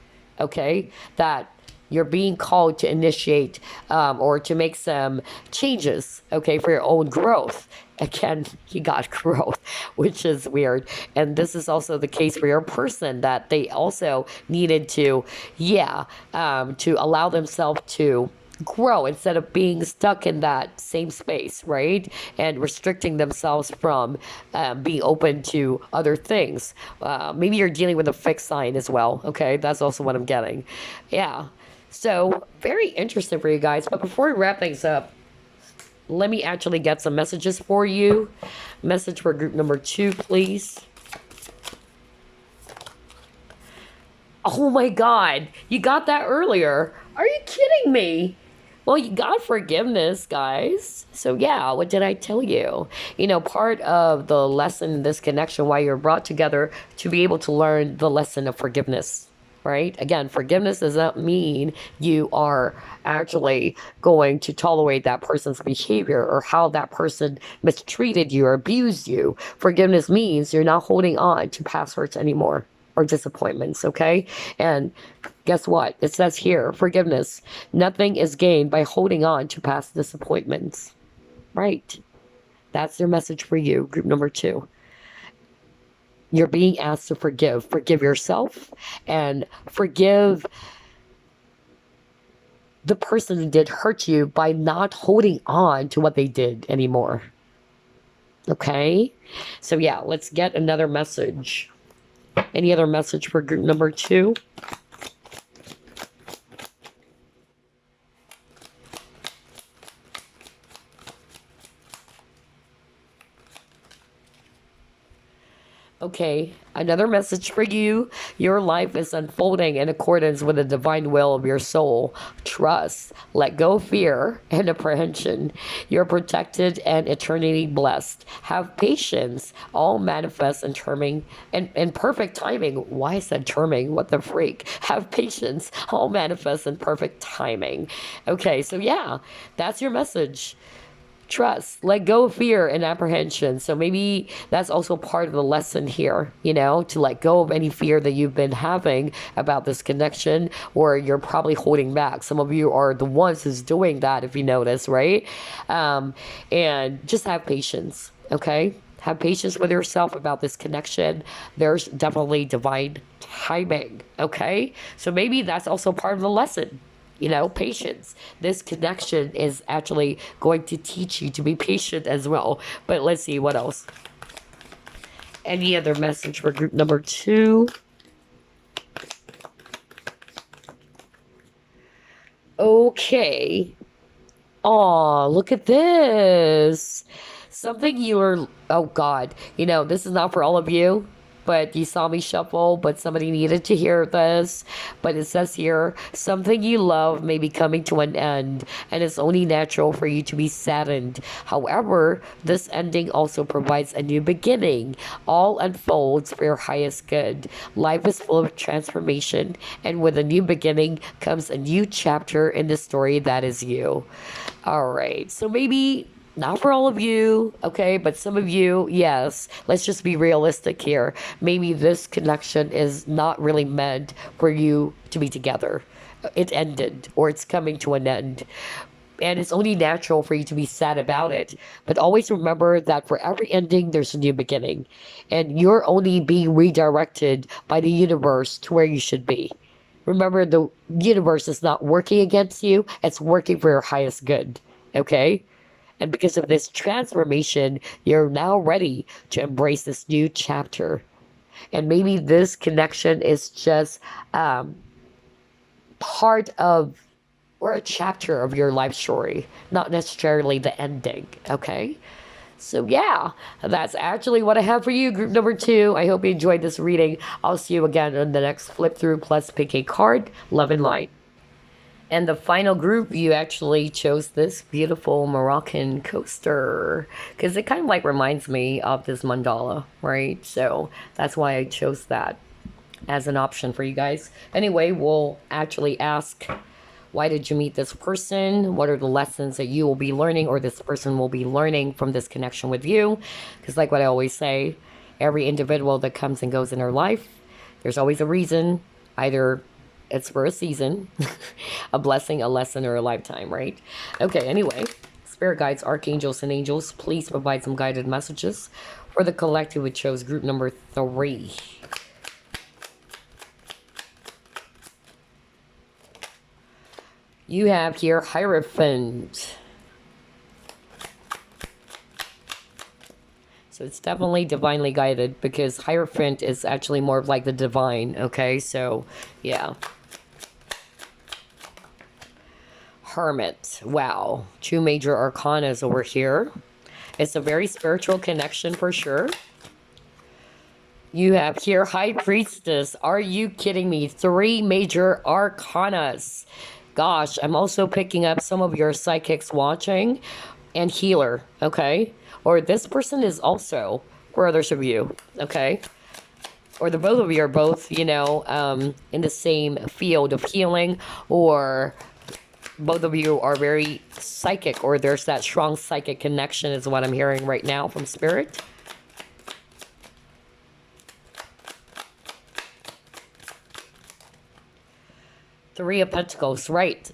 Okay? That you're being called to initiate or to make some changes, okay, for your own growth. Again, you got growth, which is weird. And this is also the case for your person, that they also needed to, to allow themselves to grow instead of being stuck in that same space, right? And restricting themselves from being open to other things. Maybe you're dealing with a fixed sign as well, okay? That's also what I'm getting. Yeah. So, very interesting for you guys. But before we wrap things up, let me actually get some messages for you. Message for group number 2, please. Oh my God, you got that earlier. Are you kidding me? Well, you got forgiveness, guys. So yeah, what did I tell you? Part of the lesson in this connection, why you're brought together, to be able to learn the lesson of forgiveness. Right? Again, forgiveness does not mean you are actually going to tolerate that person's behavior or how that person mistreated you or abused you. Forgiveness means you're not holding on to past hurts anymore or disappointments, okay? And guess what? It says here, forgiveness. Nothing is gained by holding on to past disappointments. Right? That's their message for you, group number 2. You're being asked to forgive. Forgive yourself and forgive the person who did hurt you by not holding on to what they did anymore. Okay? So yeah, let's get another message. Any other message for group number 2? Okay, another message for you. Your life is unfolding in accordance with the divine will of your soul. Trust, let go of fear and apprehension. You're protected and eternity blessed. Have patience. All manifest in perfect timing. Why I said terming? What the freak? Have patience. All manifest in perfect timing. Okay, so yeah, that's your message. Trust, let go of fear and apprehension. So maybe that's also part of the lesson here, to let go of any fear that you've been having about this connection, or you're probably holding back. Some of you are the ones who's doing that, if you notice, right? And just have patience, okay? Have patience with yourself about this connection. There's definitely divine timing, okay? So maybe that's also part of the lesson. Patience. This connection is actually going to teach you to be patient as well. But let's see what else. Any other message for group number 2? Okay. Oh, look at this. Something oh God, this is not for all of you. But you saw me shuffle, but somebody needed to hear this. But it says here, something you love may be coming to an end, and it's only natural for you to be saddened. However, this ending also provides a new beginning. All unfolds for your highest good. Life is full of transformation, and with a new beginning comes a new chapter in the story that is you. All right, so maybe not for all of you, okay, but some of you, yes. Let's just be realistic here. Maybe this connection is not really meant for you to be together. It ended, or it's coming to an end. And it's only natural for you to be sad about it. But always remember that for every ending, there's a new beginning. And you're only being redirected by the universe to where you should be. Remember, the universe is not working against you. It's working for your highest good, okay? And because of this transformation, you're now ready to embrace this new chapter. And maybe this connection is just part of, or a chapter of your life story, not necessarily the ending, okay? So yeah, that's actually what I have for you, group number 2. I hope you enjoyed this reading. I'll see you again in the next flip through plus pick a card. Love and light. And the final group, you actually chose this beautiful Moroccan coaster because it kind of like reminds me of this mandala, right? So that's why I chose that as an option for you guys. Anyway, we'll actually ask, why did you meet this person? What are the lessons that you will be learning or this person will be learning from this connection with you? Because like what I always say, every individual that comes and goes in our life, there's always a reason. Either it's for a season, a blessing, a lesson, or a lifetime, right? Okay, anyway, spirit guides, archangels, and angels, please provide some guided messages for the collective which chose group number 3. You have here Hierophant. So it's definitely divinely guided because Hierophant is actually more of like the divine, okay? So, yeah. Hermit. Wow. 2 major arcanas over here. It's a very spiritual connection for sure. You have here High Priestess. Are you kidding me? 3 major arcanas. Gosh, I'm also picking up some of your psychics watching. And healer, okay? Or this person is also for others of you, okay? Or the both of you are both, you know, in the same field of healing, or both of you are very psychic, or there's that strong psychic connection is what I'm hearing right now from Spirit. Three of Pentacles, right.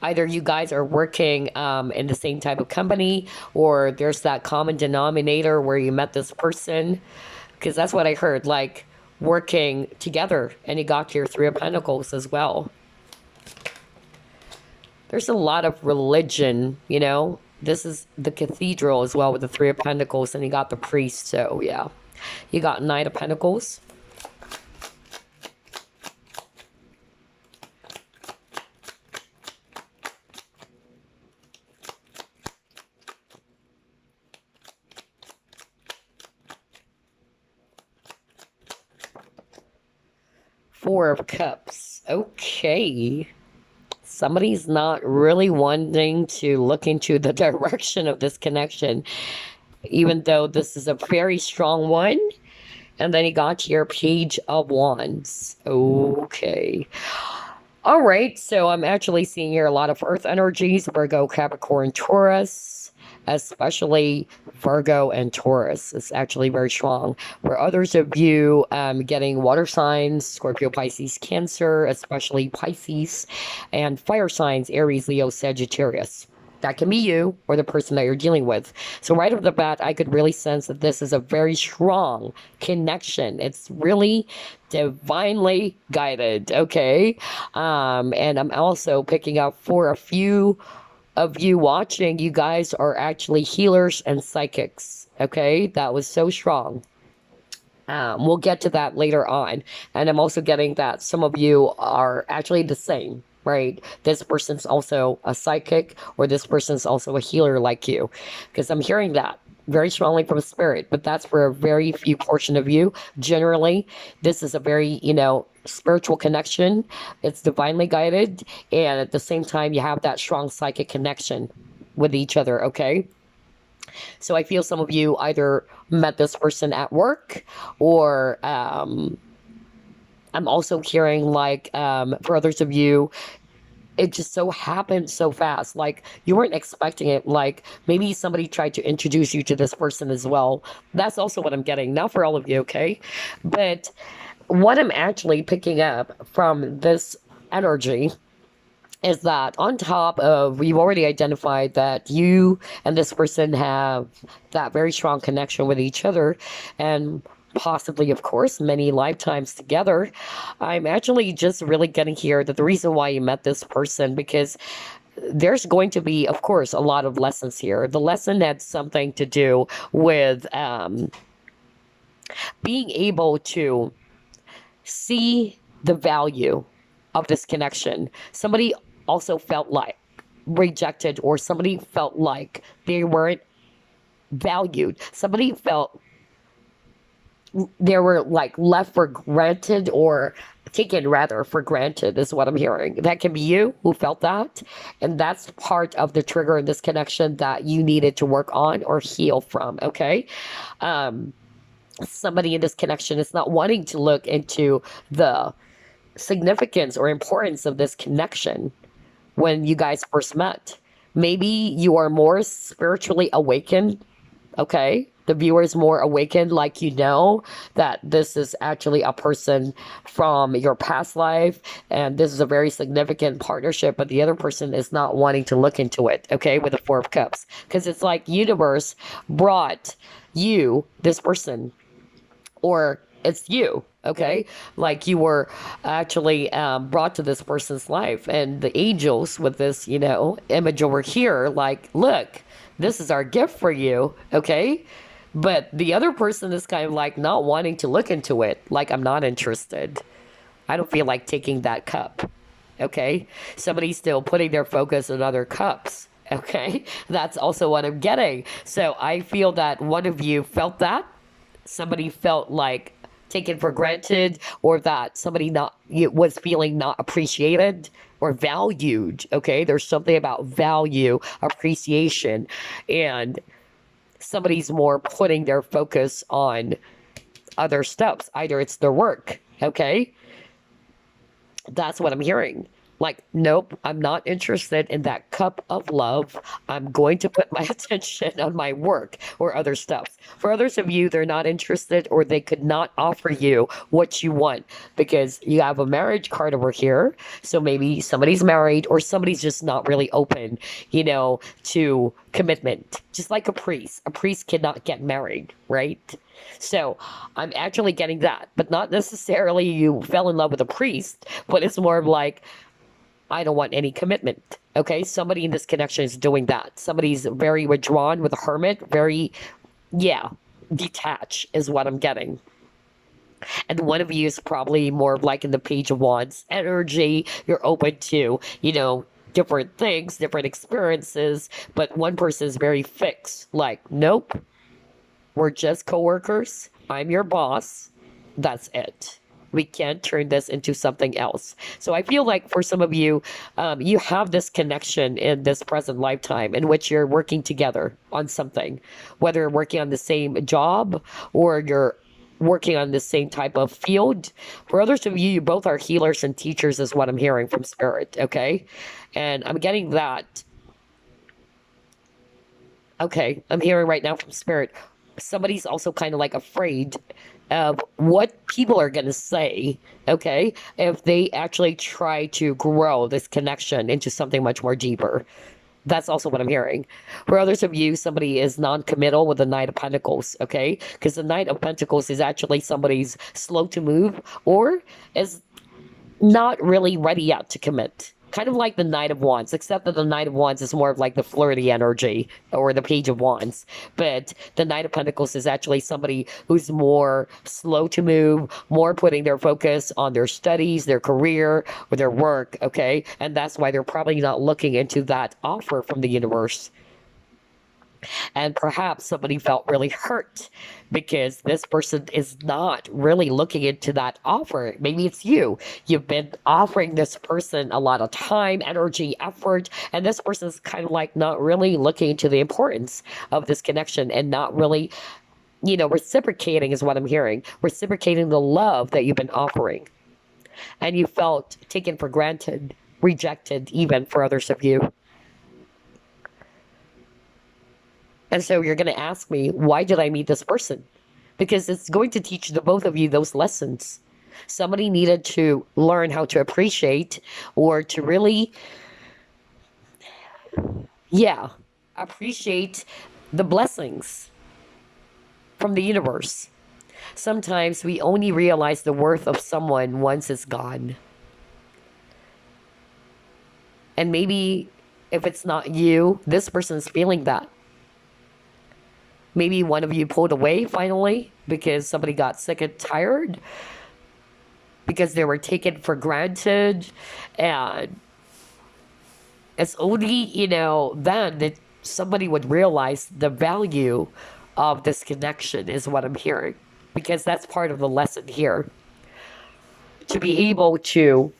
Either you guys are working in the same type of company, or there's that common denominator where you met this person. Because that's what I heard, like working together, and you got your 3 of Pentacles as well. There's a lot of religion, you know. This is the cathedral as well with the 3 of Pentacles, and you got the priest. So yeah, you got 9 of Pentacles. Four of Cups. Okay. Somebody's not really wanting to look into the direction of this connection, even though this is a very strong one. And then you got your Page of Wands. Okay. All right. So I'm actually seeing here a lot of earth energies, Virgo, Capricorn, Taurus, especially Virgo and Taurus. It's actually very strong. For others of you getting water signs, Scorpio, Pisces, Cancer, especially Pisces, and fire signs, Aries, Leo, Sagittarius. That can be you or the person that you're dealing with. So right off the bat, I could really sense that this is a very strong connection. It's really divinely guided, okay? And I'm also picking up for a few of you watching, you guys are actually healers and psychics, okay? That was so strong. We'll get to that later on. And I'm also getting that some of you are actually the same, right? This person's also a psychic, or this person's also a healer like you, because I'm hearing that very strongly from Spirit, but that's for a very few portion of you. Generally, this is a very, you know, spiritual connection. It's divinely guided, and at the same time you have that strong psychic connection with each other, okay? So I feel some of you either met this person at work, or I'm also hearing like for others of you, it just so happened so fast, like you weren't expecting it. Like maybe somebody tried to introduce you to this person as well. That's also what I'm getting, not for all of you, okay? But what I'm actually picking up from this energy is that on top of, we've already identified that you and this person have that very strong connection with each other, and possibly, of course, many lifetimes together. I'm actually just really getting here that the reason why you met this person, because there's going to be, of course, a lot of lessons here. The lesson had something to do with being able to see the value of this connection. Somebody also felt like rejected, or somebody felt like they weren't valued. Somebody felt they were like left for granted, or taken rather for granted, is what I'm hearing. That can be you who felt that. And that's part of the trigger in this connection that you needed to work on or heal from. Okay. Somebody in this connection is not wanting to look into the significance or importance of this connection when you guys first met. Maybe you are more spiritually awakened. Okay. The viewer is more awakened, like you know that this is actually a person from your past life and this is a very significant partnership, but the other person is not wanting to look into it, okay, with the Four of Cups. Because it's like universe brought you this person, or it's you, okay? Like you were actually brought to this person's life, and the angels with this, image over here, like, look, this is our gift for you, okay? But the other person is kind of like not wanting to look into it. Like, I'm not interested. I don't feel like taking that cup. Okay? Somebody's still putting their focus on other cups. Okay? That's also what I'm getting. So I feel that one of you felt that. Somebody felt like taken for granted, or that somebody was feeling not appreciated or valued. Okay? There's something about value, appreciation, and somebody's more putting their focus on other steps. Either it's their work, okay? That's what I'm hearing. Like, nope, I'm not interested in that cup of love. I'm going to put my attention on my work or other stuff. For others of you, they're not interested, or they could not offer you what you want because you have a marriage card over here. So maybe somebody's married, or somebody's just not really open, to commitment. Just like a priest. A priest cannot get married, right? So I'm actually getting that, but not necessarily you fell in love with a priest, but it's more of like, I don't want any commitment. Okay, somebody in this connection is doing that. Somebody's very withdrawn with a hermit, very, detached is what I'm getting. And one of you is probably more of like in the Page of Wands energy. You're open to, different things, different experiences, but one person is very fixed. Like, nope, we're just coworkers. I'm your boss. That's it. We can't turn this into something else. So I feel like for some of you, you have this connection in this present lifetime in which you're working together on something, whether you're working on the same job or you're working on the same type of field. For others of you, you both are healers and teachers, is what I'm hearing from Spirit, okay? And I'm getting that. Okay, I'm hearing right now from Spirit, somebody's also kind of like afraid of what people are going to say, okay, if they actually try to grow this connection into something much more deeper. That's also what I'm hearing. For others of you, somebody is non-committal with the Knight of Pentacles, okay? Because the Knight of Pentacles is actually somebody's slow to move, or is not really ready yet to commit. Kind of like the Knight of Wands, except that the Knight of Wands is more of like the flirty energy, or the Page of Wands. But the Knight of Pentacles is actually somebody who's more slow to move, more putting their focus on their studies, their career, or their work, okay? And that's why they're probably not looking into that offer from the universe. And perhaps somebody felt really hurt because this person is not really looking into that offer. Maybe it's you. You've been offering this person a lot of time, energy, effort, and this person's kind of like not really looking into the importance of this connection and not really, reciprocating is what I'm hearing. Reciprocating the love that you've been offering. And you felt taken for granted, rejected even for others of you. And so you're going to ask me, why did I meet this person? Because it's going to teach the both of you those lessons. Somebody needed to learn how to appreciate, or to really, appreciate the blessings from the universe. Sometimes we only realize the worth of someone once it's gone. And maybe if it's not you, this person's feeling that. Maybe one of you pulled away finally because somebody got sick and tired, because they were taken for granted. And it's only, then that somebody would realize the value of this connection is what I'm hearing. Because that's part of the lesson here. To be able to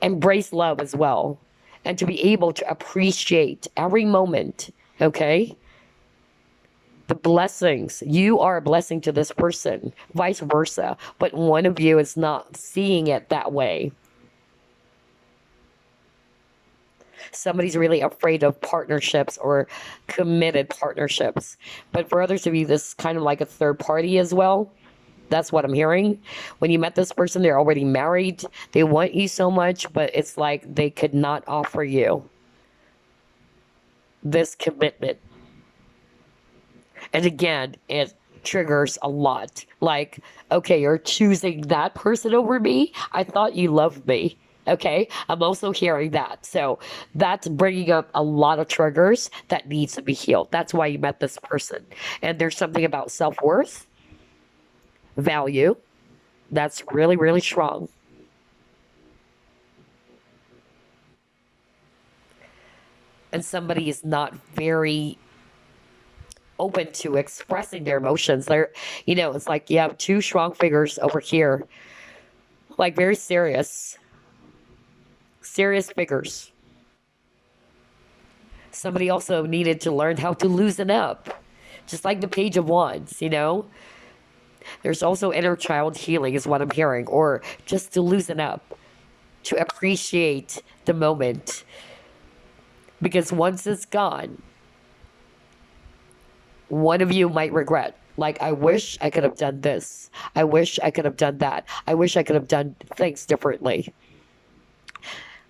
embrace love as well. And to be able to appreciate every moment, okay? The blessings. You are a blessing to this person, vice versa. But one of you is not seeing it that way. Somebody's really afraid of partnerships or committed partnerships. But for others of you, this is kind of like a third party as well. That's what I'm hearing. When you met this person, they're already married. They want you so much, but it's like they could not offer you this commitment. And again, it triggers a lot. Like, okay, you're choosing that person over me? I thought you loved me. Okay, I'm also hearing that. So that's bringing up a lot of triggers that needs to be healed. That's why you met this person. And there's something about self-worth, value, that's really, really strong. And somebody is not very open to expressing their emotions. They're, it's like you have two strong figures over here, like very serious figures. Somebody also needed to learn how to loosen up, just like the Page of Wands, There's also inner child healing is what I'm hearing, or just to loosen up, to appreciate the moment. Because once it's gone, one of you might regret. Like, I wish I could have done this. I wish I could have done that. I wish I could have done things differently.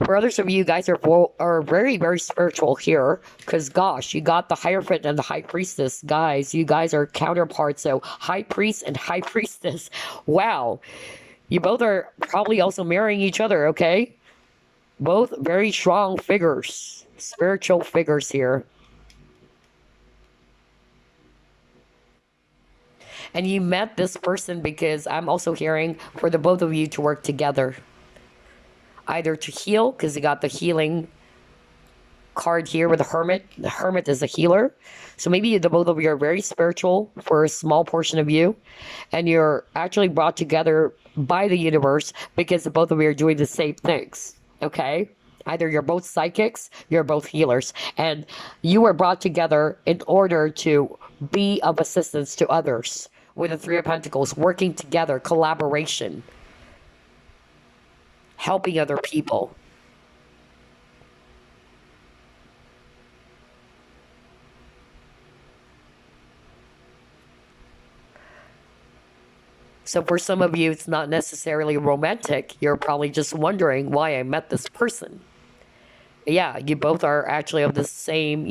For others of you guys are very, very spiritual here. Because, gosh, you got the Hierophant and the High Priestess. Guys, you guys are counterparts. So, High Priest and High Priestess. Wow. You both are probably also marrying each other, okay? Both very strong figures. Spiritual figures here. And you met this person because I'm also hearing for the both of you to work together. Either to heal, because you got the healing card here with the Hermit. The Hermit is a healer. So maybe the both of you are very spiritual for a small portion of you. And you're actually brought together by the universe because the both of you are doing the same things. Okay? Either you're both psychics, you're both healers. And you were brought together in order to be of assistance to others. With the Three of Pentacles, working together, collaboration. Helping other people. So for some of you, it's not necessarily romantic. You're probably just wondering why I met this person. Yeah, you both are actually of the same,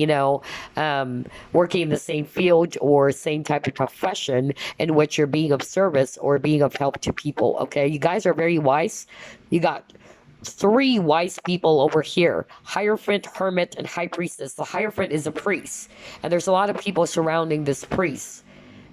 working in the same field or same type of profession in which you're being of service or being of help to people, okay? You guys are very wise. You got 3 wise people over here. Hierophant, Hermit, and High Priestess. The Hierophant is a priest. And there's a lot of people surrounding this priest.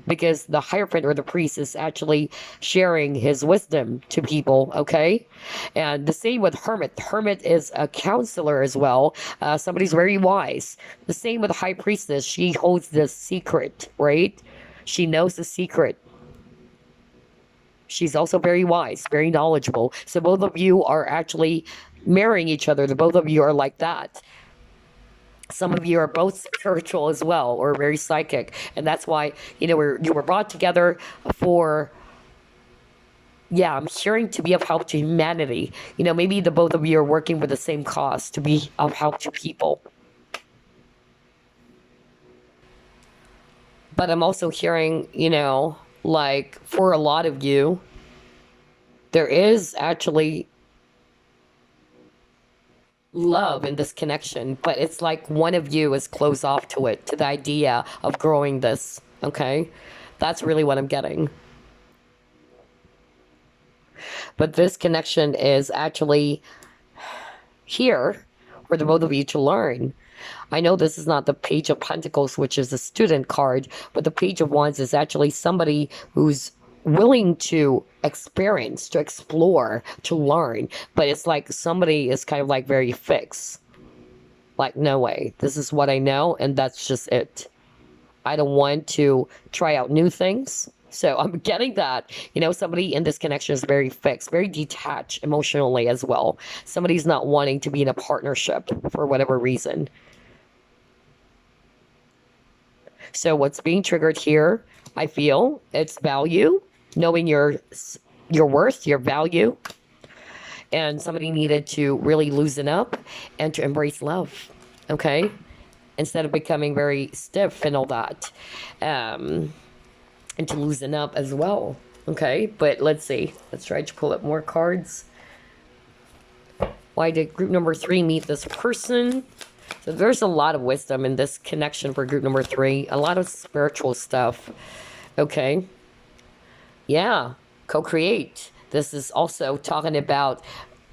Because the Hierophant or the priest is actually sharing his wisdom to people, okay? And the same with Hermit. The Hermit is a counselor as well. Somebody's very wise. The same with the High Priestess. She holds the secret, right? She knows the secret. She's also very wise, very knowledgeable. So both of you are actually marrying each other. The both of you are like that. Some of you are both spiritual as well, or very psychic. And that's why, you were brought together for, I'm hearing to be of help to humanity. Maybe the both of you are working with the same cause, to be of help to people. But I'm also hearing, like for a lot of you, there is actually love in this connection, but it's like one of you is closed off to it, to the idea of growing this, okay? That's really what I'm getting. But this connection is actually here for the both of you to learn. I know this is not the Page of Pentacles, which is a student card, but the Page of Wands is actually somebody who's willing to experience, to explore, to learn. But it's like somebody is kind of like very fixed. Like, no way. This is what I know, and that's just it. I don't want to try out new things. So I'm getting that, somebody in this connection is very fixed, very detached emotionally as well. Somebody's not wanting to be in a partnership for whatever reason. So what's being triggered here, I feel it's value, knowing your worth, your value. And somebody needed to really loosen up and to embrace love, okay? Instead of becoming very stiff and all that. And to loosen up as well, okay? But let's see. Let's try to pull up more cards. Why did group number 3 meet this person? So there's a lot of wisdom in this connection for group number 3. A lot of spiritual stuff, okay? Yeah, co-create. This is also talking about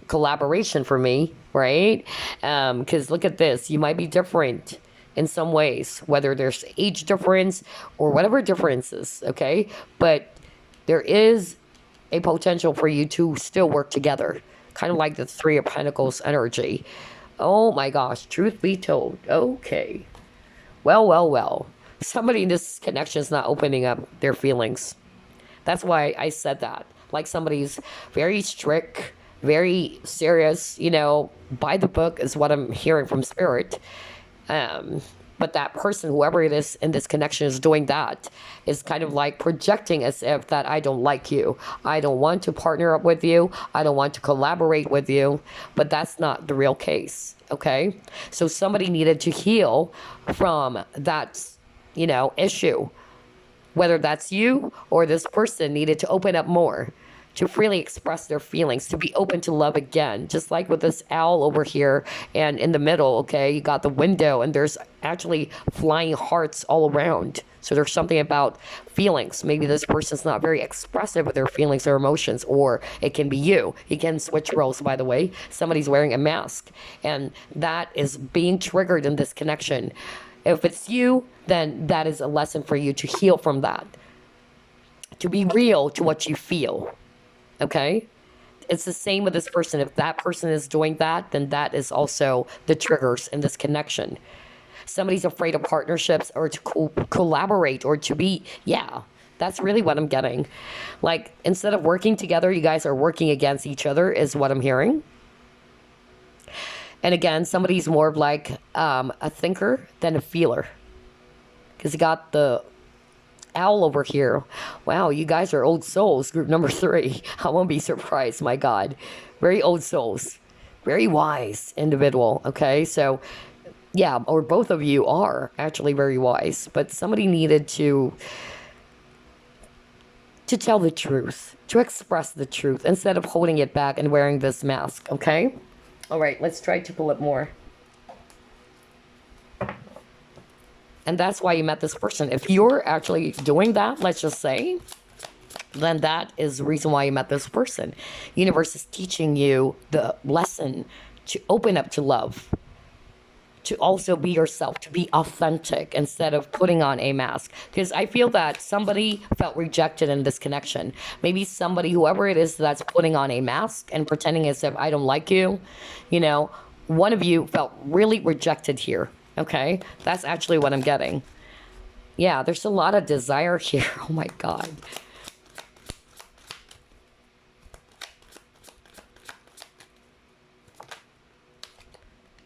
collaboration for me, right? Because look at this. You might be different in some ways, whether there's age difference or whatever differences, okay? But there is a potential for you to still work together, kind of like the Three of Pentacles energy. Oh my gosh, truth be told. Okay. Well. Somebody in this connection is not opening up their feelings. That's why I said that. Like somebody's very strict, very serious, by the book is what I'm hearing from Spirit. But that person, whoever it is in this connection is doing that, is kind of like projecting as if that I don't like you. I don't want to partner up with you. I don't want to collaborate with you. But that's not the real case, okay? So somebody needed to heal from that, issue. Whether that's you or this person needed to open up more, to freely express their feelings, to be open to love again. Just like with this owl over here and in the middle, okay, you got the window and there's actually flying hearts all around. So there's something about feelings. Maybe this person's not very expressive with their feelings or emotions, or it can be you. You can switch roles, by the way. Somebody's wearing a mask, and that is being triggered in this connection. If it's you, then that is a lesson for you to heal from that. To be real to what you feel. Okay? It's the same with this person. If that person is doing that, then that is also the triggers in this connection. Somebody's afraid of partnerships or to collaborate or to be, that's really what I'm getting. Like, instead of working together, you guys are working against each other is what I'm hearing. And again, somebody's more of like a thinker than a feeler. Because you got the owl over here. Wow, you guys are old souls, group number 3. I won't be surprised, my God. Very old souls. Very wise individual, okay? So, yeah, or both of you are actually very wise. But somebody needed to tell the truth, to express the truth, instead of holding it back and wearing this mask, okay? All right, let's try to pull it more. And that's why you met this person. If you're actually doing that, let's just say, then that is the reason why you met this person. Universe is teaching you the lesson to open up to love, to also be yourself, to be authentic instead of putting on a mask. Because I feel that somebody felt rejected in this connection. Maybe somebody, whoever it is that's putting on a mask and pretending as if I don't like you, one of you felt really rejected here. Okay, that's actually what I'm getting. Yeah, there's a lot of desire here. Oh my God.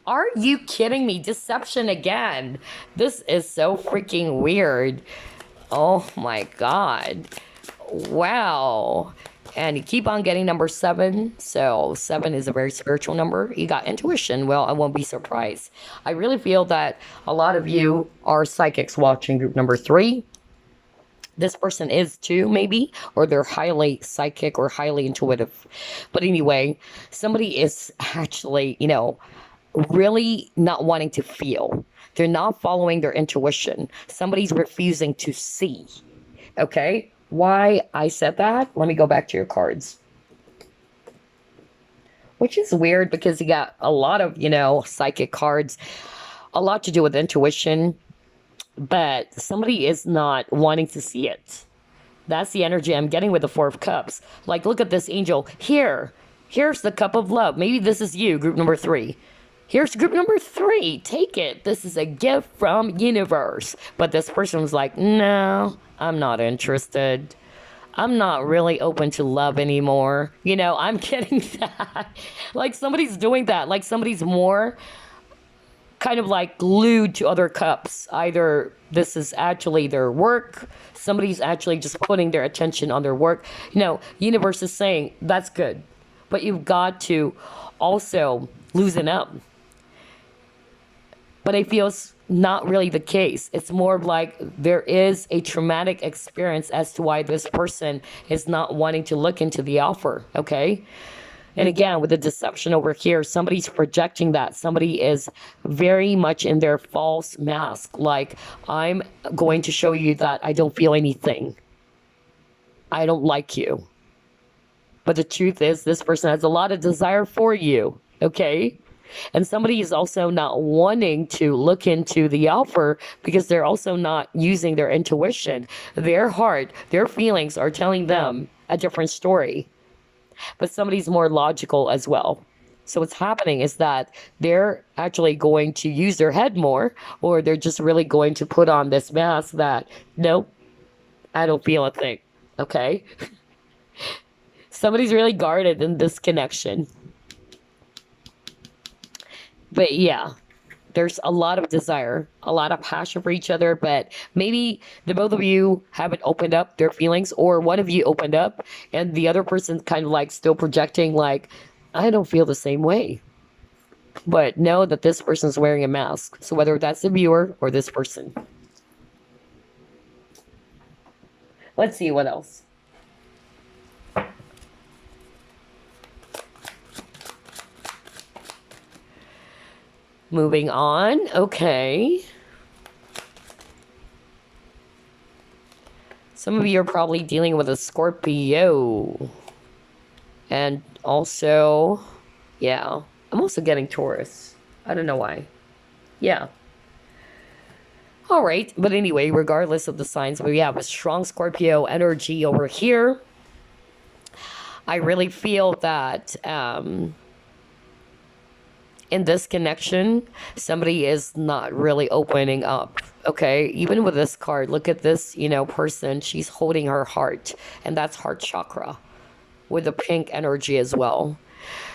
Are you kidding me? Deception again. This is so freaking weird. Oh my God. Wow. And you keep on getting number 7. So 7 is a very spiritual number. You got intuition. Well, I won't be surprised. I really feel that a lot of you are psychics watching group number 3. This person is too, maybe, or they're highly psychic or highly intuitive. But anyway, somebody is actually, really not wanting to feel. They're not following their intuition. Somebody's refusing to see. Okay? Why I said that? Let me go back to your cards. Which is weird because you got a lot of, psychic cards. A lot to do with intuition. But somebody is not wanting to see it. That's the energy I'm getting with the 4 of Cups. Like, look at this angel. Here's the cup of love. Maybe this is you, group number 3. Here's group number 3. Take it. This is a gift from universe. But this person was like, no, I'm not interested. I'm not really open to love anymore. You know, I'm getting that. Like somebody's doing that. Like somebody's more kind of like glued to other cups. Either this is actually their work. Somebody's actually just putting their attention on their work. You know, universe is saying that's good. But you've got to also loosen up. But it feels not really the case. It's more of like there is a traumatic experience as to why this person is not wanting to look into the offer, okay? And again, with the deception over here, somebody's projecting that. Somebody is very much in their false mask. Like, I'm going to show you that I don't feel anything. I don't like you. But the truth is, this person has a lot of desire for you, okay? And somebody is also not wanting to look into the offer because they're also not using their intuition. Their heart, their feelings are telling them a different story. But somebody's more logical as well. So what's happening is that they're actually going to use their head more, or they're just really going to put on this mask that, nope, I don't feel a thing, okay? Somebody's really guarded in this connection. But yeah, there's a lot of desire, a lot of passion for each other, but maybe the both of you haven't opened up their feelings, or one of you opened up and the other person's kind of like still projecting like, I don't feel the same way. But know that this person's wearing a mask. So whether that's the viewer or this person. Let's see what else. Moving on. Okay. Some of you are probably dealing with a Scorpio. And also, yeah, I'm also getting Taurus. I don't know why. Yeah. All right. But anyway, regardless of the signs, we have a strong Scorpio energy over here. I really feel that in this connection, somebody is not really opening up, okay? Even with this card, look at this, you know, person. She's holding her heart, and that's heart chakra with the pink energy as well.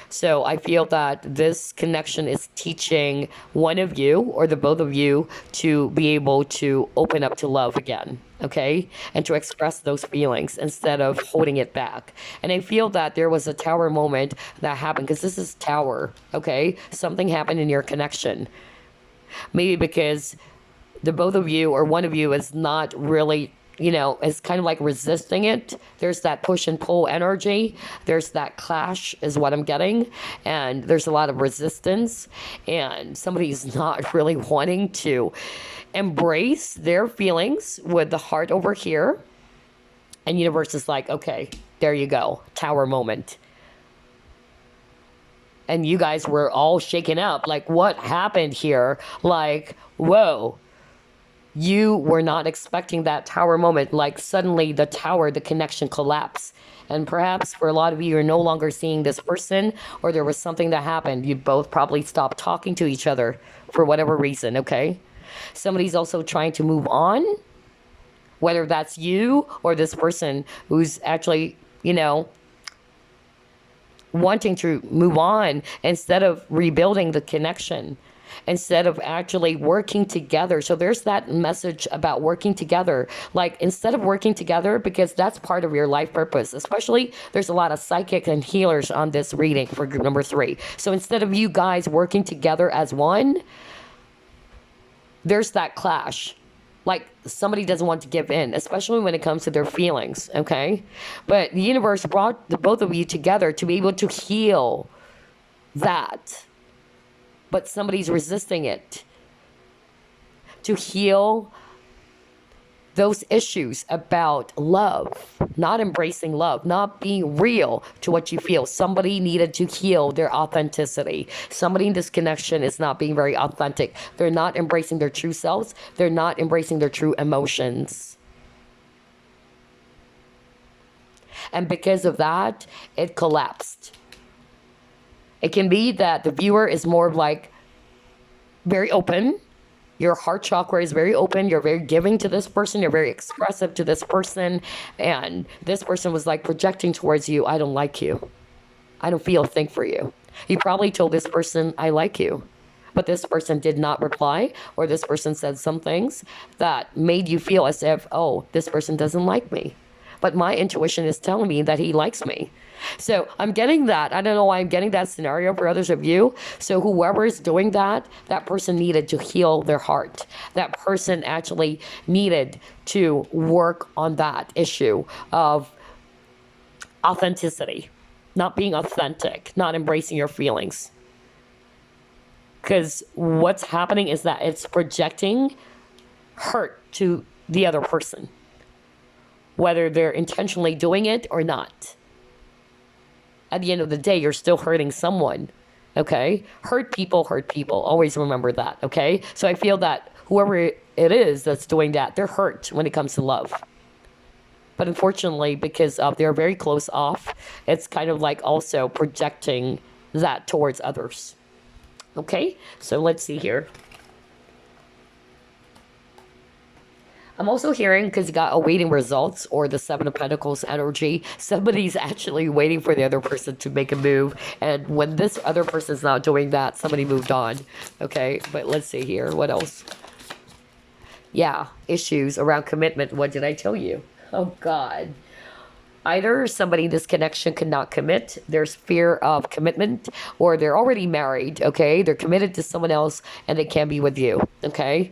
So I feel that this connection is teaching one of you or the both of you to be able to open up to love again, okay? And to express those feelings instead of holding it back. And I feel that there was a tower moment that happened because this is tower, okay? Something happened in your connection. Maybe because the both of you or one of you is not really, you know, is kind of like resisting it. There's that push and pull energy. There's that clash is what I'm getting. And there's a lot of resistance. And somebody's not really wanting to embrace their feelings with the heart over here. And universe is like, okay, there you go. Tower moment. And you guys were all shaken up. Like, what happened here? Like, whoa. You were not expecting that tower moment. Like suddenly the tower, the connection collapsed. And perhaps for a lot of you, you're no longer seeing this person, or there was something that happened. You both probably stopped talking to each other for whatever reason, okay? Somebody's also trying to move on, whether that's you or this person who's actually, you know, wanting to move on instead of rebuilding the connection. Instead of actually working together. So there's that message about working together. Like instead of working together, because that's part of your life purpose. Especially there's a lot of psychic and healers on this reading for group number 3. So instead of you guys working together as one, there's that clash. Like somebody doesn't want to give in, especially when it comes to their feelings, okay? But the universe brought the both of you together to be able to heal that. But somebody's resisting it. To heal those issues about love, not embracing love, not being real to what you feel. Somebody needed to heal their authenticity. Somebody in this connection is not being very authentic. They're not embracing their true selves. They're not embracing their true emotions. And because of that, it collapsed. It can be that the viewer is more like very open. Your heart chakra is very open. You're very giving to this person. You're very expressive to this person. And this person was like projecting towards you, I don't like you. I don't feel a thing for you. You probably told this person, I like you. But this person did not reply, or this person said some things that made you feel as if, oh, this person doesn't like me. But my intuition is telling me that he likes me. So I'm getting that. I don't know why I'm getting that scenario for others of you. So whoever is doing that, that person needed to heal their heart. That person actually needed to work on that issue of authenticity, not being authentic, not embracing your feelings. Because what's happening is that it's projecting hurt to the other person, whether they're intentionally doing it or not. At the end of the day, you're still hurting someone, okay? Hurt people. Always remember that, okay? So I feel that whoever it is that's doing that, they're hurt when it comes to love. But unfortunately, because they're very close off, it's kind of like also projecting that towards others. Okay, so let's see here. I'm also hearing, because you got awaiting results, or the Seven of Pentacles energy, somebody's actually waiting for the other person to make a move. And when this other person's not doing that, somebody moved on. Okay, but let's see here. What else? Yeah, issues around commitment. What did I tell you? Oh, God. Either somebody in this connection cannot commit, there's fear of commitment, or they're already married, okay? They're committed to someone else and they can't be with you, okay?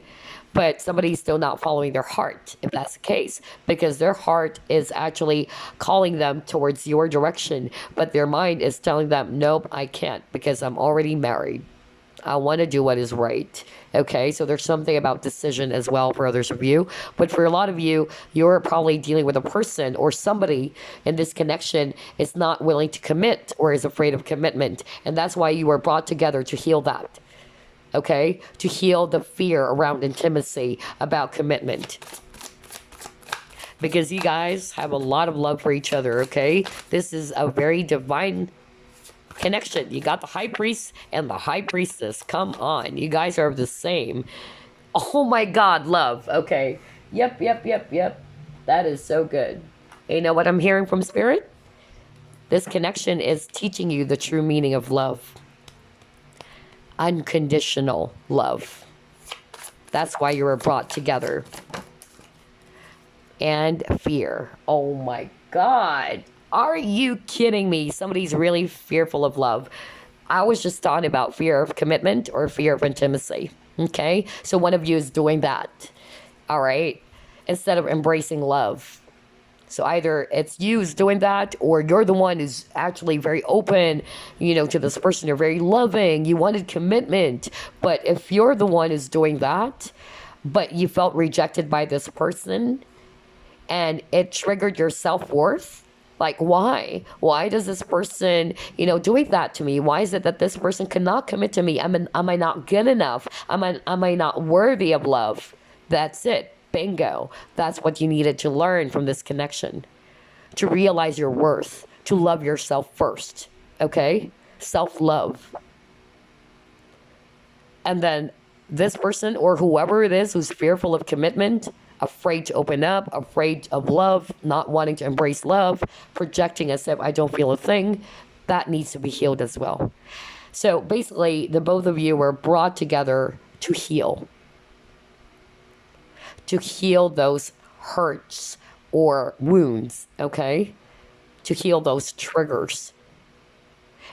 But somebody's still not following their heart, if that's the case, because their heart is actually calling them towards your direction, but their mind is telling them, nope, I can't, because I'm already married. I want to do what is right. Okay, so there's something about decision as well for others of you. But for a lot of you, you're probably dealing with a person or somebody in this connection is not willing to commit or is afraid of commitment. And that's why you were brought together to heal that. Okay, to heal the fear around intimacy, about commitment. Because you guys have a lot of love for each other, okay? This is a very divine connection. You got the high priest and the high priestess. Come on, you guys are the same. Oh my God, love. Okay, yep. That is so good. You know what I'm hearing from spirit? This connection is teaching you the true meaning of love. Unconditional love. That's why you were brought together. And fear. Oh my God. Are you kidding me? Somebody's really fearful of love. I was just talking about fear of commitment or fear of intimacy. Okay? So one of you is doing that. All right? Instead of embracing love. So either it's you who's doing that, or you're the one who's actually very open, to this person. You're very loving. You wanted commitment. But if you're the one who's doing that, but you felt rejected by this person, and it triggered your self-worth, like, why? Why does this person, doing that to me? Why is it that this person cannot commit to me? Am I not good enough? Am I not worthy of love? That's it. Bingo. That's what you needed to learn from this connection. To realize your worth. To love yourself first. Okay? Self-love. And then this person or whoever it is who's fearful of commitment, afraid to open up, afraid of love, not wanting to embrace love, projecting as if I don't feel a thing, that needs to be healed as well. So basically, the both of you were brought together to heal. To heal those hurts or wounds, okay? To heal those triggers.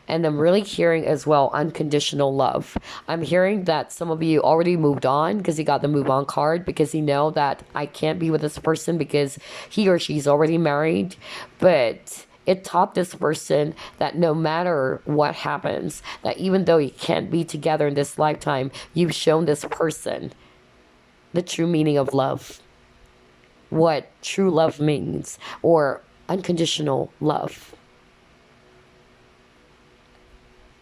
And I'm really hearing as well unconditional love. I'm hearing that some of you already moved on because you got the move on card, because you know that I can't be with this person because he or she's already married. But it taught this person that no matter what happens, that even though you can't be together in this lifetime, you've shown this person the true meaning of love. What true love means, or unconditional love.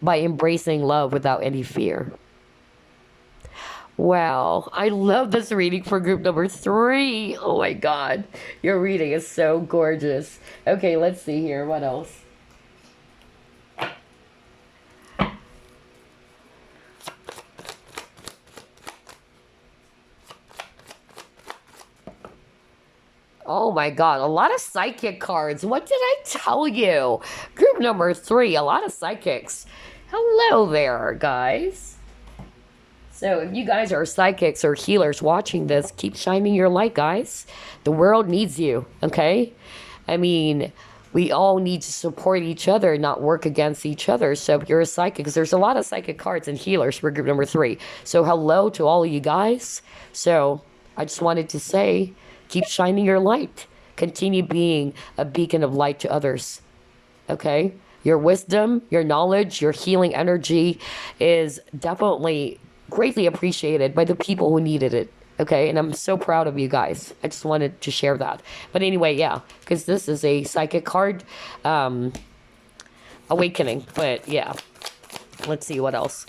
By embracing love without any fear. Wow, I love this reading for group number 3. Oh my God, your reading is so gorgeous. Okay, let's see here. What else? Oh my God, a lot of psychic cards. What did I tell you? Group number 3, a lot of psychics. Hello there, guys. So if you guys are psychics or healers watching this, keep shining your light, guys. The world needs you, okay? I mean, we all need to support each other, not work against each other. So if you're a psychic, because there's a lot of psychic cards and healers for group number 3. So hello to all of you guys. So I just wanted to say, keep shining your light. Continue being a beacon of light to others, okay? Your wisdom, your knowledge, your healing energy is definitely greatly appreciated by the people who needed it. Okay, and I'm so proud of you guys. I just wanted to share that. But anyway, yeah, because this is a psychic card, awakening. But yeah, let's see what else.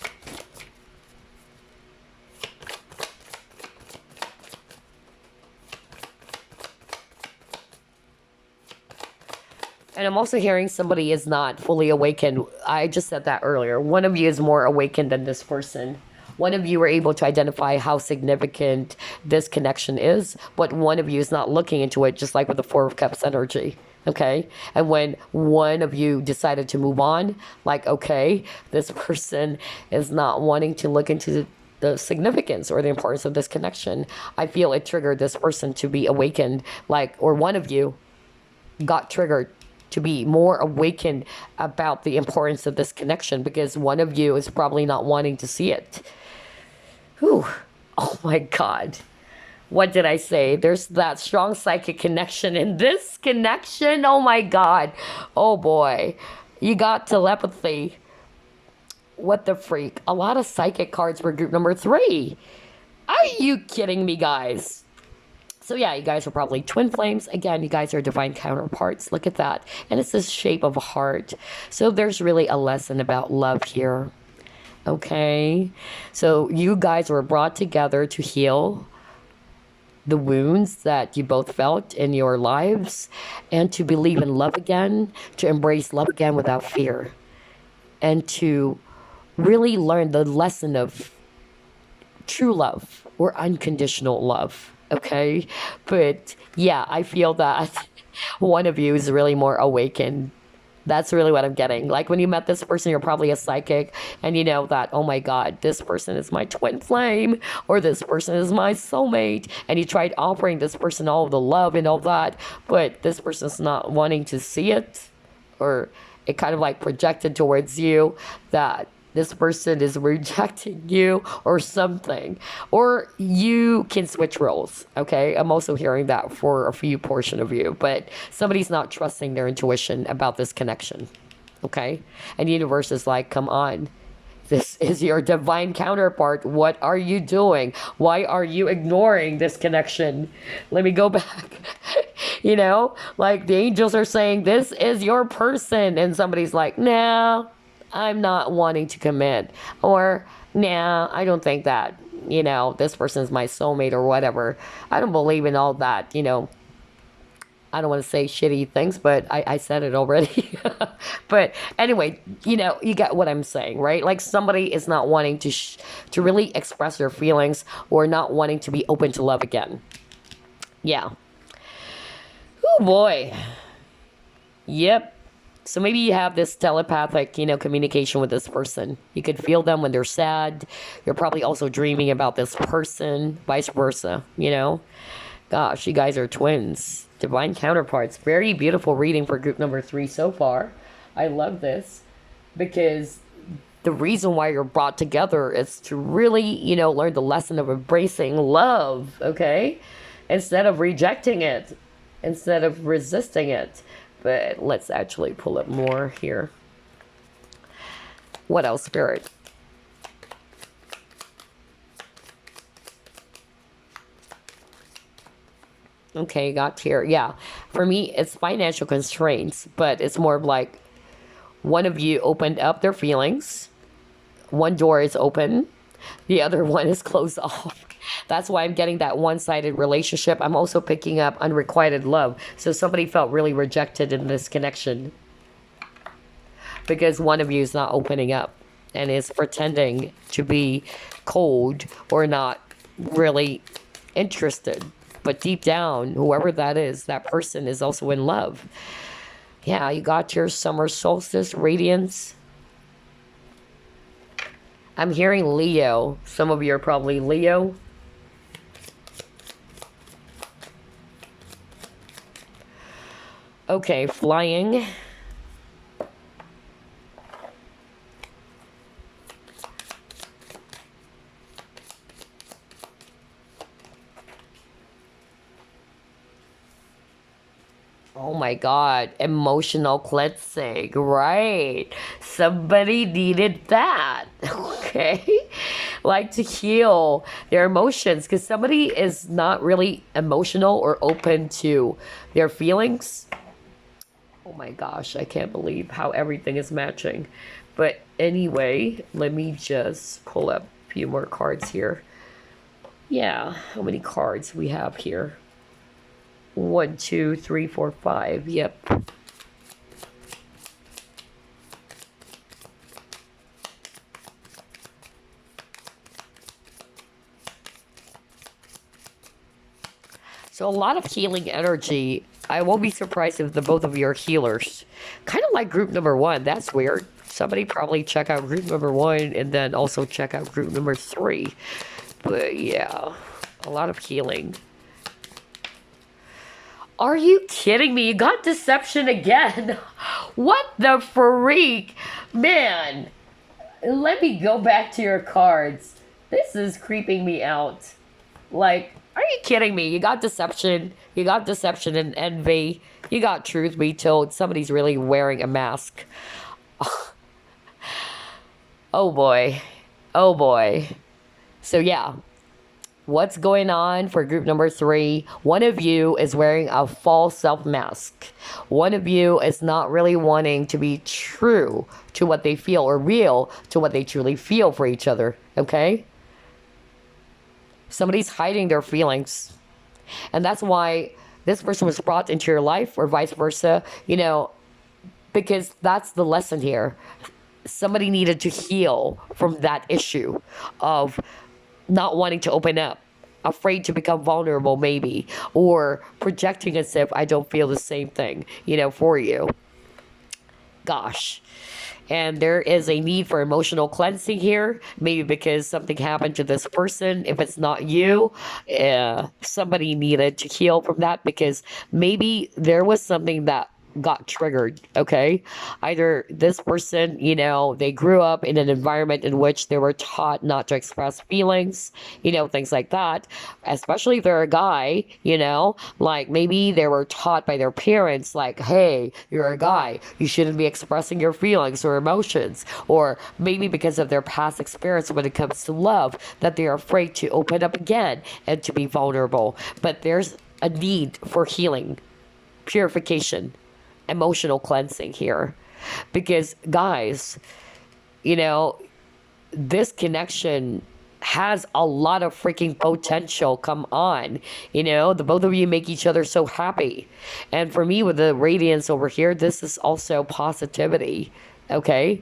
And I'm also hearing somebody is not fully awakened. I just said that earlier. One of you is more awakened than this person. One of you were able to identify how significant this connection is, but one of you is not looking into it, just like with the Four of Cups energy, okay? And when one of you decided to move on, like, okay, this person is not wanting to look into the significance or the importance of this connection, I feel it triggered this person to be awakened, like, or one of you got triggered to be more awakened about the importance of this connection, because one of you is probably not wanting to see it. Whew. Oh my God. What did I say? There's that strong psychic connection in this connection. Oh my God. Oh boy. You got telepathy. What the freak? A lot of psychic cards for group number 3. Are you kidding me, guys? So yeah, you guys are probably twin flames. Again, you guys are divine counterparts. Look at that. And it's this shape of a heart. So there's really a lesson about love here. Okay, so you guys were brought together to heal the wounds that you both felt in your lives, and to believe in love again, to embrace love again without fear, and to really learn the lesson of true love or unconditional love. Okay, but yeah, I feel that one of you is really more awakened. That's really what I'm getting. Like when you met this person, you're probably a psychic, and you know that, oh my God, this person is my twin flame, or this person is my soulmate. And you tried offering this person all of the love and all that, but this person's not wanting to see it, or it kind of like projected towards you that this person is rejecting you or something. Or you can switch roles, okay? I'm also hearing that for a few portion of you, but somebody's not trusting their intuition about this connection, okay? And the universe is like, come on. This is your divine counterpart. What are you doing? Why are you ignoring this connection? Let me go back. You know, like the angels are saying, this is your person. And somebody's like, no, I'm not wanting to commit, or nah, I don't think that, you know, this person's my soulmate or whatever. I don't believe in all that, you know. I don't want to say shitty things, but I said it already. But anyway, you know, you get what I'm saying, right? Like somebody is not wanting to really express their feelings, or not wanting to be open to love again. Yeah. Oh boy. Yep. So maybe you have this telepathic, you know, communication with this person. You could feel them when they're sad. You're probably also dreaming about this person, vice versa, you know. Gosh, you guys are twins. Divine counterparts. Very beautiful reading for group number 3 so far. I love this because the reason why you're brought together is to really, you know, learn the lesson of embracing love, okay? Instead of rejecting it, instead of resisting it. But let's actually pull up more here. What else, Spirit? Okay, got here. Yeah. For me, it's financial constraints, but it's more of like one of you opened up their feelings. One door is open. The other one is closed off. That's why I'm getting that one-sided relationship. I'm also picking up unrequited love. So somebody felt really rejected in this connection because one of you is not opening up and is pretending to be cold or not really interested. But deep down, whoever that is, that person is also in love. Yeah, you got your summer solstice radiance. I'm hearing Leo. Some of you are probably Leo. Okay, flying. Oh my God, emotional cleansing, right? Somebody needed that, okay? Like to heal their emotions because somebody is not really emotional or open to their feelings. Oh my gosh, I can't believe how everything is matching. But anyway, let me just pull up a few more cards here. Yeah, how many cards we have here? 1, 2, 3, 4, 5. Yep. So a lot of healing energy. I won't be surprised if the both of you are healers. Kind of like group number 1. That's weird. Somebody probably check out group number 1 and then also check out group number 3. But yeah, a lot of healing. Are you kidding me? You got deception again. What the freak? Man, let me go back to your cards. This is creeping me out. Like, are you kidding me? You got deception. You got deception and envy. You got truth be told. Somebody's really wearing a mask. Oh boy. Oh boy. So yeah. What's going on for group number 3? One of you is wearing a false self mask. One of you is not really wanting to be true to what they feel or real to what they truly feel for each other. Okay? Somebody's hiding their feelings. And that's why this person was brought into your life or vice versa. You know, because that's the lesson here. Somebody needed to heal from that issue of not wanting to open up, afraid to become vulnerable maybe, or projecting as if I don't feel the same thing, you know, for you. Gosh. And there is a need for emotional cleansing here, maybe because something happened to this person. If it's not you, somebody needed to heal from that because maybe there was something that got triggered, okay? Either this person, you know, they grew up in an environment in which they were taught not to express feelings, you know, things like that. Especially if they're a guy, you know, like maybe they were taught by their parents, like, hey, you're a guy, you shouldn't be expressing your feelings or emotions. Or maybe because of their past experience when it comes to love, that they're afraid to open up again and to be vulnerable. But there's a need for healing, purification, emotional cleansing here, because guys, you know, this connection has a lot of freaking potential. Come on, you know, the both of you make each other so happy. And for me, with the radiance over here, this is also positivity, okay?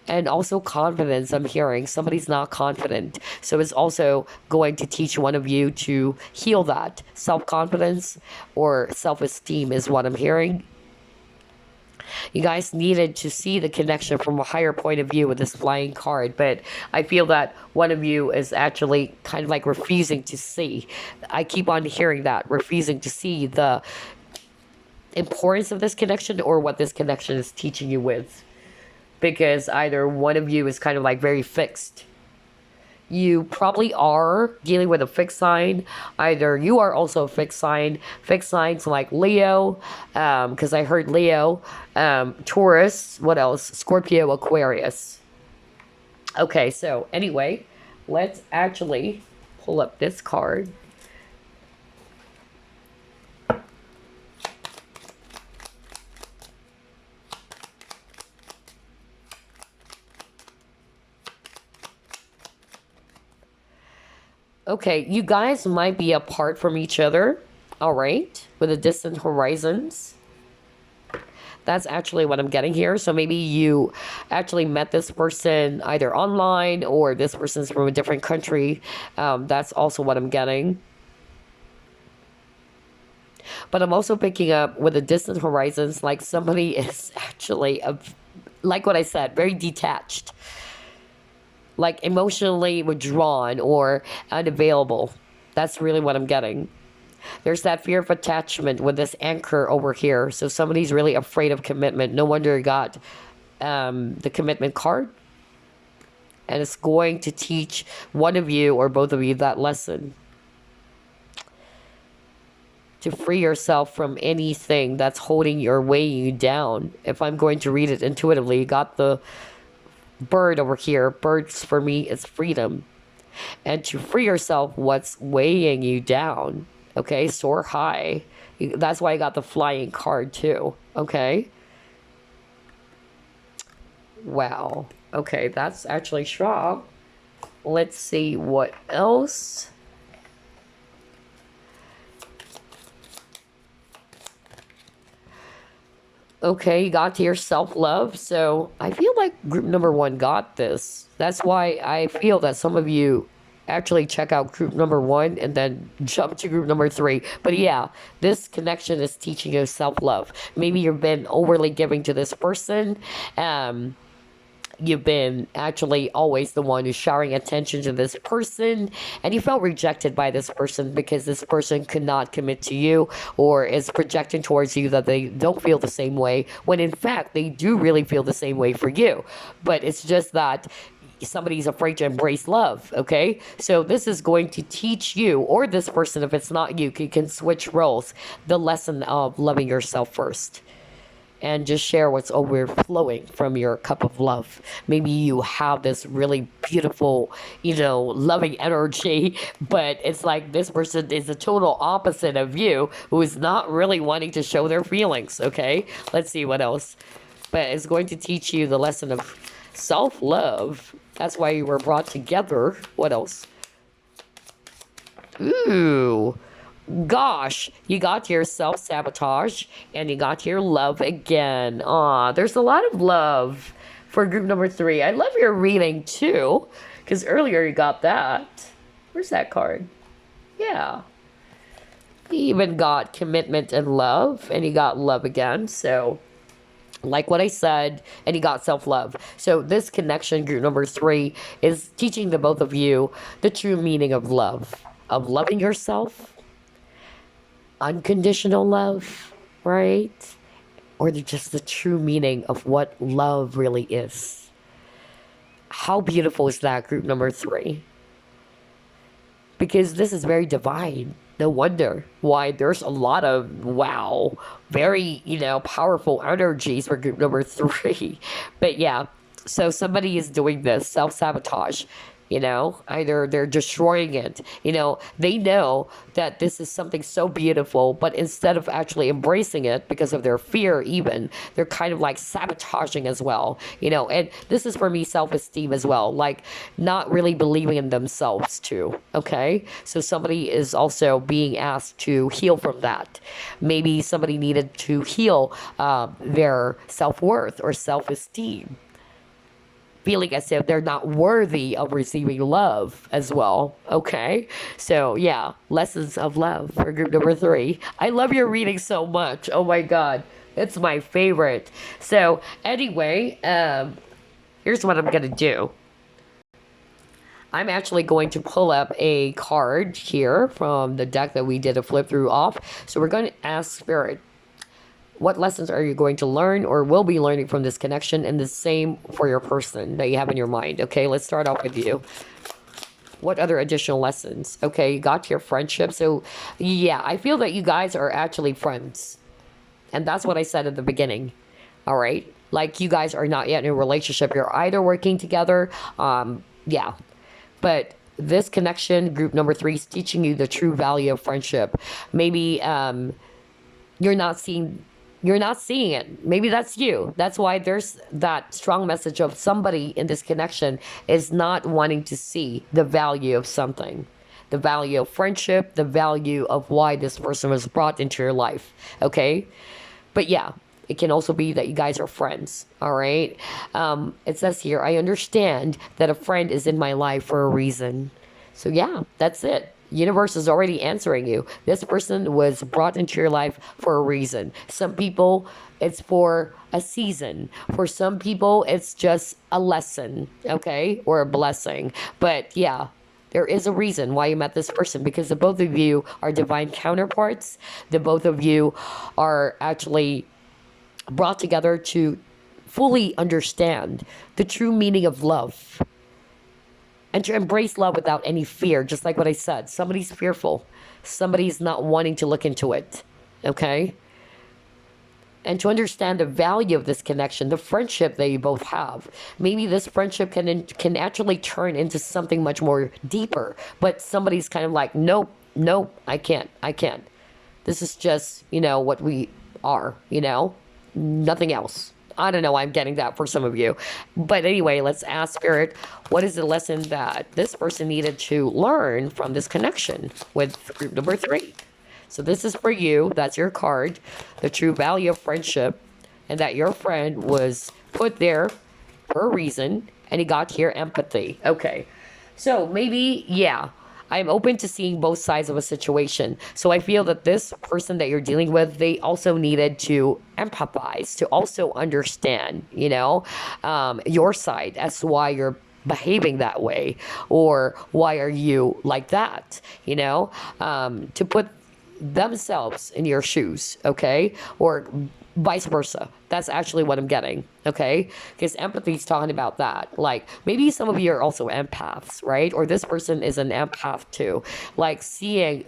And also confidence. I'm hearing somebody's not confident, so it's also going to teach one of you to heal that self-confidence or self-esteem is what I'm hearing. You guys needed to see the connection from a higher point of view with this flying card, but I feel that one of you is actually kind of like refusing to see. I keep on hearing that, refusing to see the importance of this connection or what this connection is teaching you with. Because either one of you is kind of like very fixed. You probably are dealing with a fixed sign. Either you are also a fixed sign. Fixed signs like Leo, because I heard Leo, Taurus, what else? Scorpio, Aquarius. Okay, so anyway, let's actually pull up this card. Okay, you guys might be apart from each other, all right, with the distant horizons. That's actually what I'm getting here. So maybe you actually met this person either online or this person's from a different country. That's also what I'm getting. But I'm also picking up with the distant horizons, like somebody is actually, like what I said, very detached, like emotionally withdrawn or unavailable. That's really what I'm getting. There's that fear of attachment with this anchor over here. So somebody's really afraid of commitment. No wonder you got the commitment card. And it's going to teach one of you or both of you that lesson. To free yourself from anything that's holding you or weighing you down. If I'm going to read it intuitively, you got the bird over here. Birds for me is freedom. And to free yourself what's weighing you down. Okay, soar high. That's why I got the flying card too. Okay. Wow. Okay, that's actually strong. Let's see what else. Okay, you got to your self-love. So I feel like group number 1 got this. That's why I feel that some of you actually check out group number 1 and then jump to group number 3. But yeah, this connection is teaching you self-love. Maybe you've been overly giving to this person. You've been actually always the one who's showering attention to this person, and you felt rejected by this person because this person could not commit to you or is projecting towards you that they don't feel the same way, when in fact they do really feel the same way for you. But it's just that somebody's afraid to embrace love. Okay, so this is going to teach you, or this person, if it's not you, can switch roles, the lesson of loving yourself first. And just share what's overflowing from your cup of love. Maybe you have this really beautiful, loving energy, but it's like this person is the total opposite of you, who is not really wanting to show their feelings. Okay, let's see what else. But it's going to teach you the lesson of self-love. That's why you were brought together. What else? Ooh. Gosh, you got your self-sabotage and you got your love again. Aw, there's a lot of love for group number 3. I love your reading too, because earlier you got that. Where's that card? Yeah. You even got commitment and love, and you got love again. So, like what I said, and you got self-love. So this connection, group number 3, is teaching the both of you the true meaning of love, of loving yourself, unconditional love, right? Or just the true meaning of what love really is. How beautiful is that, group number 3? Because this is very divine. No wonder why there's a lot of, wow, very, powerful energies for group number 3. But yeah, so somebody is doing this self-sabotage. Either they're destroying it. They know that this is something so beautiful, but instead of actually embracing it because of their fear even, they're kind of like sabotaging as well. And this is for me self-esteem as well, like not really believing in themselves too. Okay, so somebody is also being asked to heal from that. Maybe somebody needed to heal their self-worth or self-esteem, feeling as if they're not worthy of receiving love as well. Okay, so yeah, lessons of love for group number 3. I love your reading so much. Oh my god, it's my favorite. So anyway, here's what I'm gonna do. I'm actually going to pull up a card here from the deck that we did a flip through off. So we're going to ask Spirit, what lessons are you going to learn or will be learning from this connection, and the same for your person that you have in your mind. Okay, let's start off with you. What other additional lessons? Okay, you got your friendship. So yeah, I feel that you guys are actually friends. And that's what I said at the beginning. All right, like you guys are not yet in a relationship. You're either working together. Yeah, but this connection, group number 3, is teaching you the true value of friendship. Maybe you're not seeing it. Maybe that's you. That's why there's that strong message of somebody in this connection is not wanting to see the value of something, the value of friendship, the value of why this person was brought into your life. Okay, but yeah, It can also be that you guys are friends, all right? It says here, I understand that a friend is in my life for a reason. So yeah, that's it. Universe is already answering you. This person was brought into your life for a reason. Some people, it's for a season. For some people, it's just a lesson, okay? Or a blessing. But yeah, there is a reason why you met this person, because the both of you are divine counterparts. The both of you are actually brought together to fully understand the true meaning of love and to embrace love without any fear. Just like what I said, somebody's fearful, somebody's not wanting to look into it, okay? And to understand the value of this connection, the friendship that you both have. Maybe this friendship can actually turn into something much more deeper, but somebody's kind of like, nope, I can't. This is just, what we are, nothing else. I don't know, I'm getting that for some of you. But anyway, let's ask Spirit, what is the lesson that this person needed to learn from this connection with group number 3? So this is for you. That's your card. The true value of friendship, and that your friend was put there for a reason, and he got here empathy. Okay. So maybe, yeah, I'm open to seeing both sides of a situation. So I feel that this person that you're dealing with, they also needed to empathize, to also understand, your side as to why you're behaving that way, or why are you like that, to put themselves in your shoes, okay? Or vice versa. That's actually what I'm getting, okay? Because empathy is talking about that. Like, maybe some of you are also empaths, right? Or this person is an empath too. Like, seeing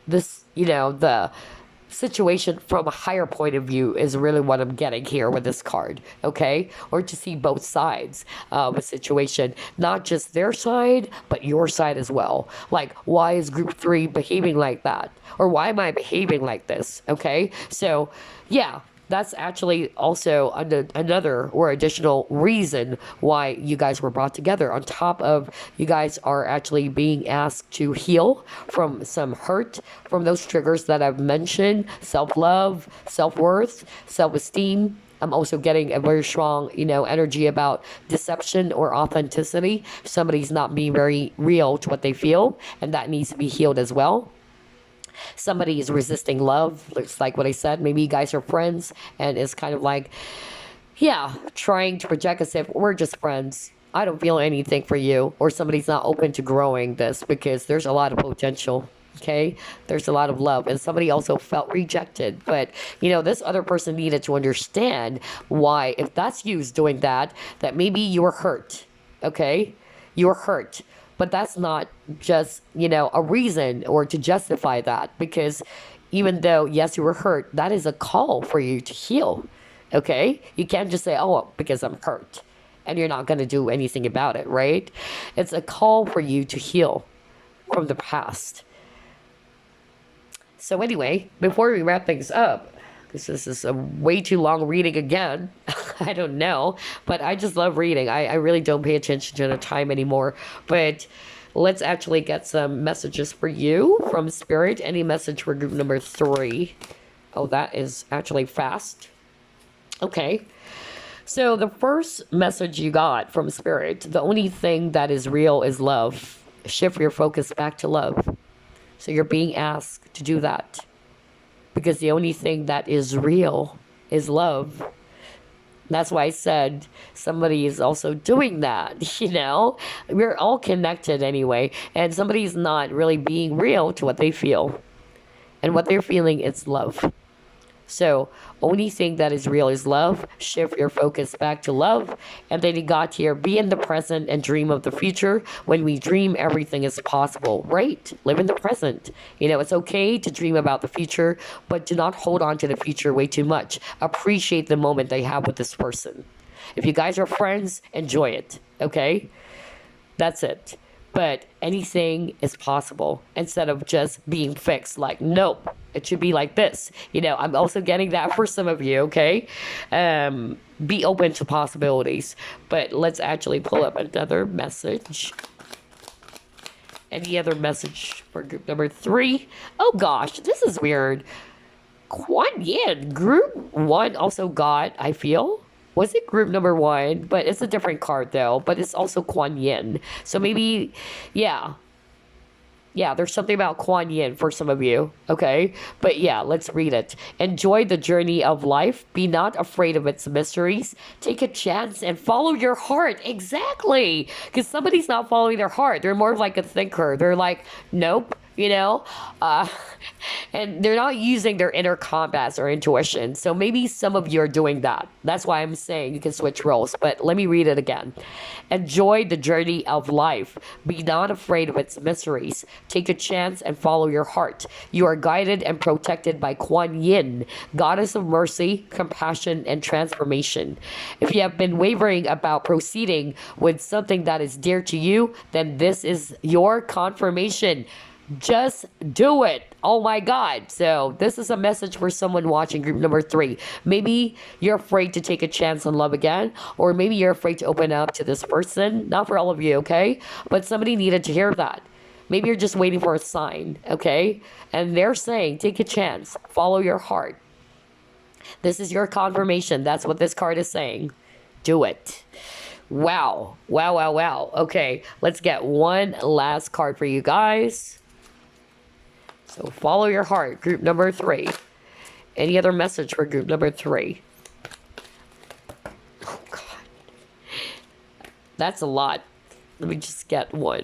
this, the situation from a higher point of view is really what I'm getting here with this card, okay? Or to see both sides of a situation, not just their side, but your side as well. Like, why is group 3 behaving like that? Or why am I behaving like this, okay? So, yeah, that's actually also another or additional reason why you guys were brought together. On top of, you guys are actually being asked to heal from some hurt, from those triggers that I've mentioned: self-love, self-worth, self-esteem. I'm also getting a very strong, energy about deception or authenticity. Somebody's not being very real to what they feel, and that needs to be healed as well. Somebody is resisting love. Looks like what I said. Maybe you guys are friends, and it's kind of like, yeah, trying to project as if we're just friends. I don't feel anything for you. Or somebody's not open to growing this, because there's a lot of potential. Okay, there's a lot of love, and somebody also felt rejected. But this other person needed to understand why, if that's you doing that maybe you're hurt. Okay, you're hurt. But that's not just, a reason or to justify that, because even though, yes, you were hurt, that is a call for you to heal, okay? You can't just say, oh, because I'm hurt, and you're not going to do anything about it, right? It's a call for you to heal from the past. So anyway, before we wrap things up, because this is a way too long reading again. I don't know, but I just love reading. I really don't pay attention to the time anymore. But let's actually get some messages for you from Spirit. Any message for group number 3? Oh, that is actually fast. Okay. So the first message you got from Spirit: the only thing that is real is love. Shift your focus back to love. So you're being asked to do that, because the only thing that is real is love. That's why I said somebody is also doing that, We're all connected anyway, and somebody's not really being real to what they feel. And what they're feeling is love. So, only thing that is real is love. Shift your focus back to love. And then you got here: be in the present and dream of the future. When we dream, everything is possible, right? Live in the present. It's okay to dream about the future, but do not hold on to the future way too much. Appreciate the moment that you have with this person. If you guys are friends, enjoy it, okay? That's it. But anything is possible, instead of just being fixed like, nope, it should be like this. I'm also getting that for some of you, okay? Be open to possibilities. But let's actually pull up another message. Any other message for group number 3? Oh gosh, this is weird. Kuan Yin. Group 1 also got, I feel. Was it group number 1? But it's a different card though. But it's also Kuan Yin. So maybe, yeah. Yeah, there's something about Kuan Yin for some of you, okay? But yeah, let's read it. Enjoy the journey of life. Be not afraid of its mysteries. Take a chance and follow your heart. Exactly. Because somebody's not following their heart. They're more of like a thinker. They're like, nope. You know, and they're not using their inner compass or intuition. So maybe some of you are doing that. That's why I'm saying you can switch roles. But let me read it again. Enjoy the journey of life. Be not afraid of its mysteries. Take a chance and follow your heart. You are guided and protected by Kuan Yin, goddess of mercy, compassion, and transformation. If you have been wavering about proceeding with something that is dear to you, then this is your confirmation. Just do it. Oh my God. So this is a message for someone watching group number 3. Maybe you're afraid to take a chance on love again, or maybe you're afraid to open up to this person. Not for all of you, okay? But somebody needed to hear that. Maybe you're just waiting for a sign, okay? And they're saying, take a chance. Follow your heart. This is your confirmation. That's what this card is saying. Do it. Wow. Wow, wow, wow. Okay, let's get one last card for you guys. So follow your heart, group number 3. Any other message for group number 3? Oh, God. That's a lot. Let me just get one.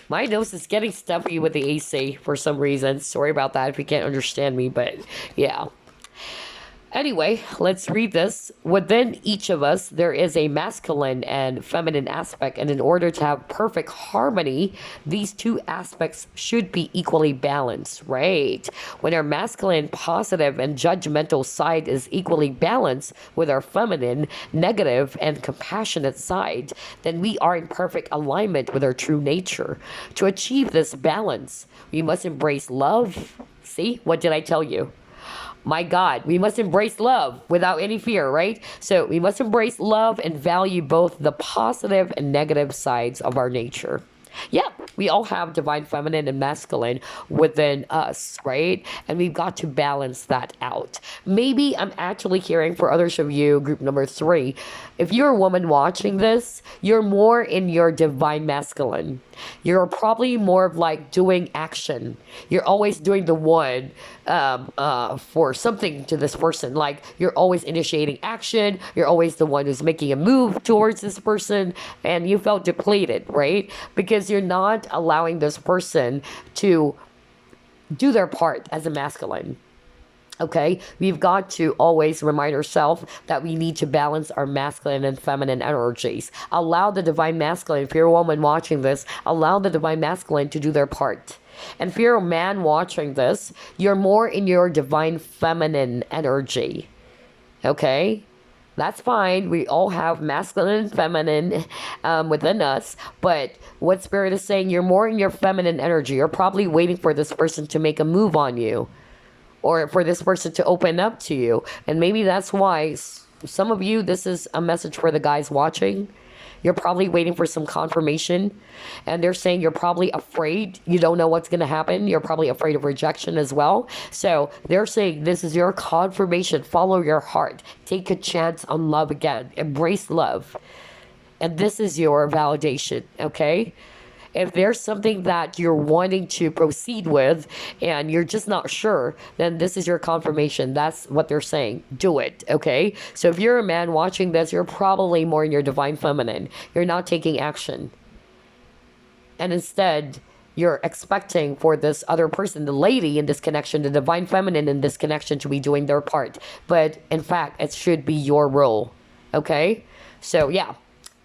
My nose is getting stuffy with the AC for some reason. Sorry about that if you can't understand me, but yeah. Anyway, let's read this. Within each of us, there is a masculine and feminine aspect, and in order to have perfect harmony, these two aspects should be equally balanced, right? When our masculine, positive, and judgmental side is equally balanced with our feminine, negative, and compassionate side, then we are in perfect alignment with our true nature. To achieve this balance, we must embrace love. See, what did I tell you? My God, we must embrace love without any fear, right? So we must embrace love and value both the positive and negative sides of our nature. Yeah, we all have divine feminine and masculine within us, right? And we've got to balance that out. Maybe I'm actually hearing for others of you, group number 3, if you're a woman watching this, you're more in your divine masculine. You're probably more of like doing action. You're always doing the one for something to this person. Like you're always initiating action. You're always the one who's making a move towards this person, and you felt depleted, right? Because you're not allowing this person to do their part as a masculine. Okay, we've got to always remind ourselves that we need to balance our masculine and feminine energies. Allow the divine masculine, if you're a woman watching this, allow the divine masculine to do their part. And if you're a man watching this, you're more in your divine feminine energy. Okay? That's fine. We all have masculine and feminine within us. But what Spirit is saying, you're more in your feminine energy. You're probably waiting for this person to make a move on you, or for this person to open up to you. And maybe that's why some of you, this is a message for the guys watching. You're probably waiting for some confirmation, and they're saying you're probably afraid. You don't know what's going to happen. You're probably afraid of rejection as well. So they're saying this is your confirmation. Follow your heart. Take a chance on love again. Embrace love. And this is your validation, okay? If there's something that you're wanting to proceed with and you're just not sure, then this is your confirmation. That's what they're saying. Do it, okay? So if you're a man watching this, you're probably more in your divine feminine. You're not taking action. And instead, you're expecting for this other person, the lady in this connection, the divine feminine in this connection, to be doing their part. But in fact, it should be your role, okay? So yeah,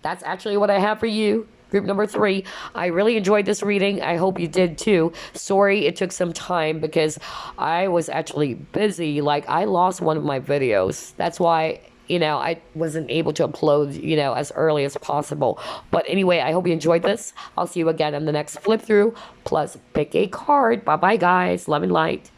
that's actually what I have for you. Group number 3. I really enjoyed this reading. I hope you did too. Sorry it took some time because I was actually busy. Like I lost one of my videos. That's why, I wasn't able to upload, as early as possible. But anyway, I hope you enjoyed this. I'll see you again on the next flip through. Plus, pick a card. Bye-bye, guys. Love and light.